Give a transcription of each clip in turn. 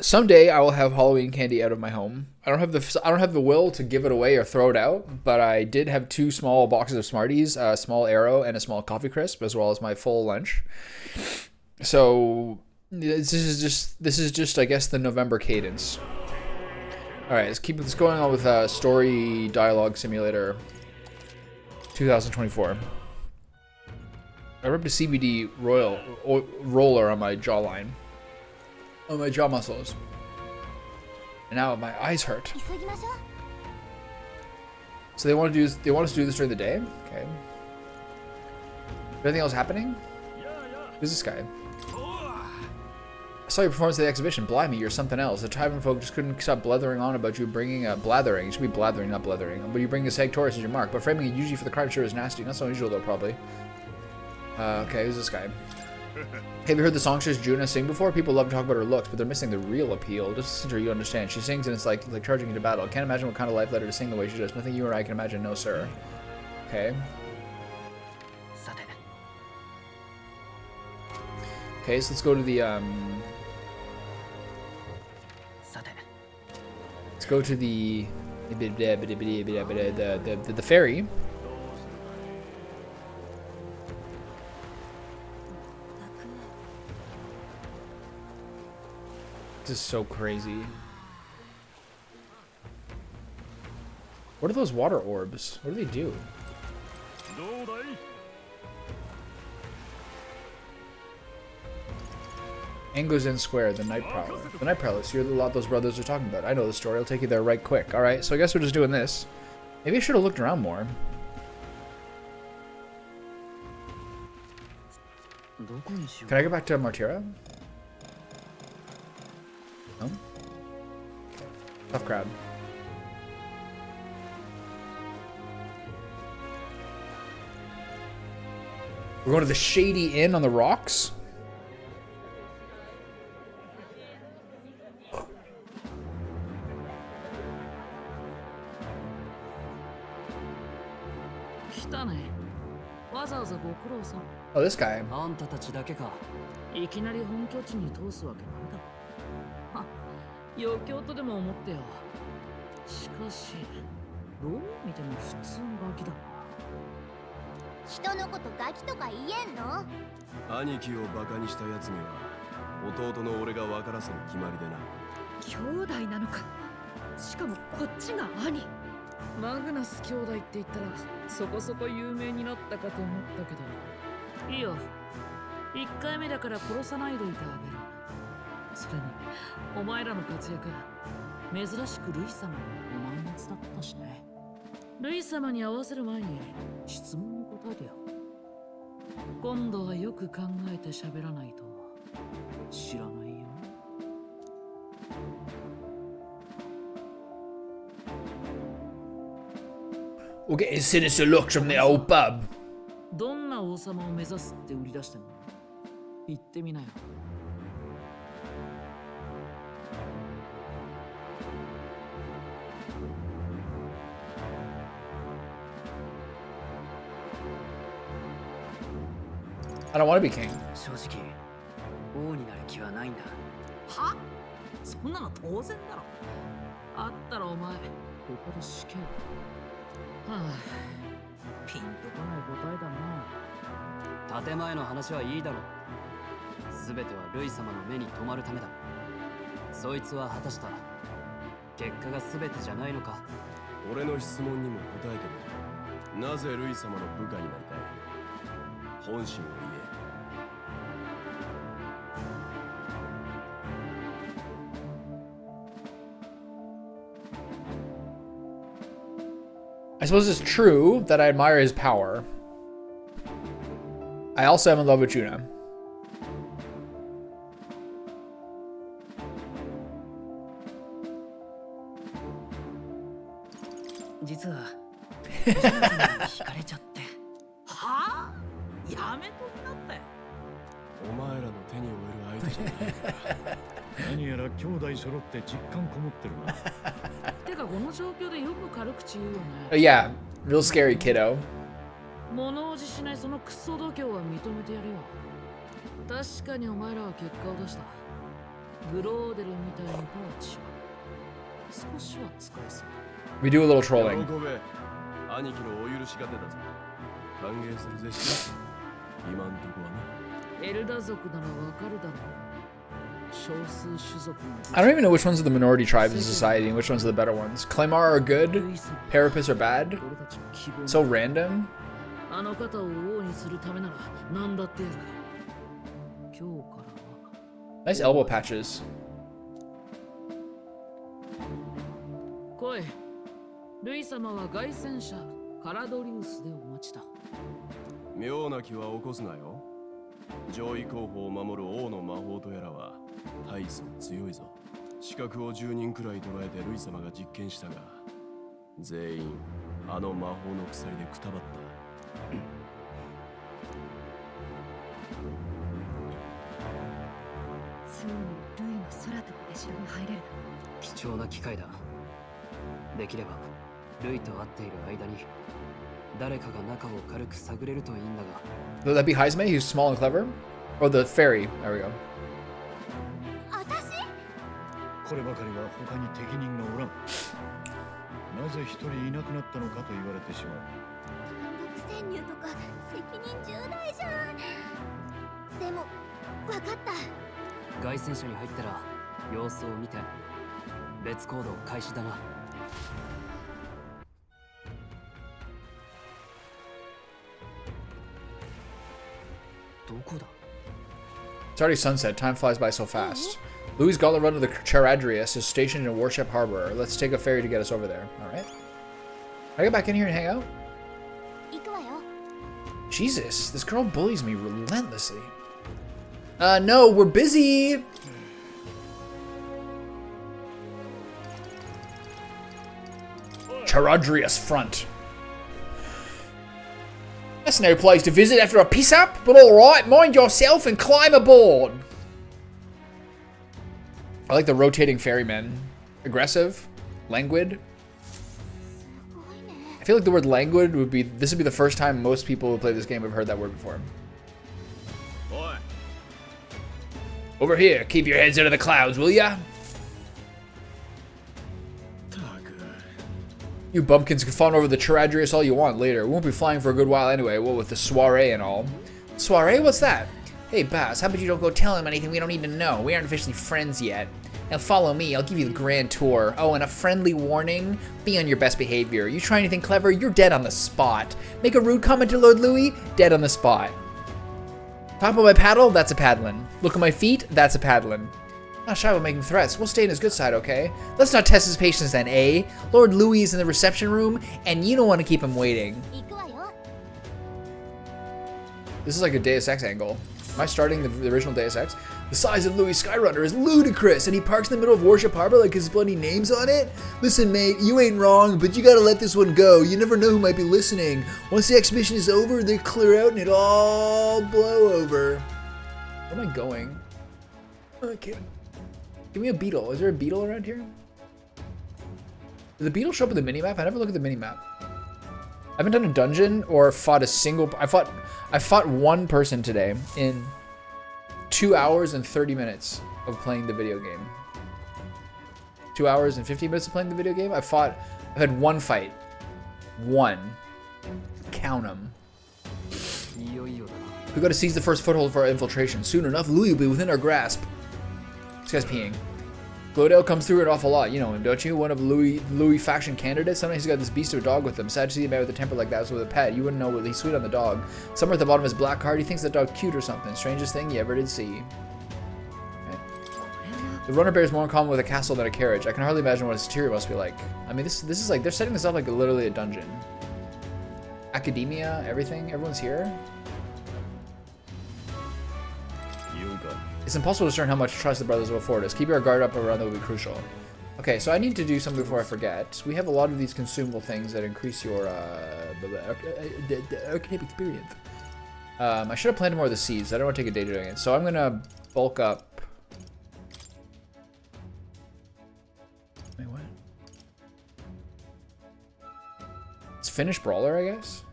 Someday I will have Halloween candy out of my home. I don't have the will to give it away or throw it out, but I did have 2 small boxes of Smarties, a small Arrow and a small Coffee Crisp, as well as my full lunch. So this is just I guess the November cadence. All right, let's keep this going on with Story Dialogue Simulator 2024. I rubbed a CBD roller on my jawline. On my jaw muscles. And now my eyes hurt. So they want us to do this during the day? Okay. Anything else happening? Who's this guy? I saw your performance at the exhibition. Blimey, you're something else. The Taiwan folk just couldn't stop blethering on about you bringing blathering. It should be blathering, not blethering. But you bring a Sag Taurus as your mark. But framing it usually for the crime sure is nasty. Not so unusual though, probably. Okay, who's this guy? Have you heard the songstress Juna sing before? People love to talk about her looks, but they're missing the real appeal. Just listen to her, you understand. She sings and it's like charging into battle. I can't imagine what kind of life led her to sing the way she does. Nothing you or I can imagine, no sir. Okay. Okay, so let's go to the let's go to the ferry. This is so crazy. What are those water orbs? What do they do? Ango's Inn Square, the Night Prowler. The Night Prowler, so you're the lot those brothers are talking about. I know the story, I'll take you there right quick. Alright, so I guess we're just doing this. Maybe I should have looked around more. Can I go back to Martira? No? Tough crowd. We're going to the Shady Inn on the rocks? Oh, this guy.マグナス兄弟って言ったらそこそこ有名になったかと思ったけどいいよ1回目だから殺さないでいてあげるそれにお前らの活躍珍しくルイ様のお前のつだったしねルイ様に合わせる前に質問に答えてよ今度はよく考えて喋らないと知らないよ We'll get his sinister looks from the old pub. どんな王様を目指すって売り出してんの言ってみなよ I don't want to be king. 正直王になる気はないんだはそんなの当然だろあったらお前ここで死刑はあ、ピンとこない答えだな。建前の話はいいだろう。すべてはルイ様の目に留まるためだ。そいつは果たした。結果がすべてじゃないのか。俺の質問にも答えても。なぜルイ様の部下になりたい？本心を言え。I suppose it's true that I admire his power. I also am in love with Juna. Yeah, real scary kiddo. 物おじしないそのクソ度胸は認めてやるよ。確かにお前らは結果を出した。グローデルみたいにとは違う。少しは使えそう。 We do a little 喜 trolling. べ。兄貴のお許しが出たぞ。歓迎するぜし。今んとこはな。エルダ族ならわかるだろう。少数種族の I don't even know which ones are the minority tribes in society and which ones are the better ones. Claymar are good, Parapus are bad. 俺たちの希望 So random. あの方を王にするためなら何だってやる。今日からは Nice elbow patches. 来い。ルイ様は凱旋者カラドリウスでお待ちだ。妙な気は起こすなよ。上位候補を守る王の魔法とやらは大層強いぞ。資格を10人くらい捉えてルイ様が実験したが、全員あの魔法の鎖でくたばった。ついにルイの空飛ぶ出城に入れる。貴重な機会だ。できればルイと会っている間に誰かが中を軽く探れるといいんだが。 Would that be Heisme, who's small and clever? Or the fairy? There we go. 私？こればかりは他に適任がおらん。なぜ一人いなくなったのかと言われてしまう。単独潜入とか責任重大じゃん。でも分かった。凱旋者に入ったら様子を見て別行動開始だな。どこだ？ It's already sunset. Time flies by so fast. Louis' gauntlet run to the Charadrius is stationed in Warship Harbor. Let's take a ferry to get us over there. Alright. Can I get back in here and hang out? 行くわよ。 Jesus, this girl bullies me relentlessly. No, we're busy! Charadrius front. That's no place to visit after a piss up, but alright, mind yourself and climb aboard. I like the rotating ferryman. Aggressive, languid. すごいね。 I feel like the word languid would be, this would be the first time most people who play this game have heard that word before. おい、 Over here, keep your heads out of the clouds, will ya? たく。 You bumpkins can fawn over the Charadrius all you want later. We won't be flying for a good while anyway, what with the soiree and all. Soiree? What's that? Hey, Bass, how about you don't go tell him anything we don't need to know? We aren't officially friends yet. Now follow me, I'll give you the grand tour. Oh, and a friendly warning, be on your best behavior. You try anything clever, you're dead on the spot. Make a rude comment to Lord Louis, dead on the spot. Talk about my paddle? That's a paddlin'. Look at my feet? That's a paddlin'. Not shy about making threats. We'll stay in his good side, okay? Let's not test his patience then, eh? Lord Louis is in the reception room, and you don't want to keep him waiting. 行くわよ。 This is like a Deus Ex angle. Am I starting the original Deus Ex? The size of Louis' Skyrunner is ludicrous, and he parks in the middle of Warship Harbor like his bloody name's on it? Listen, mate, you ain't wrong, but you gotta let this one go. You never know who might be listening. Once the exhibition is over, they clear out and it all blow over. Where am I going? Okay. Give me a beetle. Is there a beetle around here? Did the beetle show up in the minimap? I never look at the minimap. I haven't done a dungeon or fought a single... I fought one person today in 2 hours and 30 minutes of playing the video game. 2 hours and 15 minutes of playing the video game? I've had one fight. One. Count them. いよいよだな。 We gotta seize the first foothold for our infiltration. Soon enough, Louis will be within our grasp. This guy's peeing. Glodale comes through an awful lot. You know him, don't you? One of Louis faction candidates. Sometimes he's got this beast of a dog with him. Sad to see a man with a temper like that was with a pet. You wouldn't know what he's sweet on the dog. Somewhere at the bottom of his black card, he thinks the dog cute or something. Strangest thing you ever did see. Okay. The runner bears more in common with a castle than a carriage. I can hardly imagine what his interior must be like. I mean, this is like, they're setting this up like literally a dungeon. Academia, everything, everyone's here. It's impossible to discern how much trust the brothers will afford us. Keeping our guard up around that will be crucial. Okay, so I need to do something before I forget. We have a lot of these consumable things that increase your archetype experience. I should have planted more of the seeds. I don't want to take a day doing it. So I'm going to bulk up. Wait, what? It's finished Brawler, I guess?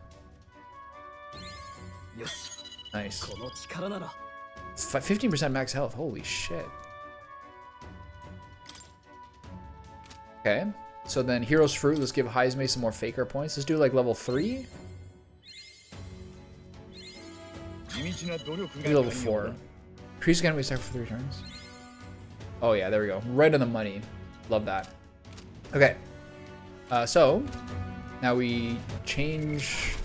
よし、 Nice. この力なら。 It's 15% max health. Holy shit. Okay. So then Hero's Fruit, let's give Heisme some more Faker points. Let's do like level 3. Maybe level 4. Increase enemy attack for 3 turns. Oh yeah, there we go. Right on the money. Love that. Okay. So now we change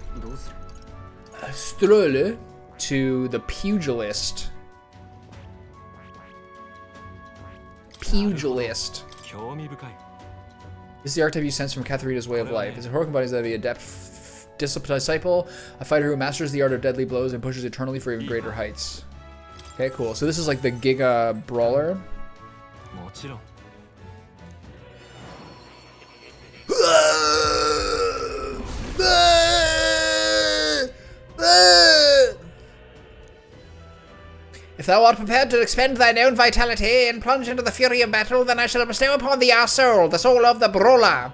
Strolle to the Pugilist. Pugilist. This is the archetype you sense from Katharina's way of life. It's a heroic embodies that be adept, disciplined disciple, a fighter who masters the art of deadly blows and pushes eternally for even greater heights. Okay, cool. So this is like the Giga Brawler. If thou art prepared to expend thine own vitality and plunge into the fury of battle, then I shall bestow upon thee our soul, the soul of the brawler.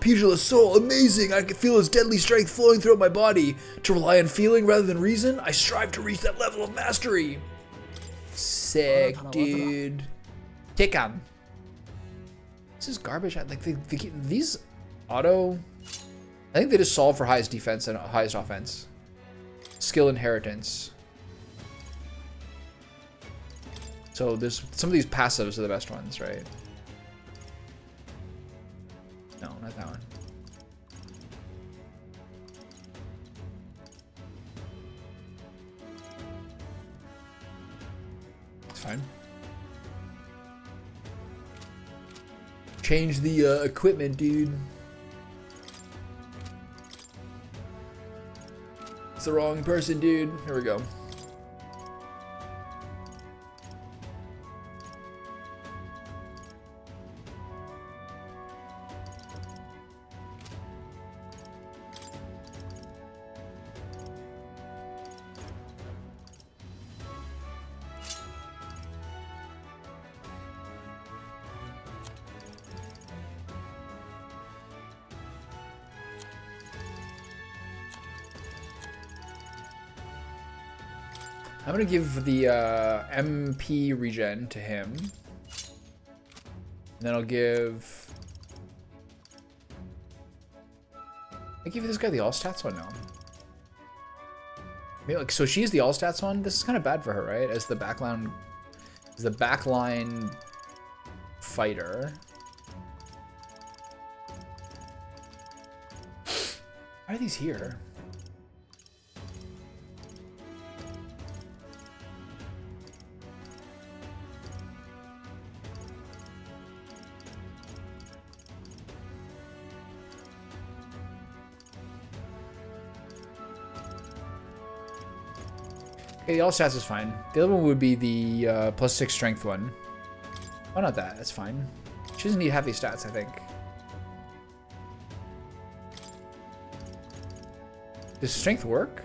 Pugilist soul, amazing! I can feel his deadly strength flowing throughout my body. To rely on feeling rather than reason, I strive to reach that level of mastery. Sick, dude. Kick on. This is garbage. Like these auto. I think they just solve for highest defense and highest offense. Skill inheritance. So there's some of these passives are the best ones, right? No, not that one. It's fine. Change the equipment, dude. It's the wrong person, dude. Here we go. I'm gonna give the MP regen to him. And then I'll give... I give this guy the all stats one now. Maybe like so she's the all stats one. This is kind of bad for her, right? As the backline fighter. Why are these here? Okay, the all stats is fine. The other one would be the +6 strength one. Why not that? That's fine. She doesn't need heavy stats, I think. Does strength work?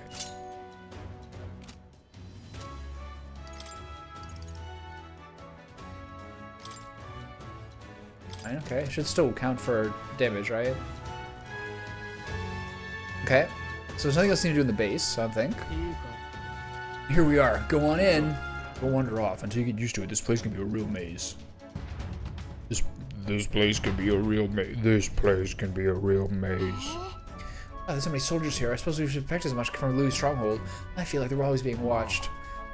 Fine, okay. It should still count for damage, right? Okay. So there's nothing else you need to do in the base, I don't think. Here we are. Go on in. Don't wander off until you get used to it. This place can be a real maze. This place can be a real maze. This place can be a real maze. Oh, there's so many soldiers here. I suppose we should expect as much from Louis' stronghold. I feel like they're always being watched.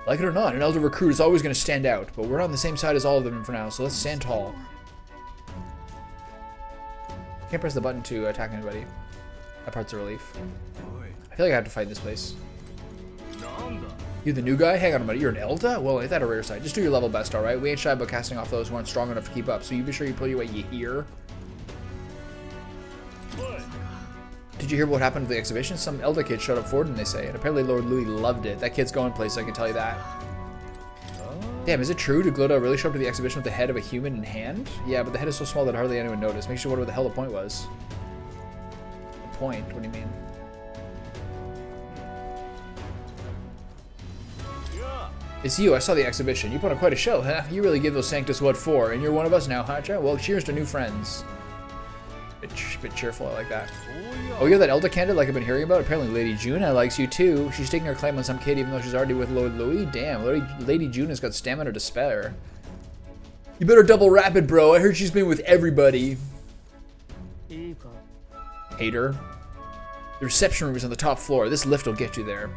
Like it or not, an elder recruit is always going to stand out. But we're not on the same side as all of them for now, so let's stand tall. Can't press the button to attack anybody. That part's a relief. I feel like I have to fight this place. You the new guy? Hang on a minute, you're an Elda? Well, ain't that a rare sight? Just do your level best, alright? We ain't shy about casting off those who aren't strong enough to keep up, so you be sure you pull your weight, you hear? Did you hear what happened at the exhibition? Some Elda kid showed up for it, and they say, and apparently Lord Louis loved it. That kid's going places, I can tell you that. Damn, is it true? Did Gloda really show up to the exhibition with the head of a human in hand? Yeah, but the head is so small that hardly anyone noticed. Makes you wonder what the hell the point was. The point? What do you mean? It's you. I saw the exhibition. You put on quite a show, huh? You really give those Sanctus what for, and you're one of us now, huh? Well, cheers to new friends. Bit cheerful, I like that. Oh, you're that Elda candidate like I've been hearing about? Apparently Lady Juna likes you too. She's taking her claim on some kid even though she's already with Lord Louis. Damn, Lady Juna's got stamina to spare. You better double rapid, bro. I heard she's been with everybody. Hater. The reception room is on the top floor. This lift will get you there.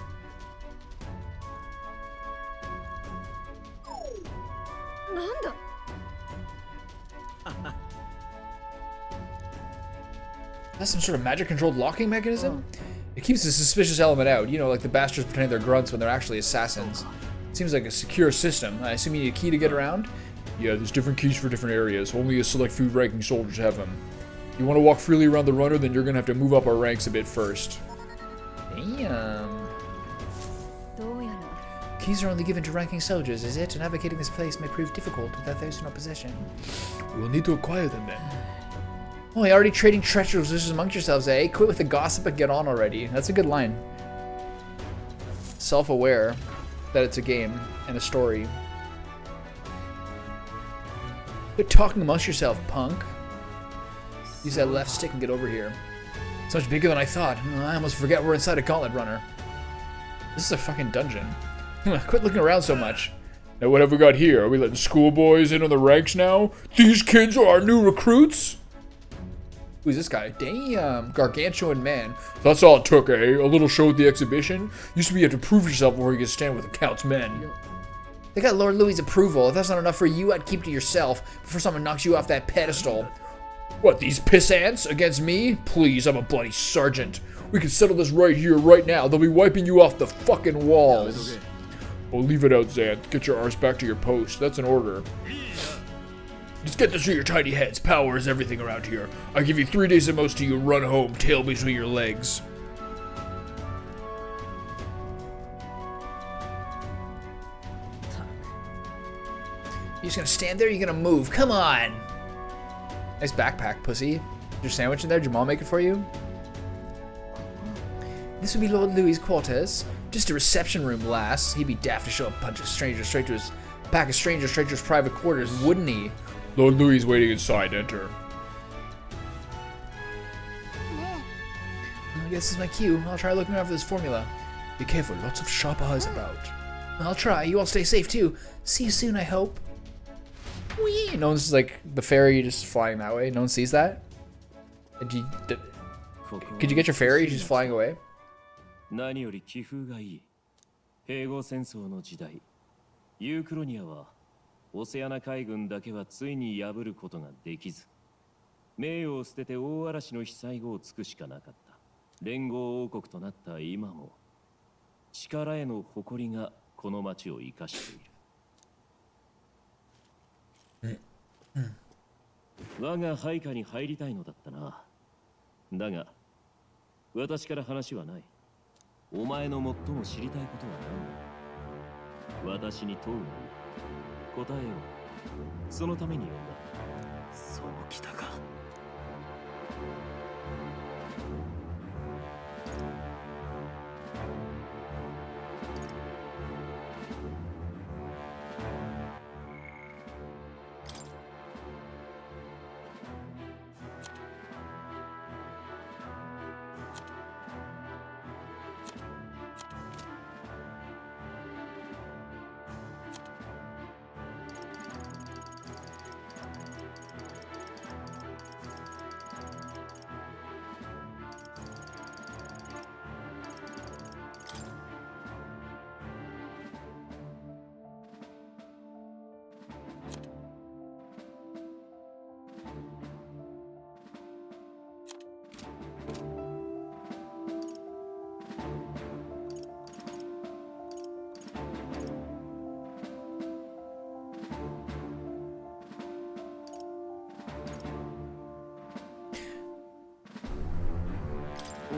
That's some sort of magic-controlled locking mechanism? It keeps the suspicious element out. You know, like the bastards pretending they're grunts when they're actually assassins. It seems like a secure system. I assume you need a key to get around? Yeah, there's different keys for different areas. Only a select few ranking soldiers have them. You want to walk freely around the runner, then you're going to have to move up our ranks a bit first. Damn. Keys are only given to ranking soldiers, is it? Navigating this place may prove difficult without those in opposition. We will need to acquire them then. Oh, you're already trading treacherous wishes amongst yourselves, eh? Quit with the gossip and get on already. That's a good line. Self-aware that it's a game and a story. Quit talking amongst yourself, punk. Use that left stick and get over here. It's much bigger than I thought. I almost forget we're inside a gauntlet runner. This is a fucking dungeon. Quit looking around so much. Now what have we got here? Are we letting schoolboys in on the ranks now? These kids are our new recruits? Who's this guy? Damn, gargantuan man. That's all it took, eh? A little show at the exhibition? Used to be you have to prove yourself before you can stand with the Count's men. They got Lord Louis's approval. If that's not enough for you, I'd keep it to yourself before someone knocks you off that pedestal. What, these piss ants against me? Please, I'm a bloody sergeant. We can settle this right here, right now. They'll be wiping you off the fucking walls. Oh, leave it out, Xanth. Get your arse back to your post. That's an order. Just get this through your tiny heads. Power is everything around here. I give you 3 days at most till you run home, tail between your legs. You just gonna stand there or you gonna move? Come on! Nice backpack, pussy. Your sandwich in there? Did your mom make it for you? This would be Lord Louis's quarters. Just a reception room, lass. He'd be daft to show a bunch of strangers straight to his pack of strangers straight to his private quarters, wouldn't he? Lord Louis is waiting inside. Enter. I guess this is my cue. I'll try looking around for this formula. Be careful, lots of sharp eyes about. I'll try. You all stay safe too. See you soon, I hope. Whee! No one's like the ferry just flying that way. No one sees that. Could you get your ferry just flying away? 何より気風がいい。併合戦争の時代、ユークロニアはオセアナ海軍だけはついに破ることができず、名誉を捨てて大嵐の被災後を尽くしかなかった。連合王国となった今も、力への誇りがこの町を生かしている。我が配下に入りたいのだったな。だが、私から話はない。お前の最も知りたいことは何だ？私に問うな。答えよう。そのために呼んだ。そうきたか。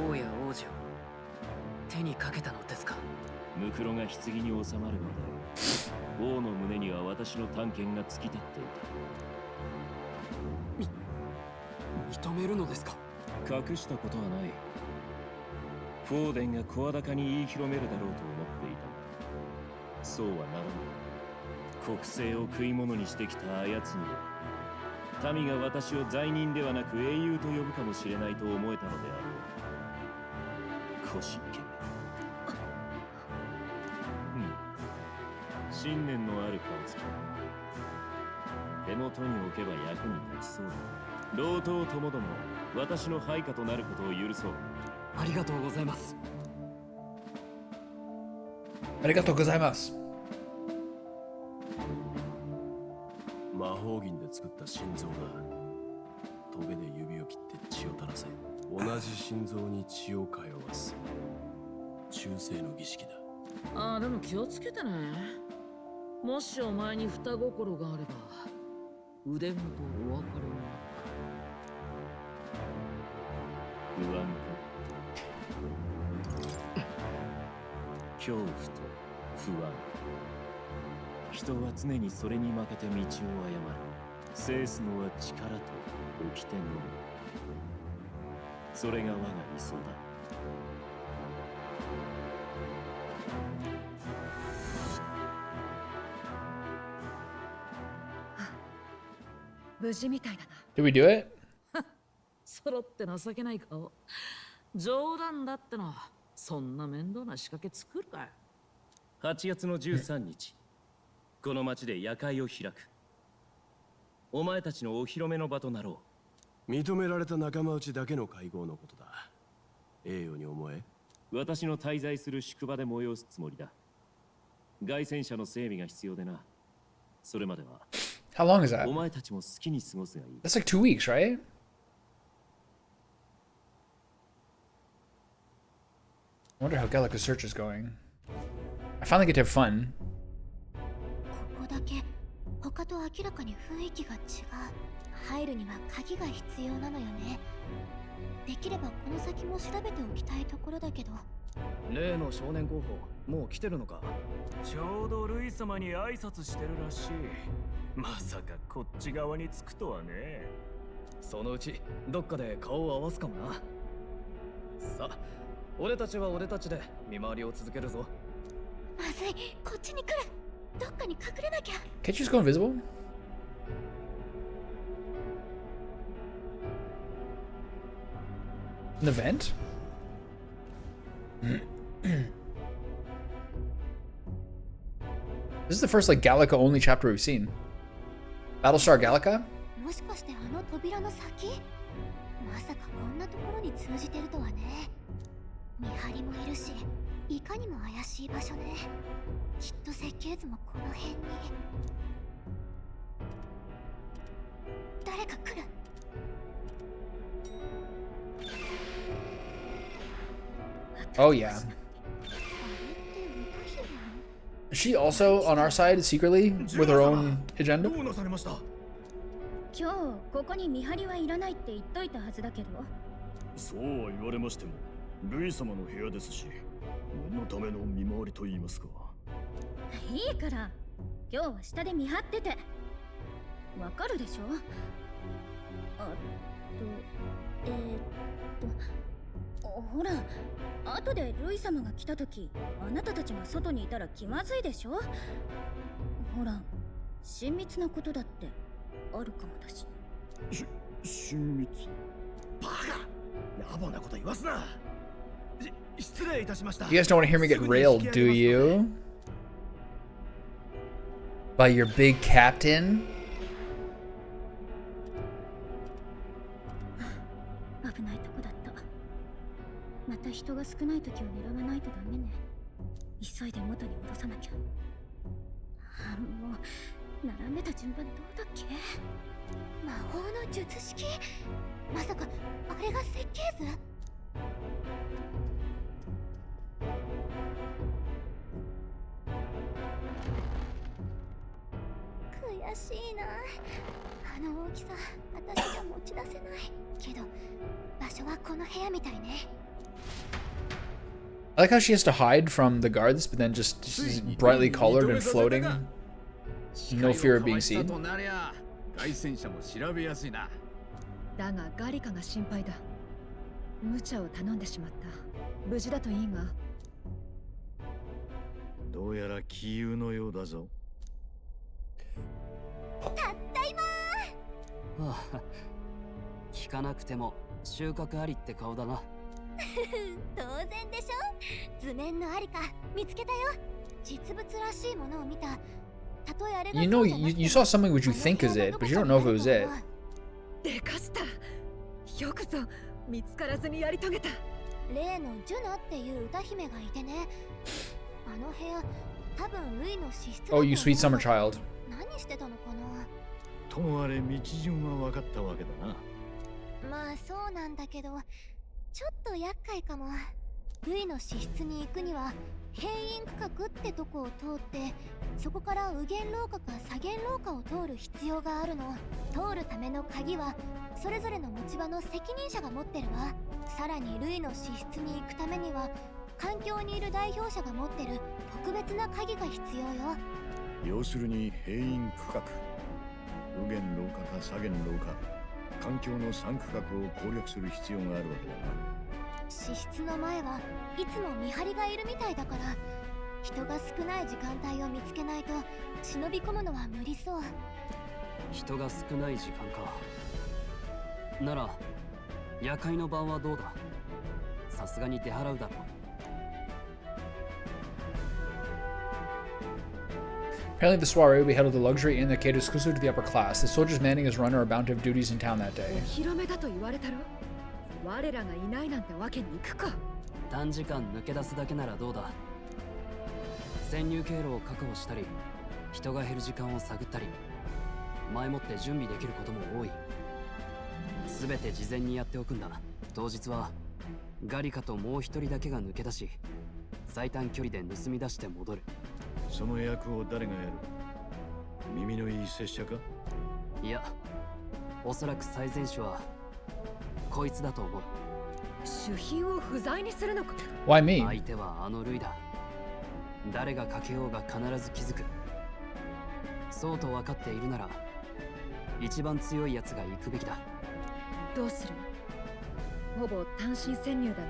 王や王女、手にかけたのですか？ムクロが棺に収まるまで、王の胸には私の短剣が突き立ってい認めるのですか？た。隠したことはない。フォーデンが声高に言い広めるだろうと思っていた。そうはならない。国政を食い物にしてきたあやつには、民が私を罪人ではなく英雄と呼ぶかもしれないと思えたのであろう。腰っけめ。信念のある顔つき。手元に置けば役に立ちそうだ。老頭ともども私の配下となることを許そう。ありがとうございます。ありがとうございます。魔法銀で作った心臓だ。トゲで指を切って血を垂らせ。同じ心臓に血を通わす。中世の儀式だ。ああ、でも気をつけてね。もしお前に双心があれば、腕ごとお別れを。不安か。恐怖と不安。人は常にそれに負けて道を誤る。制すのは力と掟のみ。それが我が理想だ。無事みたいだな。 Did we do it? 揃って情けない顔。冗談だっての。そんな面倒な仕掛け作るかよ。8月の13日、この町で夜会を開く。お前たちのお披露目の場となろう。認められた仲間内だけの会合のことだ。栄誉に思え。私の滞在する宿場で催すつもりだ。凱旋者の整備が必要でな。それまでは。How long is that? お前たちも好きに過ごすがいい。That's like 2 weeks, right? I wonder how Gallica's search is going. I finally get to have fun. ここだけ他と明らかに雰囲気が違う。入るには鍵が必要なのよね。できればこの先も調べておきたいところだけど。例の少年候補、もう来てるのか。ちょうどルイ様に挨拶してるらしい。まさかこっち側に着くとはね。そのうちどっかで顔を合わすかもな。さあ、俺たちは俺たちで見回りを続けるぞ。まずい、こっちに来る。どっかに隠れなきゃ。 Can't you just go invisible? An event? This is the first like Gallica only chapter we've seen. Battlestar Gallica? もしかしてあの扉の先？まさかこんなところに通じてるとはね。見張りもいるし、いかにも怪しい場所ね。きっと設計図もこの辺に。誰か来る。 Oh yeah. Is she also on our side secretly with her own agenda? 今日ここに見張りはいらないって言っといたはずだけど。そうは言われましても、ルイ様の部屋ですし、念のための見回りと言いますか。いいから、今日は下で見張ってて。わかるでしょ？ほら、後でルイ様が来た時、あなたたちが外にいたら気まずいでしょ？ほら、親密なことだってあるかもだし。親密？バカ！野暮なこと言わすな。失礼いたしました。 You guys don't want to hear me get railed, do you? By your big captain? 危ないとこだった。また人が少ない時を狙わないとダメね。急いで元に戻さなきゃ。もう並んでた順番どうだっけ？魔法の術式？まさかあれが設計図？悔しいな。あの大きさ、私じゃ持ち出せないけど、場所はこの部屋みたいね。I like how she has to hide from the guards, but then just she's brightly colored and floating. No fear of being seen. だがガリカが心配だ。無茶を頼んでしまった。無事だといいが。どうやら杞憂のようだぞ。たったいまー。はあ、聞かなくても収穫ありって顔だな。当然でしょ。図面のありか見つけたよ。実物らしいものを見た。たとえあれが You know, you saw something which you think is it, but you don't know if it was it. でかした。よくぞ見つからずにやり遂げた。例のジュナっていう歌姫がいてね。あの部屋、多分ルイの資質だと思 Oh, う。 you sweet summer child. 何してたのかな。ともあれ道順は分かったわけだな。まあそうなんだけど、ちょっと厄介かも。ルイの資質に行くには閉院区画ってとこを通って、そこから右舷廊下か左舷廊下を通る必要があるの。通るための鍵はそれぞれの持ち場の責任者が持ってるわ。さらにルイの資質に行くためには環境にいる代表者が持ってる特別な鍵が必要よ。要するに閉院区画、右舷廊下か左舷廊下、環境の3区画を攻略する必要があるわけだな。資質の前はいつも見張りがいるみたいだから、人が少ない時間帯を見つけないと忍び込むのは無理そう。人が少ない時間か。なら夜会の晩はどうだ。さすがに出払うだろう。Apparently, the soiree will be held at the luxury inn that caters exclusive to the upper class. The soldiers manning his runner are bound to have duties in town that day. お披露目だと言われたろ。我らがいないなんてわけにいくか。短時間抜け出すだけならどうだ。潜入経路を確保したり、人が減る時間を探ったり、前もって準備できることも多い。すべて事前にやっておくんだ。当日はガリカともう一人だけが抜け出し、最短距離で盗み出して戻る。その役を誰がやる？耳のいい拙者か？いや、おそらく最善手はこいつだと思う。主賓を不在にするのか。 Why me? 相手はあのルイだ。誰がかけようが必ず気づく。そうと分かっているなら、一番強いやつが行くべきだ。どうする？ほぼ単身潜入だが、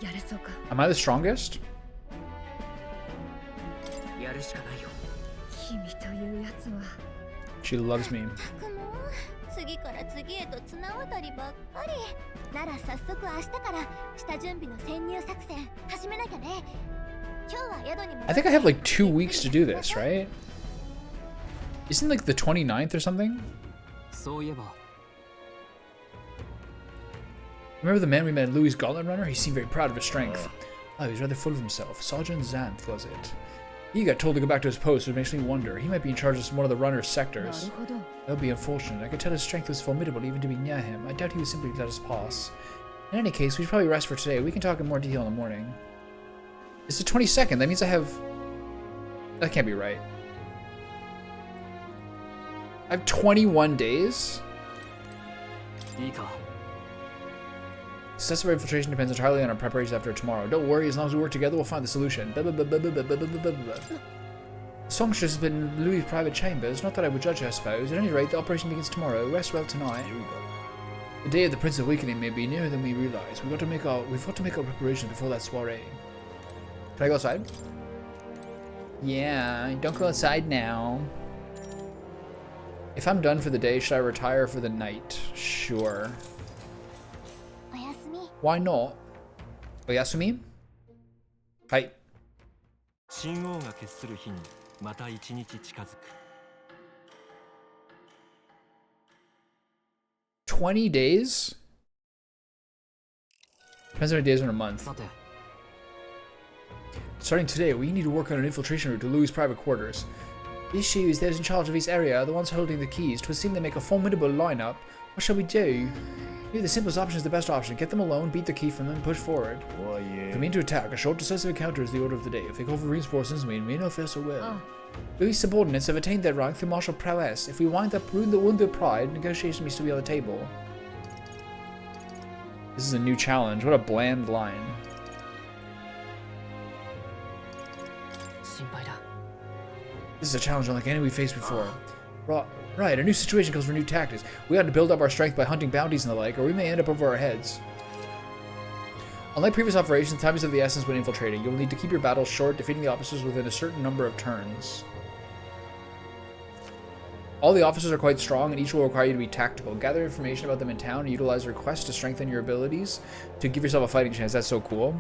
やれそうか。 Am I the strongest? やるしかないよ。君というやつは。 She loves me. たくも次から次へと綱渡りばっかり。なら早速明日から下準備の潜入作戦始めなきゃね。今日は宿にも I think I have like 2 weeks to do this, right? Isn't like the 29th or something? そういえば、 Remember the man we met at Louis' Gauntlet Runner? He seemed very proud of his strength. Oh, he was rather full of himself. Sergeant Xanth, was it? He got told to go back to his post, which makes me wonder. He might be in charge of one of the runner's なる sectors. ほど。 That would be unfortunate. I could tell his strength was formidable even to be near him. I doubt he would simply let us pass. In any case, we should probably rest for today. We can talk in more detail in the morning. It's the 22nd. That means I have... That can't be right. I have 21 days? いいか。 Success of our infiltration depends entirely on our preparations after tomorrow. Don't worry, as long as we work together, we'll find the solution. Blah, blah, blah, blah, blah, blah, blah, blah, blah. The songstress has been in Louis' private chambers. Not that I would judge her, I suppose. At any rate, the operation begins tomorrow. Rest well tonight. The day of the Prince's awakening may be nearer than we realize. We've got to make our preparations before that soiree. Can I go outside? Yeah, don't go outside now. If I'm done for the day, should I retire for the night? Sure. おやすみ。 Why not? Oyasumi? Hi. 神王が決する日にまた一日近づく。20 days? Depends how many days in a month. さて、 Starting today, we need to work on an infiltration route to Louis' private quarters. The issue is those in charge of each area are the ones holding the keys. 'Twould seem they make a formidable lineup. What shall we do? Maybe the simplest option is the best option. Get them alone, beat the key from them, and push forward. とはいえ If we mean to attack, a short decisive encounter is the order of the day. If they call for reinforcements, we may not fare so well. Oh. Louis' subordinates have attained their rank through martial prowess. If we wind up wound their pride, negotiation may still be on the table. This is a new challenge. What a bland line. 心配だ。 This is a challenge unlike any we faced before. Right, a new situation calls for new tactics. We ought to build up our strength by hunting bounties and the like, or we may end up over our heads. Unlike previous operations, time is of the essence when infiltrating. You'll need to keep your battles short, defeating the officers within a certain number of turns. All the officers are quite strong, and each will require you to be tactical. Gather information about them in town and utilize requests to strengthen your abilities to give yourself a fighting chance. That's so cool.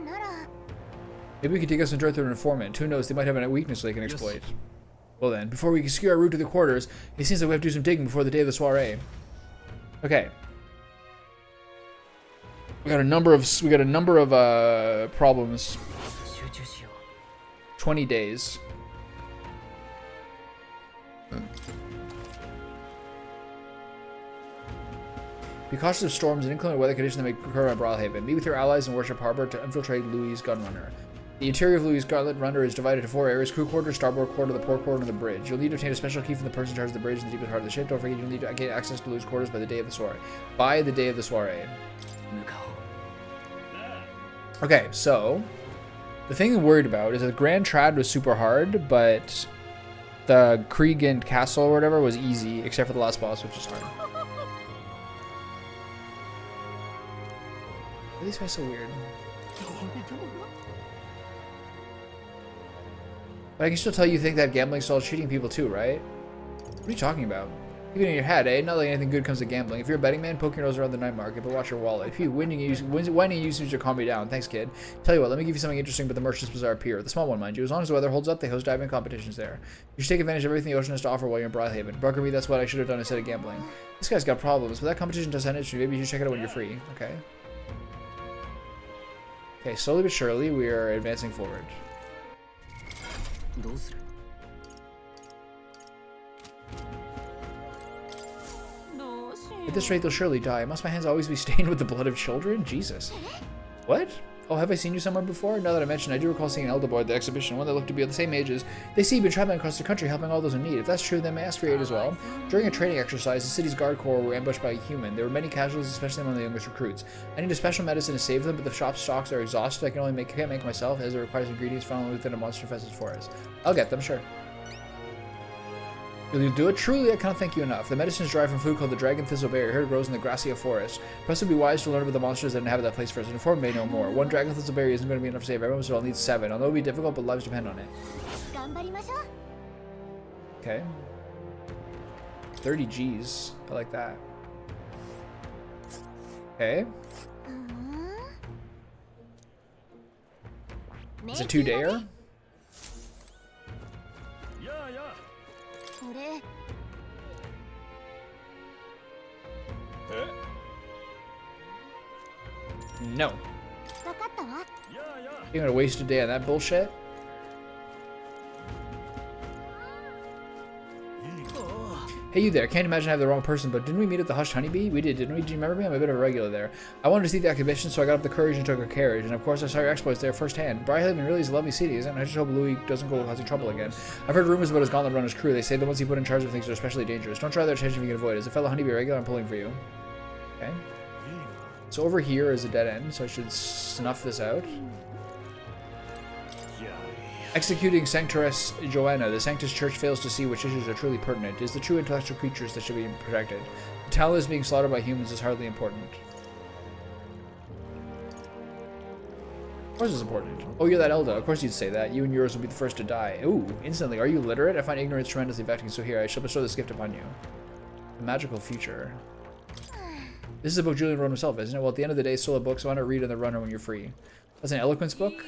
なら Maybe we could take us and through an informant. Who knows, they might have a weakness they can exploit. Well then, before we can secure our route to the quarters, it seems like we have to do some digging before the day of the soiree. Okay. We got a number of problems. 20 days. Be cautious of storms and inclement weather conditions that may occur on Brawlhaven. Meet with your allies in Worship Harbor to infiltrate Louis' Gunrunner. The interior of Louis' Gunrunner is divided into 4 areas: crew quarters, starboard quarter, the port quarter, and the bridge. You'll need to obtain a special key from the person in charge of the bridge in the deepest part of the ship. Don't forget you'll need to gain access to Louis' quarters by the day of the soiree. By the day of the soiree. Okay, so the thing I'm worried about is that Grand Trad was super hard, but the Kriegan Castle or whatever was easy, except for the last boss, which is hard. Why are these guys so weird? But I can still tell you think that gambling stall is cheating people too, right? What are you talking about? Keep it in your head, eh? Not like anything good comes to gambling. If you're a betting man, poke your nose around the night market, but watch your wallet. If you whining usage to calm me down. Thanks, kid. Tell you what, let me give you something interesting about the Merchant's Bazaar Pier. The small one, mind you. As long as the weather holds up, they host diving competitions there. You should take advantage of everything the ocean has to offer while you're in Brawlhaven. Broker me, that's what I should have done instead of gambling. This guy's got problems, but that competition does sound interesting. Maybe you should check it out when you're free. Okay. Okay, slowly but surely, we are advancing forward. At this rate, they'll surely die. Must my hands always be stained with the blood of children? Jesus. What? Oh, have I seen you somewhere before? Now that I mention, I do recall seeing an elder boy at the exhibition, one that looked to be of the same age as they see you've been traveling across the country helping all those in need. If that's true, then may I ask for your aid as well? During a training exercise, the city's guard corps were ambushed by a human. There were many casualties, especially among the youngest recruits. I need a special medicine to save them, but the shop stocks are exhausted. I can't make myself, as it requires ingredients found within a monster-infested forest. I'll get them, sure. Will you do it? Truly, I cannot thank you enough. The medicine is derived from food called the Dragon Thistleberry. Here it grows in the Gracia Forest. Perhaps it would be wise to learn about the monsters that inhabit that place first. Informed may know more. 1 Dragon Thistleberry isn't going to be enough to save everyone, so I'll need 7. I know it will be difficult, but lives depend on it. Okay. 30 G's. I like that. Okay. It's a 2-dayer? No. You're gonna waste a day on that bullshit? Hey, you there. Can't imagine I have the wrong person, but didn't we meet at the Hushed Honeybee? We did, didn't we? Do you remember me? I'm a bit of a regular there. I wanted to see the exhibition, so I got up the courage and took a carriage. And of course, I saw your exploits there firsthand. Brawlhaven really is a lovely city, isn't it? I just hope Louis doesn't go causing trouble again. I've heard rumors about his Gauntlet Runner's crew. They say the ones he put in charge of things are especially dangerous. Don't try their attention if you can avoid it. As a fellow honeybee regular, I'm pulling for you. Okay. So over here is a dead end, so I should snuff this out. Executing Sanctoress Joanna, the Sanctus Church fails to see which issues are truly pertinent. It is the true intellectual creatures that should be protected. The talents being slaughtered by humans is hardly important. Of course it's important. Oh, you're that Elda. Of course you'd say that. You and yours will be the first to die. Ooh, instantly. Are you literate? I find ignorance tremendously affecting, so here, I shall bestow this gift upon you. A magical future. This is a book Julian wrote himself, isn't it? Well, at the end of the day, solo book, so why not read on the runner when you're free? That's an eloquence book?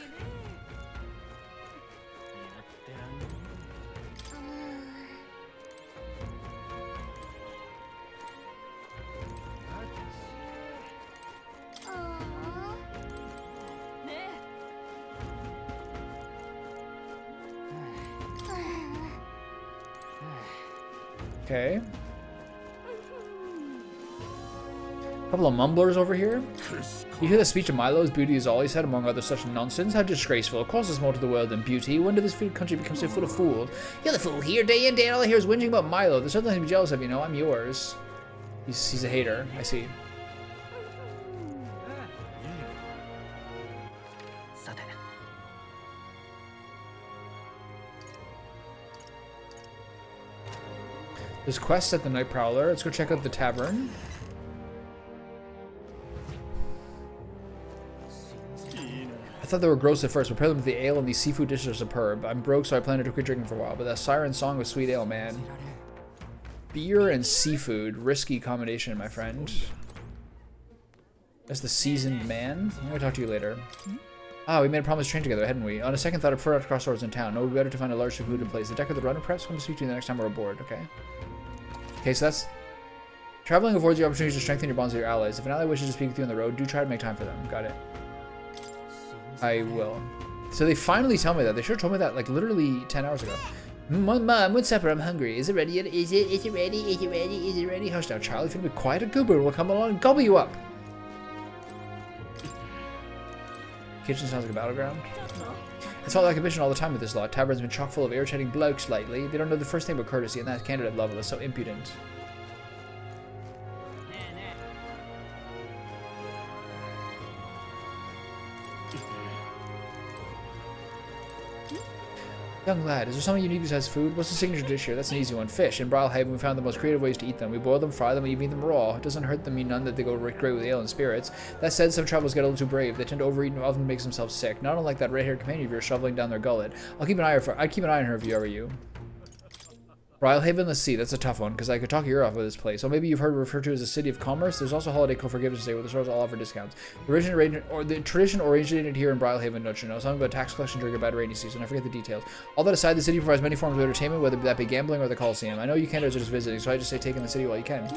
Okay. Couple of mumblers over here. You hear the speech of Milo's beauty is all he said, among other such nonsense. How disgraceful. It calls us more to the world than beauty. When did this country become so full of fools? You're the fool here, day in, day out. All I hear is whinging about Milo. There's something to be jealous of, you know. I'm yours. He's a hater. I see. There's quests at the Night Prowler. Let's go check out the tavern. I thought they were gross at first, but paired them with the ale and these seafood dishes are superb. I'm broke, so I plan to quit drinking for a while, but that siren song with sweet ale, man. Beer and seafood. Risky combination, my friend. That's the seasoned man. I'm gonna talk to you later. Ah, we made a promise to train together, hadn't we? On a second thought, I prefer not to cross swords in town. No, we better to find a large secluded place. The deck of the runner, perhaps? Come to speak to you the next time we're aboard, okay? Okay, so that's... Traveling affords you opportunities to strengthen your bonds with your allies. If an ally wishes to speak with you on the road, do try to make time for them. Got it. I will. So they finally tell me that. They should have told me that, like, literally 10 hours ago. Mom, what's supper? I'm hungry. Is it ready yet? Is it ready? Is it ready? Is it ready? Hush now, child. If you be quiet, a goober will come along and gobble you up. Kitchen sounds like a battleground. It's felt like a mission all the time with this lot. Tavern's been chock full of irritating blokes lately. They don't know the first thing about courtesy, and that candidate level is so impudent. Young lad, is there something you need besides food? What's the signature dish here? That's an easy one. Fish. In Brilhaven, we found the most creative ways to eat them. We boil them, fry them, we even eat them raw. It doesn't hurt them none that they go great with ale and spirits. That said, some travelers get a little too brave. They tend to overeat and often makes themselves sick. Not unlike that red-haired companion of yours shoveling down their gullet. I'd keep an eye on her if you ever you. Brilhaven, let's see. That's a tough one, because I could talk your ear off with this place. So maybe you've heard referred to as a city of commerce. There's also Holiday Code Forgiveness Day, where the stores all offer discounts. The tradition originated here in Brilhaven, don't you know? Something about tax collection during a bad rainy season. I forget the details. All that aside, the city provides many forms of entertainment, whether that be gambling or the Coliseum. I know you can't are just visiting, so I just say take in the city while you can.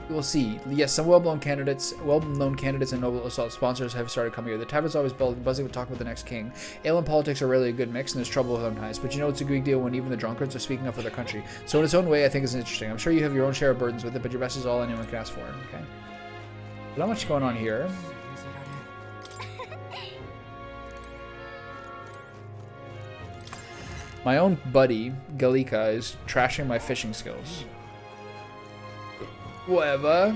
We'll see. Yes, some well-known candidates and noble assault sponsors have started coming here. The tavern's always buzzing with talk about the next king. Ale and politics are rarely a good mix, and there's trouble sometimes. But you know it's a big deal when even the drunkards are speaking up for their country. So in its own way, I think it's interesting. I'm sure you have your own share of burdens with it, but your best is all anyone can ask for. Okay. Not much going on here. My own buddy, Galika, is trashing my fishing skills. Whatever.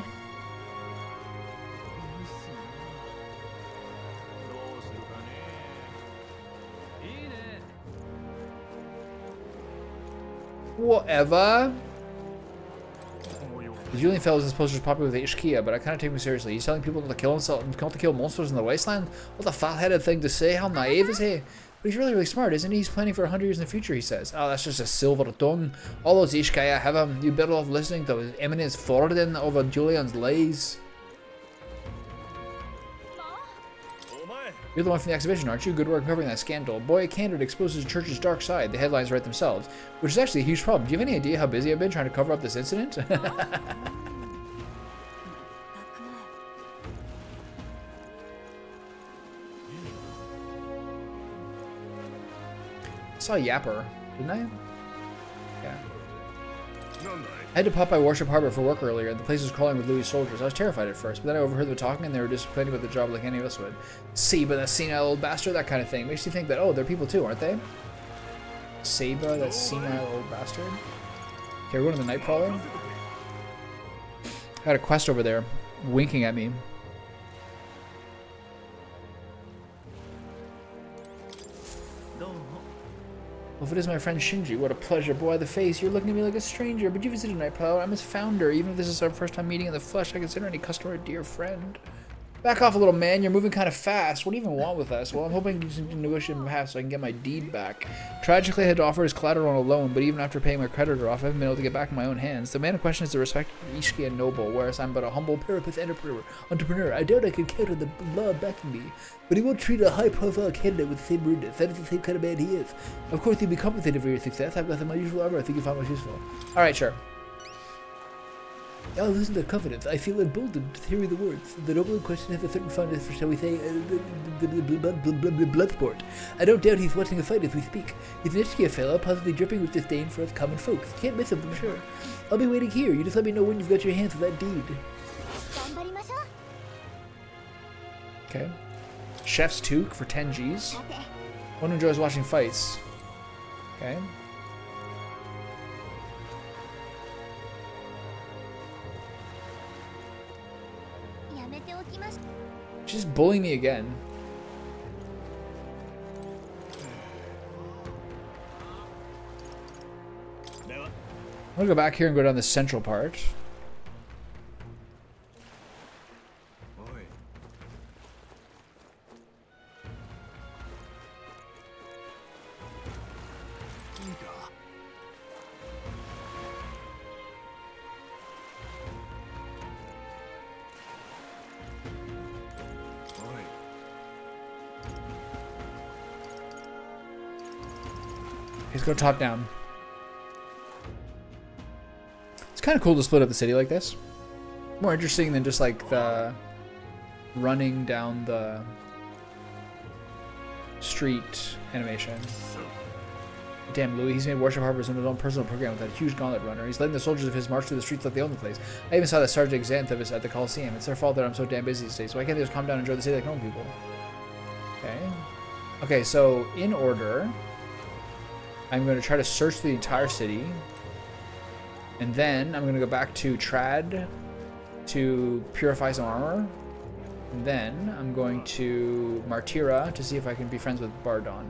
Whatever. The Julian fellow is supposed to be popular with Ishkia, but I kind of take him seriously. He's telling people to kill himself and to kill monsters in the wasteland. What a fat-headed thing to say. How naive is he? But he's really, really smart, isn't he? He's planning for 100 years in the future, he says. Oh, that's just a silver tongue. All those Ishkaya have him. You better off listening to his eminence forwarding over Julian's lies. You're the one from the exhibition, aren't you? Good work covering that scandal. Boy, a candidate exposes the church's dark side. The headlines write themselves, which is actually a huge problem. Do you have any idea how busy I've been trying to cover up this incident? I saw a Yapper, didn't I? Yeah. I had to pop by Warship Harbor for work earlier, and the place was crawling with Louis soldiers. I was terrified at first, but then I overheard them talking, and they were just complaining about the job like any of us would. Seba, that senile old bastard, that kind of thing. Makes you think that, oh, they're people too, aren't they? Seba, that senile old bastard. Okay, we're going to the Nightcrawler. I got a quest over there, winking at me. Well, if it is my friend Shinji, what a pleasure. Boy, the face, you're looking at me like a stranger, but you visited Nightcrawler. I'm his founder. Even if this is our first time meeting in the flesh, I consider any customer a dear friend. Back off a little, man. You're moving kind of fast. What do you even want with us? Well, I'm hoping you can negotiate in behalf so I can get my deed back. Tragically, I had to offer his collateral on a loan, but even after paying my creditor off, I haven't been able to get back in my own hands. The man in question is the respected Ishiki and noble, whereas I'm but a humble parapet entrepreneur. I doubt I could count on the law backing me, but he won't treat a high-profile candidate with the same rudeness. That is the same kind of man he is. Of course, he'll be compensated for your success. I've got some unusual armor I think you find most useful. All right, sure. I'll listen to confidence. I feel emboldened to hear the words. The noble in question has a certain fondness for, shall we say, blood sport. I don't doubt he's watching a fight as we speak. He's an Ishkia fellow, possibly dripping with disdain for us common folks. Can't miss him, I'm sure. I'll be waiting here. You just let me know when you've got your hands on that deed. Okay. Chef's toque for 10 Gs. One who enjoys watching fights. Okay. She's bullying me again. I'm gonna go back here and go down the central part. Let's go top down. It's kind of cool to split up the city like this. More interesting than just like the running down the street animation. Damn, Louis, he's made Warship Harbor his own personal program with that huge gauntlet runner. He's letting the soldiers of his march through the streets like they own the place. I even saw that Sergeant Xanthus at the Coliseum. It's their fault that I'm so damn busy these days. Why can't they just calm down and enjoy the city like normal people? Okay. Okay, so in order, I'm going to try to search the entire city. And then I'm going to go back to Trad to purify some armor. And then I'm going to Martira to see if I can be friends with Bardon.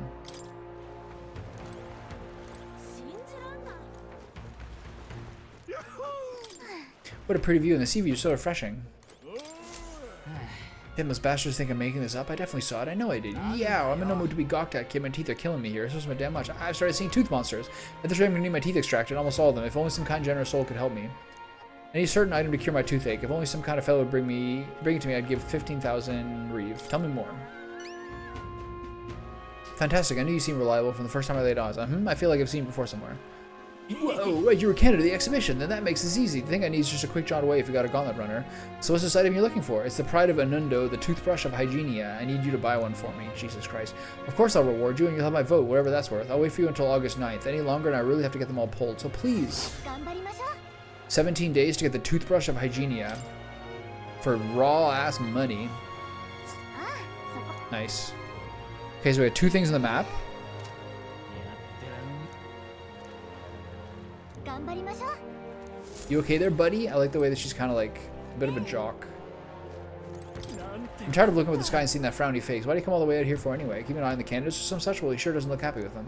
What a pretty view, and the sea view is so refreshing. Damn, those bastards think I'm making this up. I definitely saw it. I know I did. Yeah, I'm in no mood to be gawked at, kid. My teeth are killing me here. It's just my damn much. I've started seeing tooth monsters. At this rate, I'm gonna need my teeth extracted, almost all of them. If only some kind, generous soul could help me. I need a certain item to cure my toothache. If only some kind of fellow would bring it to me, I'd give 15,000 reeve. Tell me more. Fantastic. I knew you seemed reliable from the first time I laid eyes on. I feel like I've seen you before somewhere. Whoa, right, you were candidate at the exhibition. Then that makes this easy. The thing I need is just a quick jaunt away if you got a gauntlet runner. So what's this item you're looking for? It's the pride of Anundo, the toothbrush of Hygienia. I need you to buy one for me. Jesus Christ. Of course I'll reward you and you'll have my vote, whatever that's worth. I'll wait for you until August 9th. Any longer and I really have to get them all pulled. So please. 17 days to get the toothbrush of Hygienia. For raw ass money. Nice. Okay, so we have two things on the map. You okay there, buddy? I like the way that she's kind of like a bit of a jock. I'm tired of looking up at the sky and seeing that frowny face. Why do you come all the way out here for anyway? Keep an eye on the candidates or some such? Well, he sure doesn't look happy with them.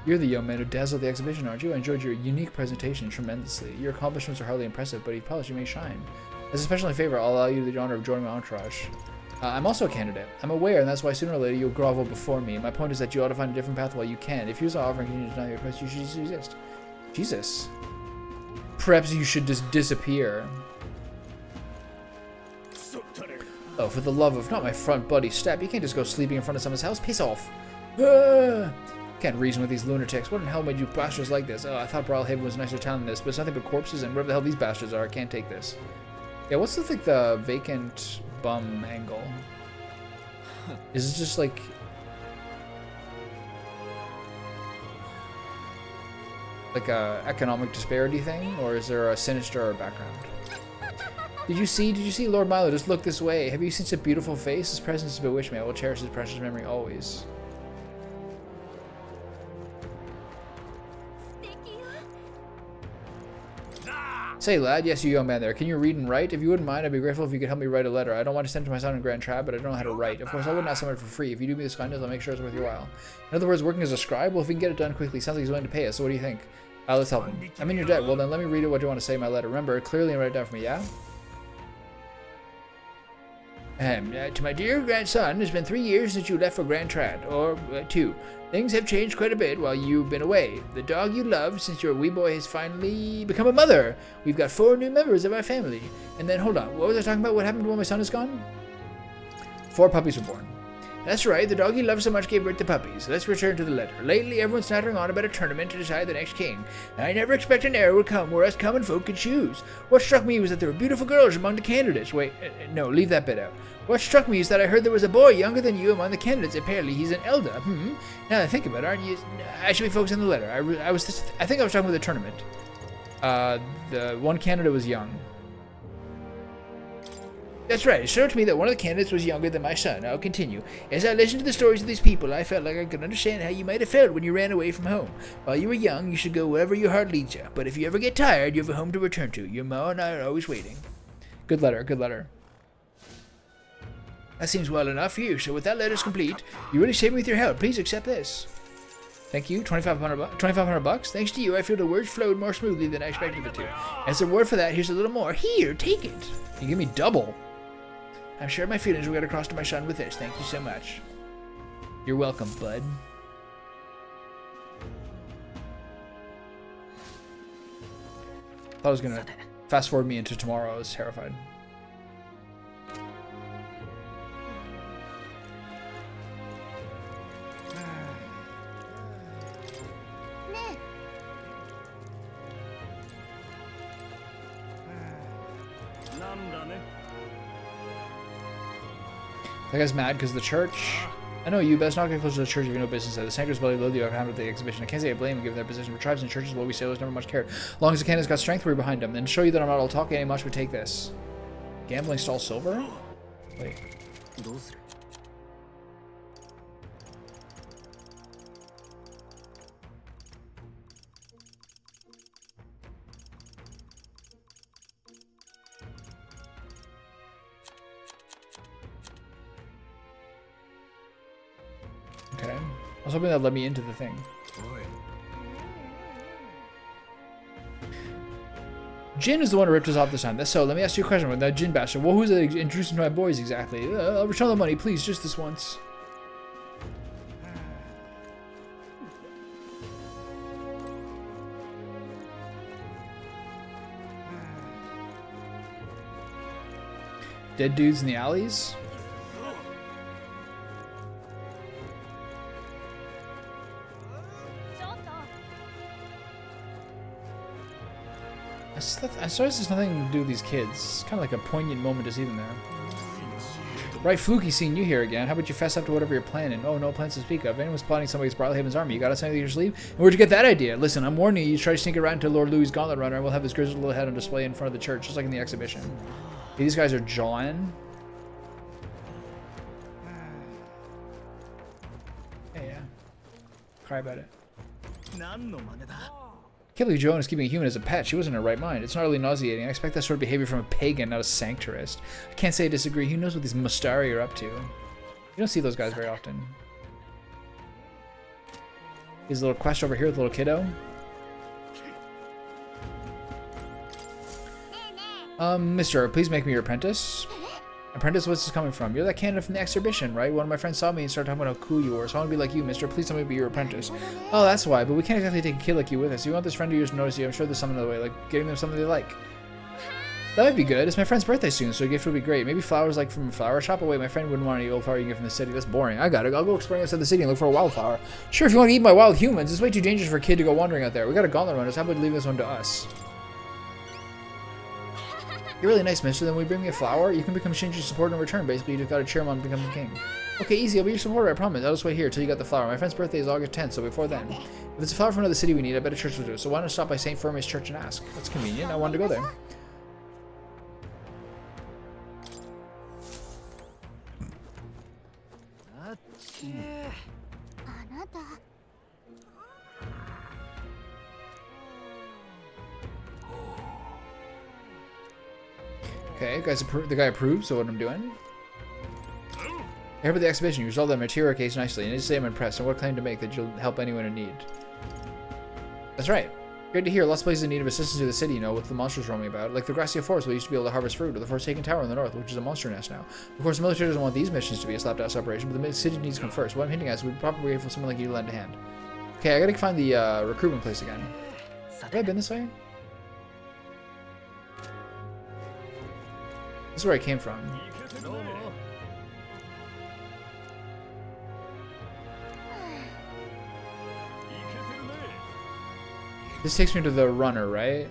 You're the young man who dazzled the exhibition, aren't you? I enjoyed your unique presentation tremendously. Your accomplishments are hardly impressive, but he polished you may shine. As a special favor, I'll allow you the honor of joining my entourage. I'm also a candidate. I'm aware, and that's why sooner or later you'll grovel before me. My point is that you ought to find a different path while you can. If you use the offer and continue to deny your request, you should resist. Jesus. Perhaps you should just disappear. Oh, for the love of not my front buddy, step. You can't just go sleeping in front of someone's house. Piss off. Can't reason with these lunatics. What in hell made you bastards like this? Oh, I thought Brawlhaven was a nicer town than this, but it's nothing but corpses and whatever the hell these bastards are. I can't take this. Yeah, what's the like the vacant bum angle? Is it just like a economic disparity thing, or is there a sinister background? Did you see Lord Milo just look this way? Have you seen such a beautiful face? His presence has bewitched me. I will cherish his precious memory always. Say, lad, yes, you young man there. Can you read and write? If you wouldn't mind, I'd be grateful if you could help me write a letter. I don't want to send it to my son in Grand Trab, but I don't know how to write. Of course, I wouldn't ask someone for free. If you do me this kindness, I'll make sure it's worth your while. In other words, working as a scribe? Well, if we can get it done quickly, sounds like he's willing to pay us. So what do you think? Let's help him. I'm in your debt. Well, then let me read it what you want to say in my letter. Remember, clearly and write it down for me, yeah? To my dear grandson, it's been 3 years since you left for Grand Trad, or 2. Things have changed quite a bit while you've been away. The dog you loved since your wee boy has finally become a mother. We've got 4 new members of our family. And then, hold on, what was I talking about? What happened when my son is gone? 4 puppies were born. That's right, the dog you loved so much gave birth to puppies. Let's return to the letter. Lately, everyone's nattering on about a tournament to decide the next king. I never expected an era would come where us common folk could choose. What struck me was that there were beautiful girls among the candidates. Wait, no, leave that bit out. What struck me is that I heard there was a boy younger than you among the candidates. Apparently, he's an elder. Now that I think about it, aren't you? I should be focusing on the letter. I think I was talking about the tournament. The one candidate was young. That's right. It showed to me that one of the candidates was younger than my son. I'll continue. As I listened to the stories of these people, I felt like I could understand how you might have felt when you ran away from home. While you were young, you should go wherever your heart leads you. But if you ever get tired, you have a home to return to. Your ma and I are always waiting. Good letter. Good letter. That seems well enough here. So with that letter's complete, you really saved me with your help. Please accept this. Thank you. 2,500 bucks. Thanks to you, I feel the words flowed more smoothly than I expected it to. As a reward for that, here's a little more. Here, take it. You give me double. I'm sure my feelings will get across to my son with this. Thank you so much. You're welcome, bud. Thought I was gonna fast forward me into tomorrow. I was terrified. That guy's mad because of the church. I know you best not get close to the church if you know business there. The sanctors belly loathe you. I've handled the exhibition. I can't say I blame you given their position. For tribes and churches, what we sailors never much cared. As long as the cannon's got strength, we're behind them. And to show you that I'm not all talking any much, we take this. Gambling stall silver? Wait. Okay. I was hoping that let me into the thing. Jin is the one who ripped us off this time. So let me ask you a question with that Jin bastard. Well, who's introducing to my boys exactly? I'll return the money, please, just this once. Dead dudes in the alleys? I suppose there's nothing to do with these kids. It's kind of like a poignant moment to see them there. Right, Fluky, seeing you here again. How about you fess up to whatever you're planning? Oh, no plans to speak of. Anyone's plotting somebody's Bridlehaven's army. You got something in your sleeve? And where'd you get that idea? Listen, I'm warning you. You try to sneak around into Lord Louis' Gauntlet Runner, and we'll have his grizzled little head on display in front of the church, just like in the exhibition. Okay, these guys are jawing. Yeah. Cry about it. I can't believe Joan is keeping a human as a pet. She wasn't in her right mind. It's not really nauseating. I expect that sort of behavior from a pagan, not a sanctuarist. I can't say I disagree. Who knows what these Mustari are up to? You don't see those guys very often. His little quest over here with the little kiddo. Mister, please make me your apprentice. Apprentice, what's this coming from? You're that candidate from the exhibition, right? One of my friends saw me and started talking about how cool you were, so I want to be like you, mister. Please tell me to be your apprentice. Oh, that's why, but we can't exactly take a kid like you with us. You want this friend of yours to notice you. I'm sure there's some other way, like getting them something they like. That might be good. It's my friend's birthday soon, so a gift would be great. Maybe flowers like from a flower shop. Oh, wait, my friend wouldn't want any old flower you can get from the city. That's boring. I got it. I'll go exploring outside the city and look for a wildflower. Sure, if you want to eat my wild humans, it's way too dangerous for a kid to go wandering out there. We got a gauntlet runners. How about leave this one to us? You're really nice, mister. Then when you bring me a flower, you can become Shinji's supporter in return. Basically, you just gotta cheer him on to become the king. Okay, easy. I'll be your supporter, I promise. I'll just wait here till you got the flower. My friend's birthday is August 10th, so before then. If it's a flower from another city we need, I bet a church will do it. So why not stop by St. Fermi's church and ask? That's convenient. I wanted to go there. Okay, the guy approves of what I'm doing. I heard about the exhibition. You resolved that material case nicely, and I just say I'm impressed. And what claim to make that you'll help anyone in need? That's right. Great to hear. Lots of places in need of assistance to the city, you know, with the monsters roaming about. Like the Gracia Forest, where we used to be able to harvest fruit, or the Forsaken Tower in the north, which is a monster nest now. Of course, the military doesn't want these missions to be a slapdash operation, but the city needs to come first. What I'm hinting at is we'd probably wait for someone like you to lend a hand. Okay, I gotta find the recruitment place again. Have I been this way? This is where I came from. This takes me to the runner, right?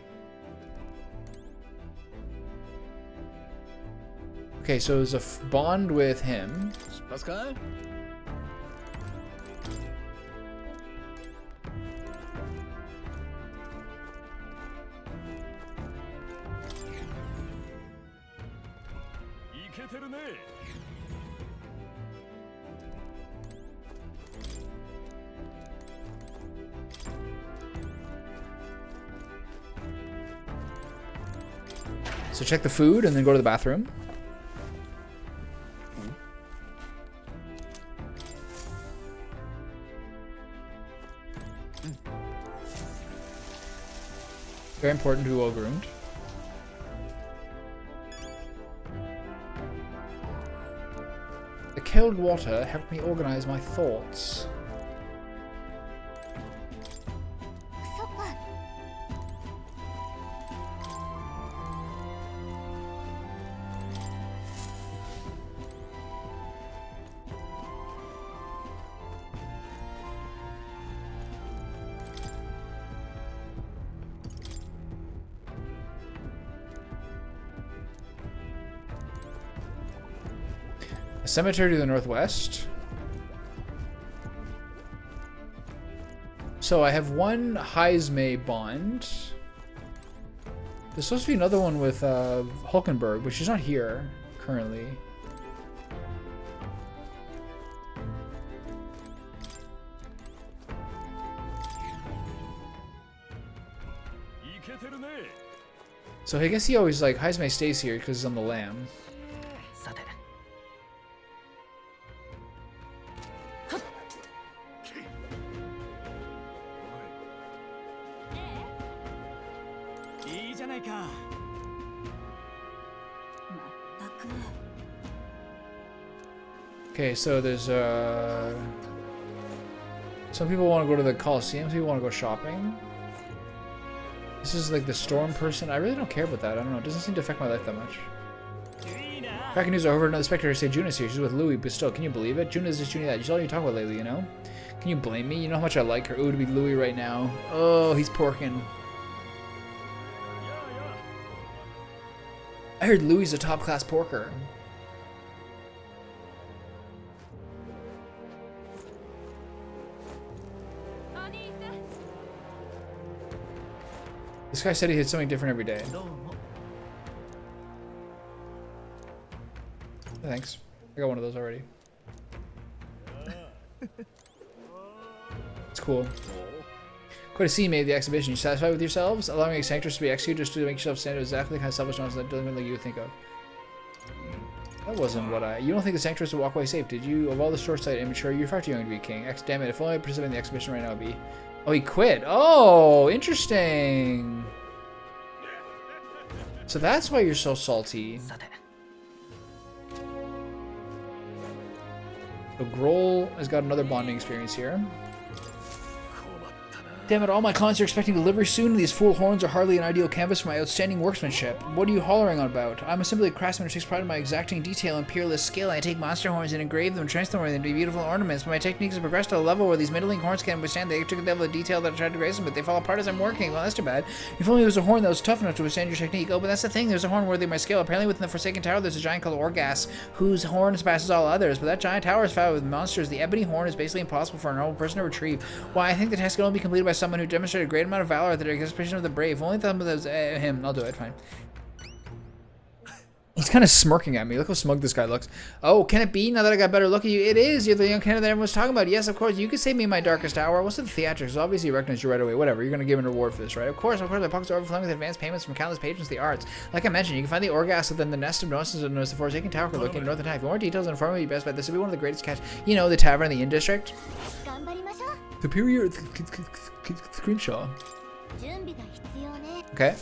Okay, so there's a bond with him. So check the food and then go to the bathroom. Very important to be well groomed. The cold water helped me organize my thoughts. Cemetery to the northwest. So I have one Heisme bond. There's supposed to be another one with Hulkenberg, but she's not here currently. So I guess he always like Heisme stays here because he's on the lamb. Okay, so there's some people want to go to the Coliseum, some people want to go shopping. This is like the storm person. I really don't care about that. I don't know. It doesn't seem to affect my life that much. Cracking news, I overheard another spectator say Juna's here. She's with Louis, but still, can you believe it? Juna's this, Juna that. She's all you talk about lately, you know? Can you blame me? You know how much I like her. Ooh, to be Louis right now. Oh, he's porking. I heard Louis is a top-class porker. This guy said he hit something different every day. Thanks. I got one of those already. It's cool. Quite a scene made of the exhibition. You satisfied with yourselves? Allowing a sanctuary to be executed just to make yourself stand out exactly the kind of selfish nonsense that doesn't like you would think of. That wasn't what I... You don't think the sanctuary would walk away safe, did you? Of all the short-sighted immature, you're far too young to be a king. Damn it, if only I participated in the exhibition right now, it would be... Oh, he quit. Oh, interesting. So that's why you're so salty. So Grohl has got another bonding experience here. Damn it, all my clients are expecting delivery soon, and these fool horns are hardly an ideal canvas for my outstanding workmanship. What are you hollering on about? I'm simply a craftsman who takes pride in my exacting detail and peerless skill. I take monster horns and engrave them and transform them into beautiful ornaments, but my techniques have progressed to a level where these middling horns can't withstand the intricate level of detail that I tried to grace them, but they fall apart as I'm working. Well, that's too bad. If only there was a horn that was tough enough to withstand your technique. Oh, but that's the thing, there's a horn worthy of my skill. Apparently within the Forsaken Tower there's a giant called Orgas, whose horn surpasses all others, but that giant tower is filled with monsters. The ebony horn is basically impossible for a normal person to retrieve. Why, I think the task can only be completed by someone who demonstrated great amount of valor at the exhibition of the brave. Only them was him. I'll do it. Fine. He's kind of smirking at me. Look how smug this guy looks. Oh, can it be? Now that I got a better look at you, it is. You're the young candidate that everyone's talking about. Yes, of course. You could save me in my darkest hour. What's the theatrics? Obviously, you recognize you right away. Whatever. You're gonna give him a reward for this, right? Of course. My pockets are overflowing with advanced payments from countless patrons of the arts. Like I mentioned, you can find the Orgas within the nest of nonsense known as the Forsaken Tower located north of town. For more details and inform me best bet, this would be one of the greatest catch. You know, the tavern in the Inn District. Superior Screamshaw. Okay.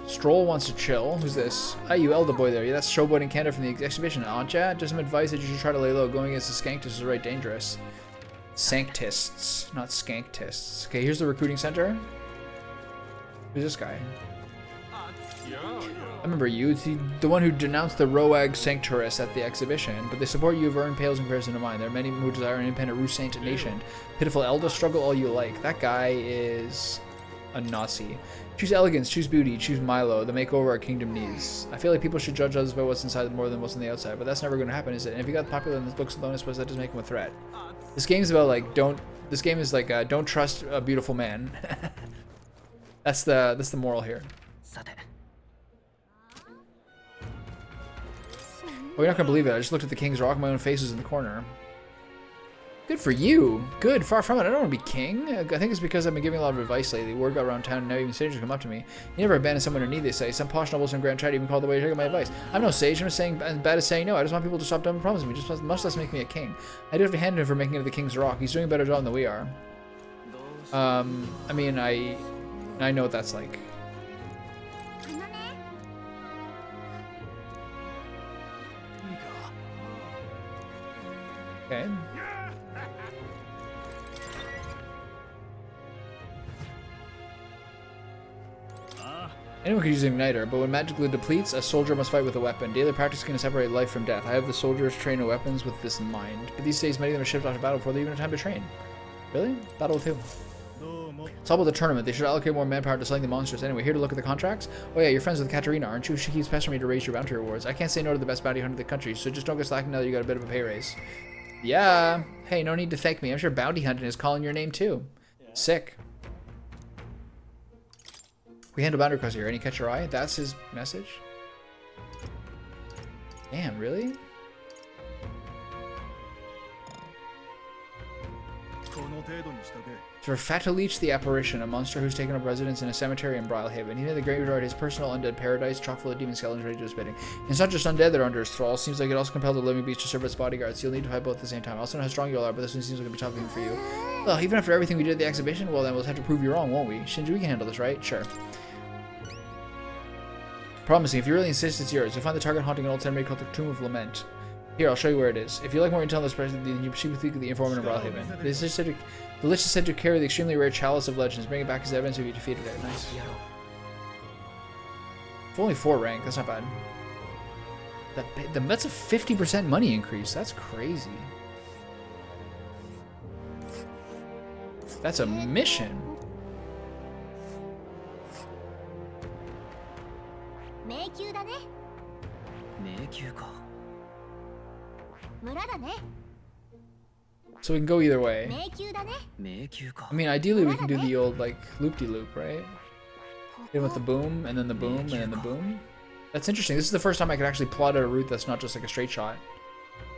Stroll wants to chill. Who's this? Ah, you elder boy there. Yeah, that's showboating candor from the exhibition, aren't ya? Just some advice that you should try to lay low. Going against the Skanktists is right dangerous. Sanctists, not Skanktists. Okay, here's the recruiting center. Who's this guy? I remember you. It's the one who denounced the Roag Sanctuarists at the exhibition, but they support you of earned pales in comparison to mine. There are many who desire an independent Rus Saint nation. Pitiful elder, struggle all you like. That guy is a Nazi. Choose elegance, choose beauty, choose Milo. The makeover our kingdom needs. I feel like people should judge others by what's inside more than what's on the outside, but that's never going to happen, is it? And if you got popular in the looks alone, I suppose that doesn't make him a threat. This game's about like This game is like don't trust a beautiful man. That's the moral here. Oh, you're not gonna believe it. I just looked at the King's Rock. My own face was in the corner. Good for you. Good. Far from it. I don't want to be king. I think it's because I've been giving a lot of advice lately. Word got around town, and now even sages come up to me. You never abandon someone in need, they say. Some posh nobles in Grand Trade even called the way to take my advice. I'm no sage. I'm just saying bad as saying no. I just want people to stop dumb promising me. Just much less make me a king. I do have to hand him for making it to the King's Rock. He's doing a better job than we are. I mean, I know what that's like. Okay. Anyone could use an igniter, but when magically depletes, a soldier must fight with a weapon. Daily practice can separate life from death. I have the soldiers train weapons with this in mind. But these days, many of them are shipped off to battle before they even have time to train. Really? Battle with who? It's all about the tournament. They should allocate more manpower to slaying the monsters. Anyway, here to look at the contracts. Oh yeah, you're friends with Katarina, aren't you? She keeps pestering me to raise your bounty rewards. I can't say no to the best bounty hunter in the country, so just don't get slacking now that you got a bit of a pay raise. Yeah. Hey, no need to thank me. I'm sure bounty hunting is calling your name too. Sick. We handle boundary requests here. Any catch your eye? That's his message? Damn, really? For Fataleech the Apparition, a monster who's taken up residence in a cemetery in Brylehaven. He made the graveyard his personal undead paradise, chock full of demon skeletons ready to his bidding. And it's not just undead that are under his thrall. Seems like it also compelled the living beast to serve as bodyguards. You'll need to fight both at the same time. I also know how strong you all are, but this one seems like it'll be tough for you. Well, even after everything we did at the exhibition, well then we'll have to prove you wrong, won't we? Shinji, we can handle this, right? Sure. Promising, if you really insist, it's yours. You'll find the target haunting an old cemetery called the Tomb of Lament. Here, I'll show you where it is. If you like more intel on this person, then you should speak with the informant in Brylehaven. The list is said to carry the extremely rare Chalice of Legends. Bring it back as evidence if you defeated it. Nice. For only 4 rank, that's not bad. That's a 50% money increase. That's crazy. That's a mission. So we can go either way. I mean, ideally we can do the old, like, loop-de-loop, right? Hit with the boom, and then the boom, and then the boom. That's interesting. This is the first time I could actually plot out a route that's not just like a straight shot.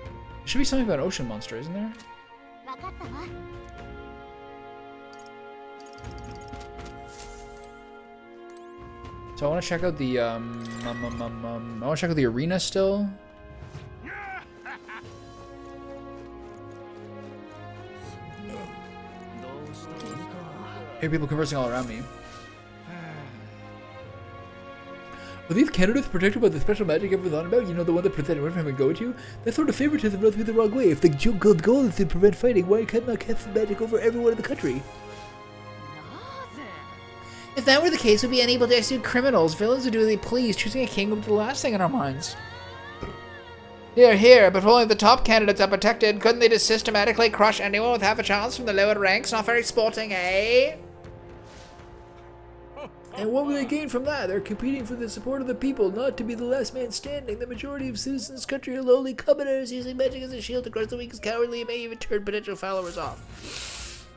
There should be something about Ocean Monster, isn't there? So I want to check out the, I want to check out the arena still. I hear people conversing all around me. Are these candidates protected by the special magic everyone's on about? You know, the one that prevented everyone from going to? That sort of favoritism rubs me the wrong way. If the goal is to prevent fighting, why can't not cast magic over everyone in the country? If that were the case, we'd be unable to execute criminals. Villains would do as they please. Choosing a king would be the last thing on our minds. Here, but if only the top candidates are protected, couldn't they just systematically crush anyone with half a chance from the lower ranks? Not very sporting, eh? And what will they gain from that? They're competing for the support of the people, not to be the last man standing. The majority of citizens in this country are lowly commoners, using magic as a shield to crush the weak as cowardly and may even turn potential followers off.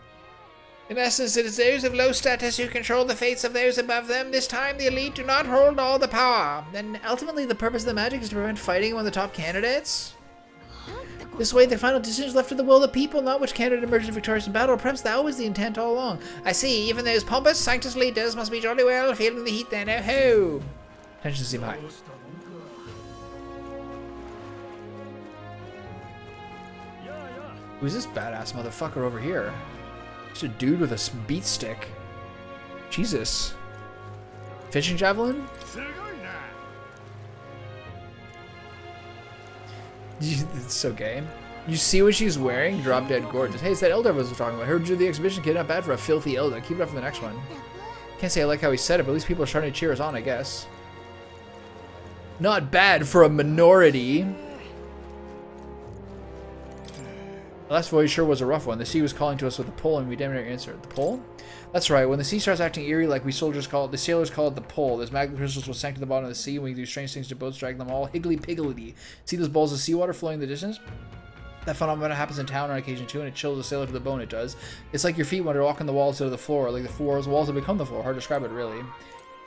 In essence, it is those of low status who control the fates of those above them. This time, the elite do not hold all the power. And ultimately, the purpose of the magic is to prevent fighting among the top candidates. This way, the final decision is left to the will of the people, not which candidate emerges victorious in battle. Perhaps that was the intent all along. I see. Even those pompous, sanctus leaders must be jolly well feeling the heat then. Oh ho! Tensions seem high. Who's this badass motherfucker over here? It's a dude with a beat stick. Jesus. Fishing javelin? It's so gay. You see what she's wearing? Drop dead gorgeous. Hey, it's that Elder I was talking about. Heard you the exhibition kid. Not bad for a filthy Elder. Keep it up for the next one. Can't say I like how he said it, but at least people are starting to cheer us on, I guess. Not bad for a minority. The last voyage sure was a rough one. The sea was calling to us with a pole, and we damn near answered. The pole? That's right. When the sea starts acting eerie, like we soldiers call it, the sailors call it the pole. Those magnet crystals will sink to the bottom of the sea. We do strange things to boats, drag them all higgly-piggledy. See those balls of seawater flowing in the distance? That phenomenon happens in town on occasion too, and it chills a sailor to the bone. It does. It's like your feet when you're walking the walls instead of the floor, like the walls have become the floor. Hard to describe it, really.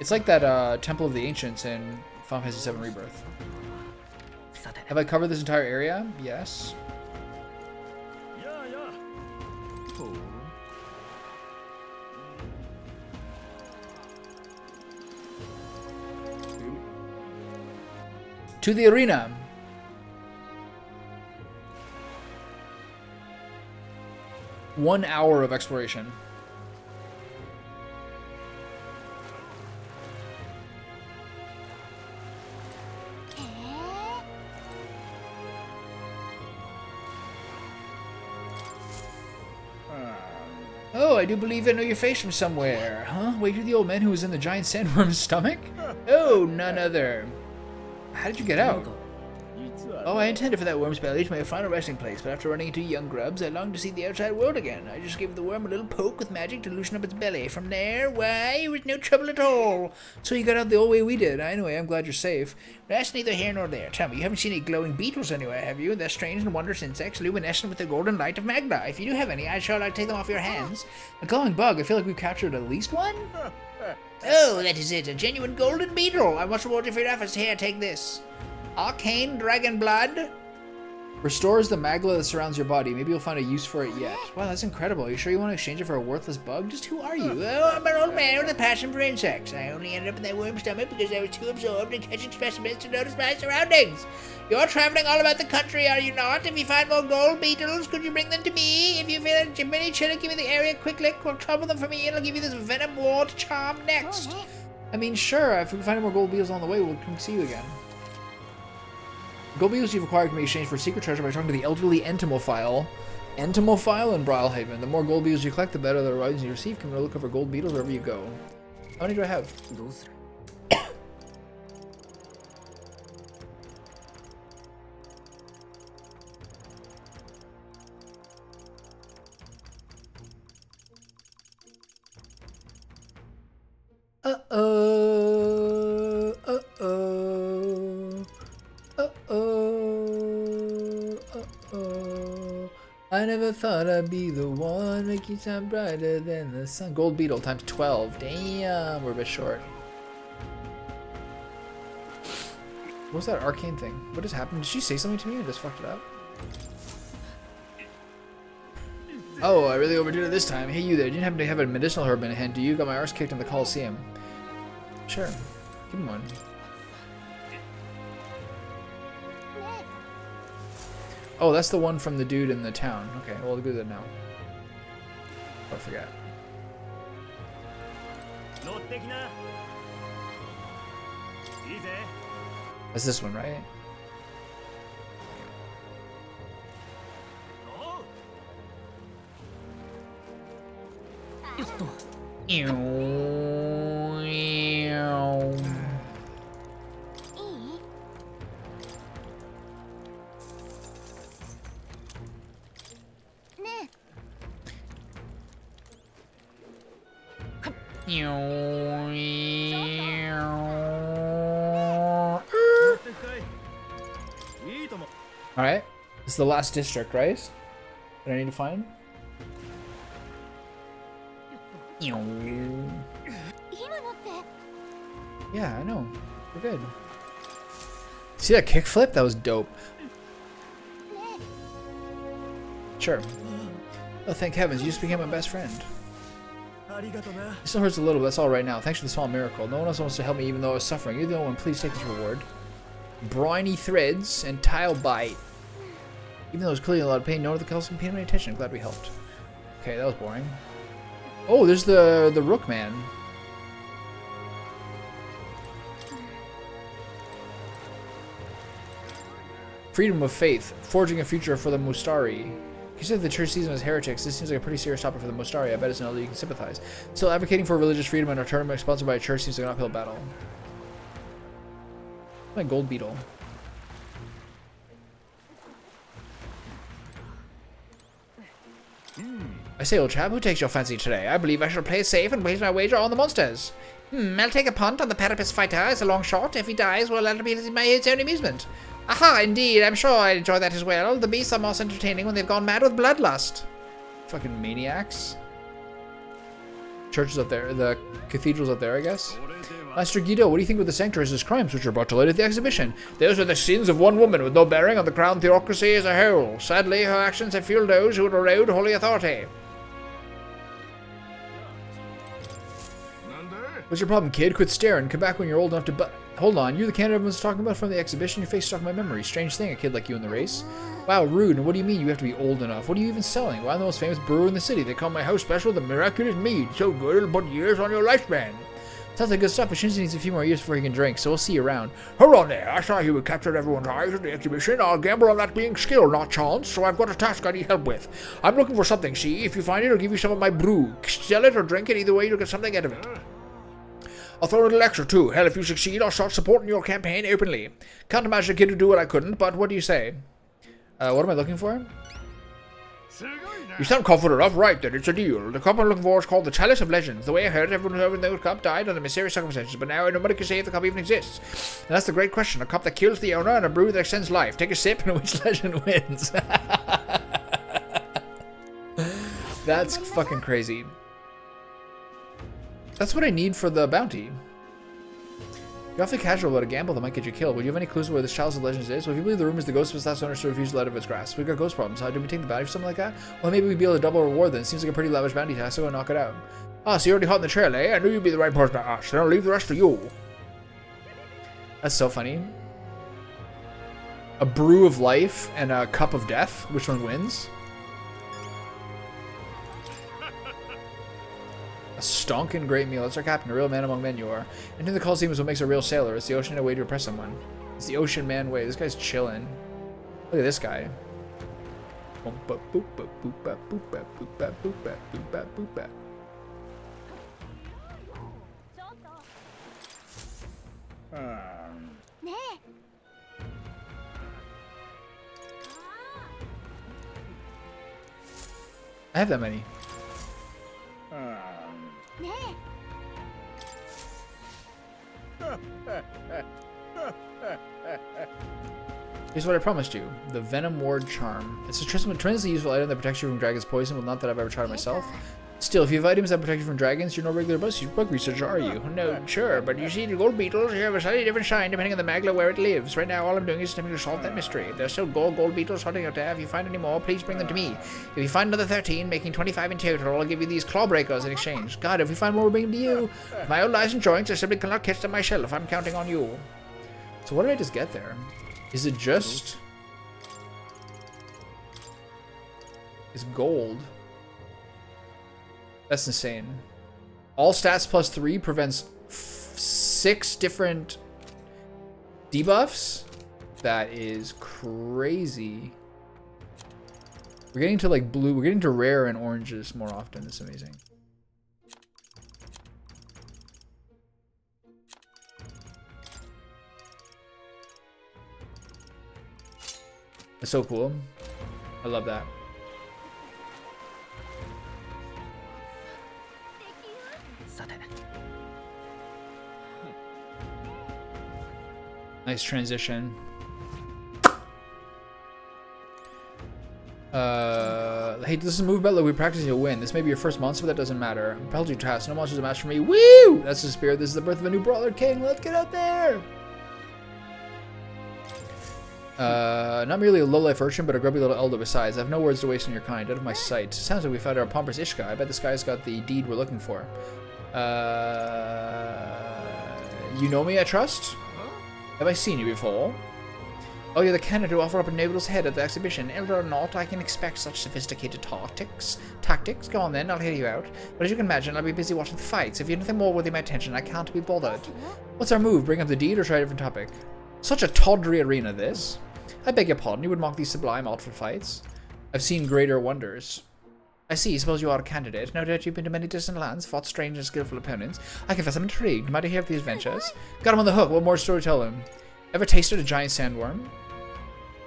It's like that Temple of the Ancients in Final Fantasy VII Rebirth. Have I covered this entire area? Yes. To the arena. One hour of exploration. Oh, I do believe I know your face from somewhere. Huh? Wait, you're the old man who was in the giant sandworm's stomach? Oh, none other. How did you get out? Oh, I intended for that worm's belly to be my final resting place, but after running into young grubs, I longed to see the outside world again. I just gave the worm a little poke with magic to loosen up its belly. From there, why, it was no trouble at all. So you got out the old way we did. Anyway, I'm glad you're safe. That's neither here nor there. Tell me, you haven't seen any glowing beetles anywhere, have you? They're strange and wondrous insects, luminescent with the golden light of Magna. If you do have any, I'd sure like to take them off your hands. A glowing bug, I feel like we've captured at least one? Oh, that is it, a genuine golden beetle. I must reward you for your efforts. Here, take this. Arcane Dragon Blood. Restores the magla that surrounds your body. Maybe you'll find a use for it yet. Wow, that's incredible. Are you sure you want to exchange it for a worthless bug? Just who are you? Oh, I'm an old man with a passion for insects. I only ended up in that worm stomach because I was too absorbed in catching specimens to notice my surroundings. You're traveling all about the country, are you not? If you find more gold beetles, could you bring them to me? If you feel like Jiminy Chilli, give me the area quick lick. We'll trouble them for me and I'll give you this venom ward charm next. I mean, sure, if we find more gold beetles on the way, we'll come see you again. Gold beetles you've acquired can be exchanged for secret treasure by talking to the elderly entomophile. Entomophile in Brilhaven. The more gold beetles you collect, the better the rewards you receive. Come to look for gold beetles wherever you go. How many do I have? Uh-oh. Uh-oh. Uh-oh. Uh-oh. I never thought I'd be the one that keeps on brighter than the sun. Gold beetle times 12. Damn, we're a bit short. What was that arcane thing? What just happened? Did she say something to me or just fucked it up? Oh, I really overdid it this time. Hey, you there. You didn't happen to have a medicinal herb in hand, do you? Got my arse kicked in the Coliseum. Sure. Give him one. Oh, that's the one from the dude in the town. Okay, well, we'll do that now. Oh, I forgot. That's this one, right? Alright, this is the last district, right? That I need to find? Yeah, I know. We're good. See that kickflip? That was dope. Sure. Oh, thank heavens, you just became my best friend. It still hurts a little, but that's all right now. Thanks for the small miracle. No one else wants to help me even though I was suffering. You're the only one. Please take this reward. Briny threads and tile bite. Even though it was clearly a lot of pain, no one at the castle paid any attention. I'm glad we helped. Okay, that was boring. Oh, there's the Rook Man. Freedom of faith. Forging a future for the Mustari. You said the church sees them as heretics. This seems like a pretty serious topic for the Mustari. I bet it's an elder you can sympathize. Still, advocating for religious freedom and a tournament sponsored by a church seems like an uphill battle. My gold beetle. I say, old chap, who takes your fancy today? I believe I shall play safe and waste my wager on the monsters. I'll take a punt on the Parapus fighter. It's a long shot. If he dies, well, that'll be its own amusement. Aha, indeed. I'm sure I'd enjoy that as well. The beasts are most entertaining when they've gone mad with bloodlust. Fucking maniacs. Churches up there. The cathedral's up there, I guess. Master Guido, what do you think of the sanctuaries' crimes which are brought to light at the exhibition? Those are the sins of one woman with no bearing on the crown theocracy as a whole. Sadly, her actions have fueled those who would erode holy authority. What's your problem, kid? Quit staring. Come back when you're old enough to Hold on, you're the candidate everyone's talking about from the exhibition? Your face stuck in my memory. Strange thing, a kid like you in the race. Wow, rude. And what do you mean you have to be old enough? What are you even selling? Well, I'm the most famous brewer in the city. They call my house special the Miraculous Mead. So good, it'll put years on your lifespan. Sounds like good stuff, but Shinji needs a few more years before he can drink, so we'll see you around. Hold on there. I saw you had captured everyone's eyes at the exhibition. I'll gamble on that being skill, not chance, so I've got a task I need help with. I'm looking for something, see? If you find it, I'll give you some of my brew. Sell it or drink it, either way you'll get something out of it. I'll throw in a little extra too. Hell, if you succeed, I'll start supporting your campaign openly. Can't imagine a kid to do what I couldn't, but what do you say? What am I looking for? You sound confident enough, right then, it's a deal. The cup I'm looking for is called the Chalice of Legends. The way I heard it, everyone who ever knew the cup died under mysterious circumstances, but now nobody can say if the cup even exists. And that's the great question. A cup that kills the owner and a brew that extends life. Take a sip and which legend wins. That's fucking crazy. That's what I need for the bounty. You're awfully casual about a gamble that might get you killed. Would you have any clues where this Chalice of Legends is? Well, if you believe the rumors, the ghost of its last owner still refused to let out of its grasp. We've got ghost problems. How did we take the bounty for something like that? Well, maybe we'd be able to double reward then. It seems like a pretty lavish bounty task, so I'll knock it out. Ah, so you're already hot in the trail, eh? I knew you'd be the right person to ask. Then I'll leave the rest to you. That's so funny. A brew of life and a cup of death. Which one wins? A stonking great meal. That's our captain, a real man among men you are. Entering the Colosseum is what makes a real sailor. It's the ocean a way to impress someone. It's the ocean man way. This guy's chilling. Look at this guy. I have that many. Here's what I promised you. The Venom Ward Charm. It's a tremendously useful item that protects you from dragon's poison, but not that I've ever tried it myself. Still, if you have items that protect you from dragons, you're no regular bug researcher, are you? No, sure, but you see, the gold beetles have a slightly different shine depending on the magla where it lives. Right now, all I'm doing is attempting to solve that mystery. There's still gold beetles hunting out there. If you find any more, please bring them to me. If you find another 13, making 25 in total, I'll give you these claw breakers in exchange. God, if we find more, we'll bring them to you. My own lies and joints, I simply cannot catch them myself. I'm counting on you. So what did I just get there? Is it just... It's gold. That's insane. All stats plus 3 prevents 6 different debuffs? That is crazy. We're getting to like blue. We're getting to rare and oranges more often. It's amazing. That's so cool. I love that. Nice transition. Hey, this is a move battle we practice, you'll win. This may be your first monster, but that doesn't matter. Repelled your task. No monster's a match for me. Woo! That's the spirit. This is the birth of a new brawler king. Let's get out there! Not merely a low-life urchin, but a grubby little elder besides. I have no words to waste on your kind. Out of my sight. Sounds like we found our pompous Ishka. I bet this guy's got the deed we're looking for. You know me, I trust? Have I seen you before? Oh, you're the candidate who offered up a noble's head at the exhibition. Elder or not, I can expect such sophisticated tactics. Go on then, I'll hear you out. But as you can imagine, I'll be busy watching the fights. If you have anything more worthy my attention, I can't be bothered. What's our move? Bring up the deed or try a different topic? Such a tawdry arena, this. I beg your pardon, you would mock these sublime outfit fights? I've seen greater wonders. I see, suppose you are a candidate. No doubt you've been to many distant lands, fought strange and skillful opponents. I confess I'm intrigued. Might I hear of these adventures? Got him on the hook. What more story to tell him? Ever tasted a giant sandworm?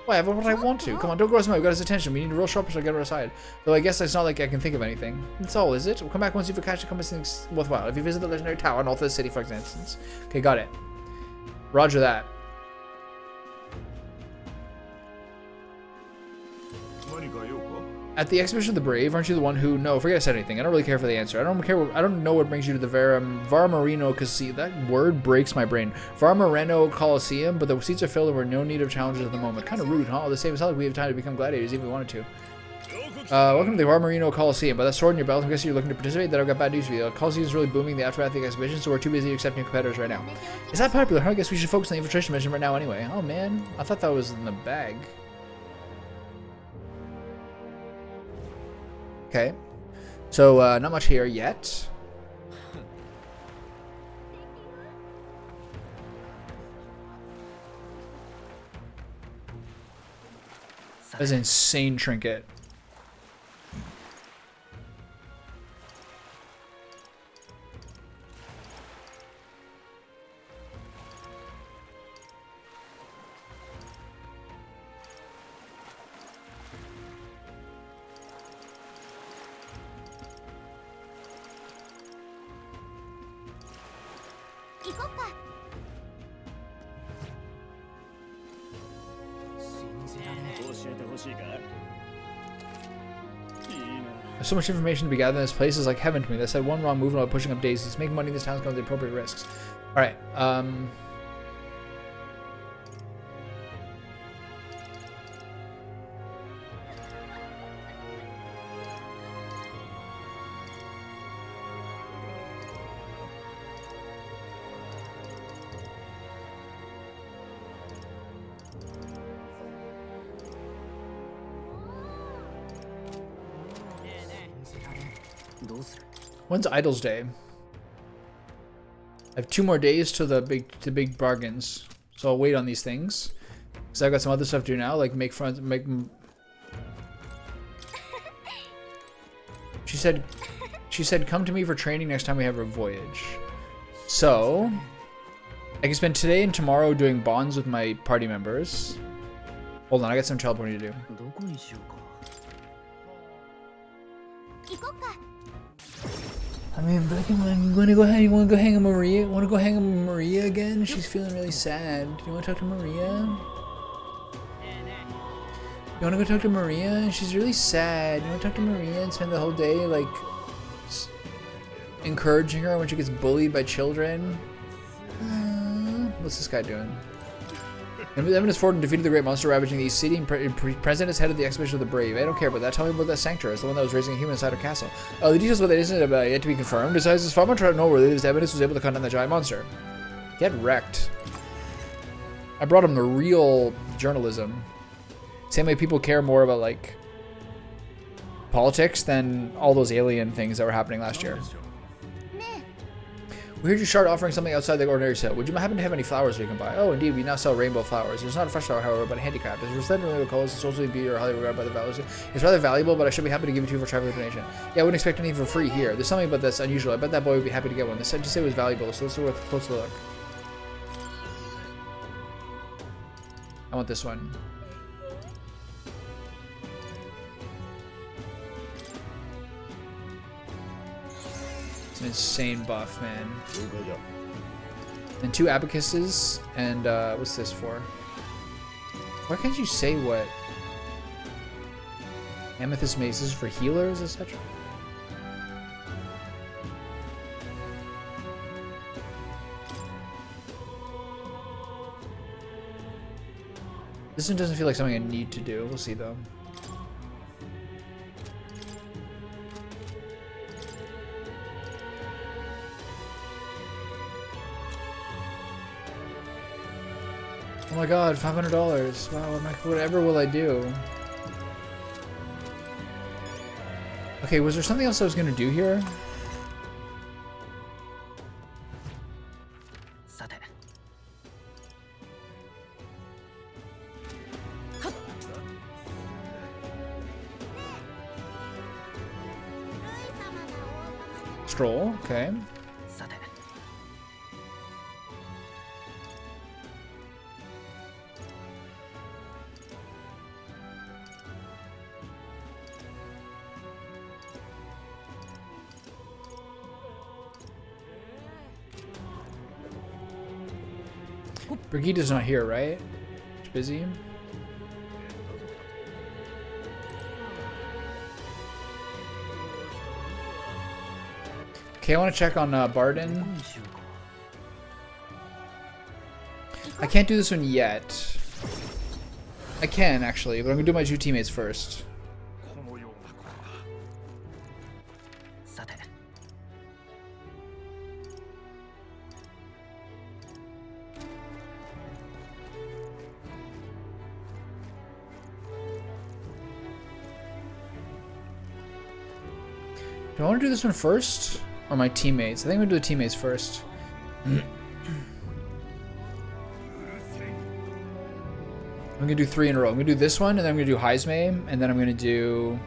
Why, ever what I want to. Come on, don't grow us. We've got his attention. We need a real sharp to get her aside. Though I guess it's not like I can think of anything. That's all, is it? We'll come back once you've accomplished something worthwhile. If you visit the legendary tower north of the city, for instance. Okay, got it. Roger that. At the exhibition of the brave, aren't you the one who... No, forget I said anything. I don't really care for the answer. I don't know what brings you to the Varmarino Coliseum. That word breaks my brain. Varmarino Coliseum, but the seats are filled and we're in no need of challenges at the moment. Kind of rude, huh? The same as how we have time to become gladiators if we wanted to. Welcome to the Varmarino Coliseum. By that sword in your belt, I'm guessing you're looking to participate. Then I've got bad news for you. The Coliseum is really booming the aftermath of the exhibition, so we're too busy accepting competitors right now. Is that popular? Huh? I guess we should focus on the infiltration mission right now anyway. Oh man, I thought that was in the bag. Okay, so not much here yet. That's an insane trinket. 行こっか。 There's so much information to be gathered in this place is like heaven to me. That said, one wrong move and I'll be pushing up daisies. Make money in this town comes with the appropriate risks. Alright, when's Idol's Day? I have 2 more days to the big bargains, so I'll wait on these things. Cause I've got some other stuff to do now, like make friends, make. She said, come to me for training next time we have a voyage. So, I can spend today and tomorrow doing bonds with my party members. Hold on, I got some teleporting to do. 行こっか。 I mean, but you wanna go hang with Maria? Wanna go hang with Maria again? She's feeling really sad. Do you wanna talk to Maria? You wanna go talk to Maria? She's really sad. You wanna talk to Maria and spend the whole day like encouraging her when she gets bullied by children? What's this guy doing? Eminence Ford defeated the great monster ravaging the East City and present as head of the expedition of the brave. I don't care about that. Tell me about that sanctuary. It's the one that was raising a human inside a castle. Oh, the details about that isn't about yet to be confirmed. Besides, this farmer tried to know where this evidence was able to cut down the giant monster. Get wrecked. I brought him the real journalism. Same way people care more about like politics than all those alien things that were happening last year. We heard you start offering something outside the ordinary sale. Would you happen to have any flowers we can buy? Oh, indeed, we now sell rainbow flowers. It's not a fresh flower, however, but a handicraft. It's resplendent rainbow colors, socially beauty or highly regarded by the values. It's rather valuable, but I should be happy to give it to you for travel donation. Yeah, I wouldn't expect anything for free here. There's something about this unusual. I bet that boy would be happy to get one. They said to say it was valuable, so let's do a closer look. I want this one. It's an insane buff, man. And 2 abacuses, and what's this for? Why can't you say what? Amethyst mace, this is for healers, etc. This one doesn't feel like something I need to do. We'll see though. Oh my god, $500. Wow, whatever will I do? Okay, was there something else I was gonna do here? Stroll, okay. Brigida's not here, right? She's busy. Okay, I want to check on Barden. I can't do this one yet. I can, actually, but I'm going to do my 2 teammates first. Do I want to do this one first? Or my teammates? I think I'm going to do the teammates first. I'm going to do 3 in a row. I'm going to do this one, and then I'm going to do Heisme, and then I'm going to do...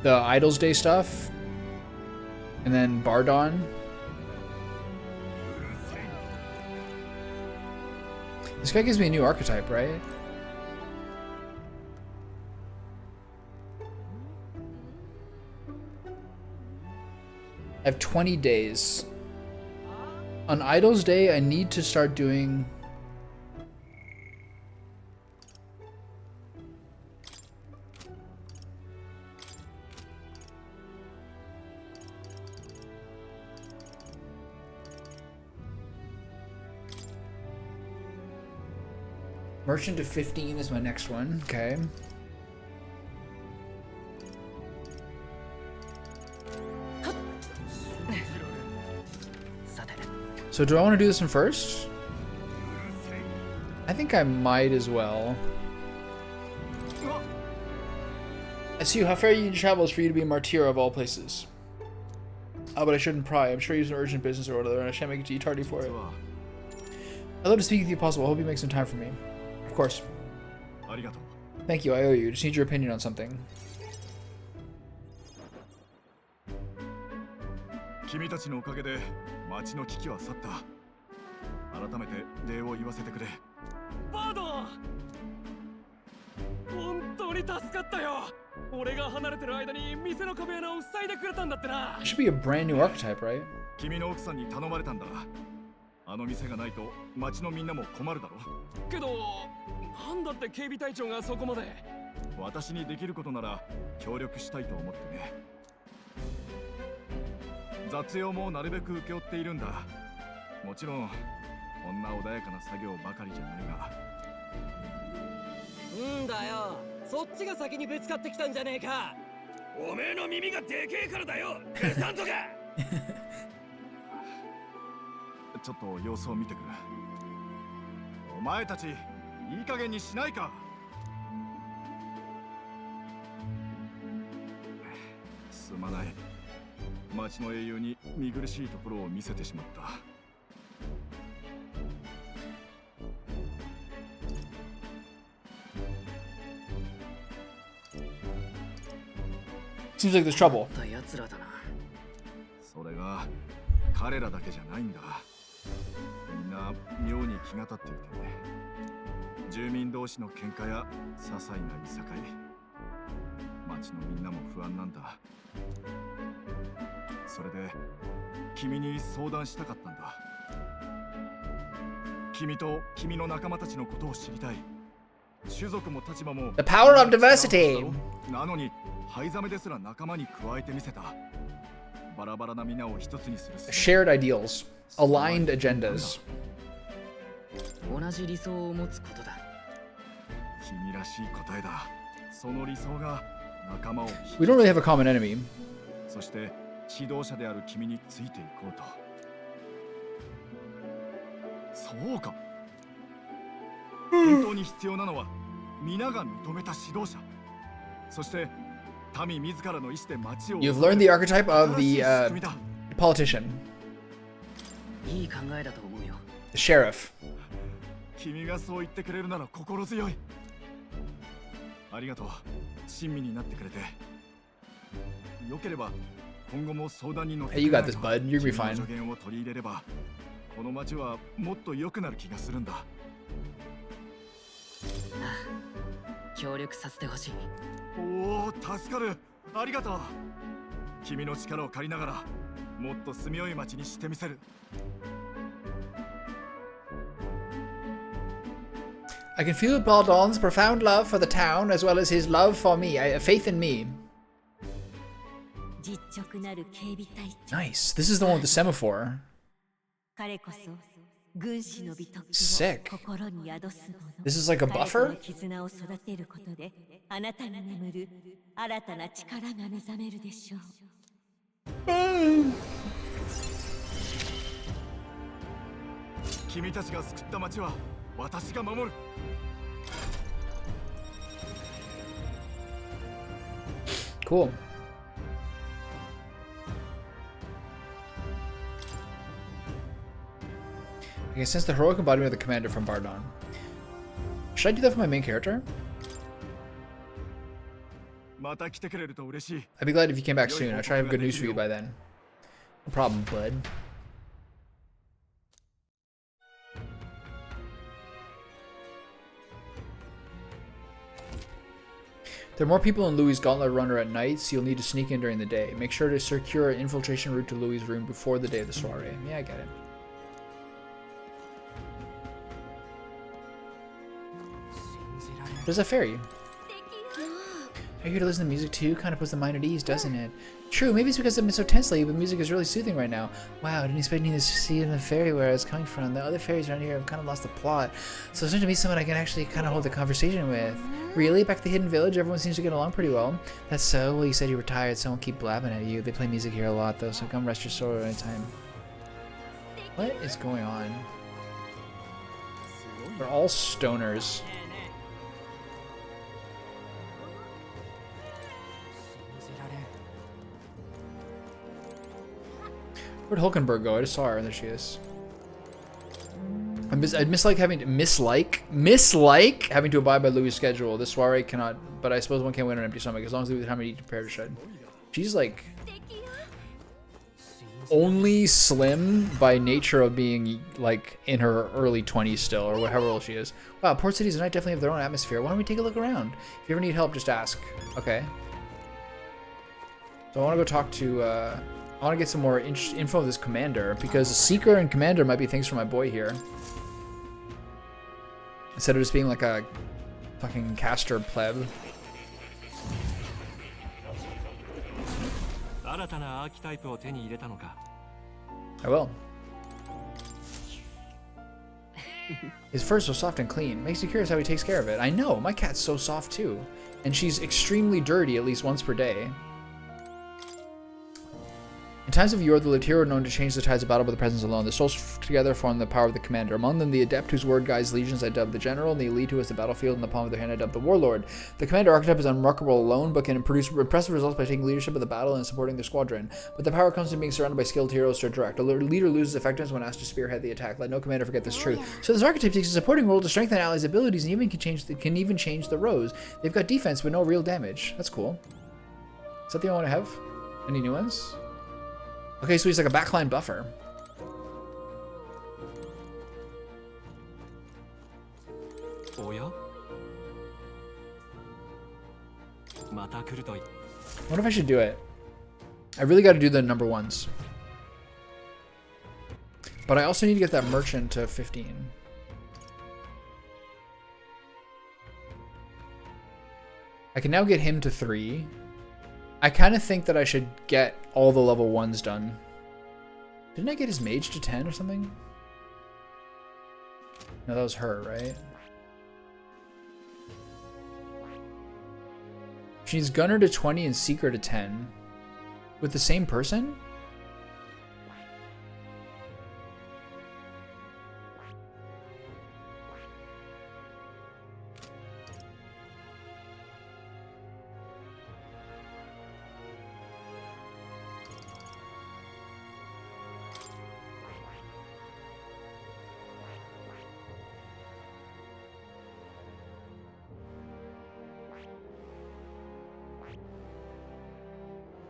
the Idol's Day stuff. And then Bardon. This guy gives me a new archetype, right? I have 20 days. On Idol's Day, I need to start doing... Merchant to 15 is my next one. Okay. So do I want to do this one first? I think I might as well. I see how far you need to travel is for you to be a martyr of all places. Oh, but I shouldn't pry. I'm sure you have some urgent business or whatever, and I shan't make it too tardy for it. I'd love to speak with you if possible. I hope you make some time for me. Of course. Thank you, I owe you. Just need your opinion on something. 君たちのおかげで町の危機は去った。改めて礼を言わせてくれ。バードン、本当に助かったよ。俺が離れてる間に店の壁穴を塞いでくれたんだってな。It should be a brand new archetype, right? 君の奥さんに頼まれたんだ。あの店がないと町のみんなも困るだろ。けど、なんだって警備隊長がそこまで。私にできることなら協力したいと思ってね。雑用もなるべく請け負っているんだ。もちろんこんな穏やかな作業ばかりじゃないが。んだよ、そっちが先にぶつかってきたんじゃねえか。おめえの耳がでけえからだよ、クサントか。ちょっと様子を見てくる。お前たちいい加減にしないか。すまない。町の英雄に見苦しいところを見せてしまった。Seems like there's trouble. それが彼らだけじゃないんだ。みんな妙に気が立っていてね。住民同士の喧嘩や些細ないさかい。町のみんなも不安なんだ。それで君に相談したかったんだ。君と君の仲間たちのことを知りたい。種族も立場も The power of diversity. なのに灰ザメですら仲間に加えてみせた。バラバラな皆を一つにする。Shared ideals. Aligned agendas. 同じ理想を持つことだ。君らしい答えだ。その理想が仲間を。We don't really have a common enemy. そして指導者である君についていこうと。そうか。本当に必要なのは皆が認めた指導者。そして民自らの意志で町を。You've learned the archetype of the politician. いい考えだと思うよ。The sheriff. 君がそう言ってくれるなら心強い。ありがとう。親身になってくれて。よければ今後も相談に乗ってくれないか。 Hey, you got this, bud. You're gonna be fine. 助言を取り入れればこの町はもっと良くなる気がするんだ。協力させてほしい。おお、助かる。ありがとう。君の力を借りながらもっと住みよい町にしてみせる。I can feel Baldon's profound love for the town as well as his love for me, faith in me. Nice. This is the one with the semaphore. Sick. This is like a buffer? Cool. Okay, since the heroic embodiment of the commander from Bardon. Should I do that for my main character? I'd be glad if you came back soon. I'll try to have good news for you by then. No problem, bud. There are more people in Louis' Gauntlet Runner at night, so you'll need to sneak in during the day. Make sure to secure an infiltration route to Louis' room before the day of the soiree. Yeah, I get it. There's a ferry. Are you here to listen to music too? Kind of puts the mind at ease, doesn't it? True, maybe it's because I've been so tense lately, but music is really soothing right now. Wow, I didn't expect me to see in the ferry where I was coming from. The other ferries around here have kind of lost the plot. So it's starting to be someone I can actually kind of hold a conversation with. Really? Back at the Hidden Village, everyone seems to get along pretty well. That's so? Well, you said you were tired, so I won't keep blabbing at you. They play music here a lot, though, so come rest your soul anytime. What is going on? They're all stoners. Where'd Hulkenberg go? I just saw her. There she is. I'd mislike having to abide by Louis' schedule. This soiree cannot, but I suppose one can't win on an empty stomach as long as we have time to eat prepared to shed. She's like only slim by nature of being like in her early 20s still, or whatever old she is. Wow, port cities at night definitely have their own atmosphere. Why don't we take a look around? If you ever need help, just ask. Okay. So I want to go talk to. I want to get some more info of this commander, because Seeker and Commander might be things for my boy here. Instead of just being like a fucking caster pleb. I will. His fur's so soft and clean. Makes you curious how he takes care of it. I know, my cat's so soft too. And she's extremely dirty at least once per day. In times of yore, the Latir are known to change the tides of battle by the presence alone. The souls together form the power of the commander. Among them, the adept whose word guides legions I dub the general, and the elite who has the battlefield in the palm of their hand I dub the warlord. The commander archetype is unremarkable alone, but can produce impressive results by taking leadership of the battle and supporting their squadron. But the power comes from being surrounded by skilled heroes to direct. A leader loses effectiveness when asked to spearhead the attack. Let no commander forget this truth. So this archetype takes a supporting role to strengthen allies' abilities and even can even change the rows. They've got defense but no real damage. That's cool. Is that the only one I have? Any new ones? Okay, so he's like a backline buffer. What if I should do it? I really got to do the number ones. But I also need to get that merchant to 15. I can now get him to 3. I kind of think that I should get all the level 1s done. Didn't I get his mage to 10 or something? No, that was her, right? She needs Gunner to 20 and Seeker to 10. With the same person?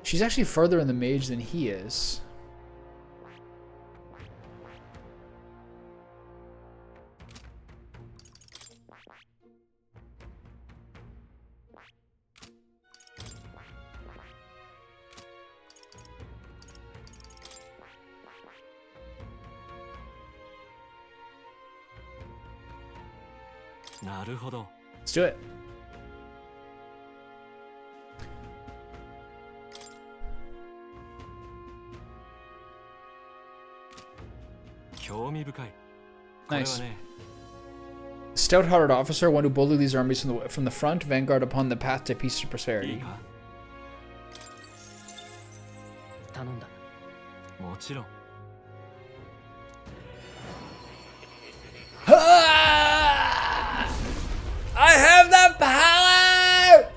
She's actually further in the mage than he is. Let's do it. Nice. Stout-hearted officer, one who boldly leads armies from the front, vanguard upon the path to peace and prosperity. I have the power!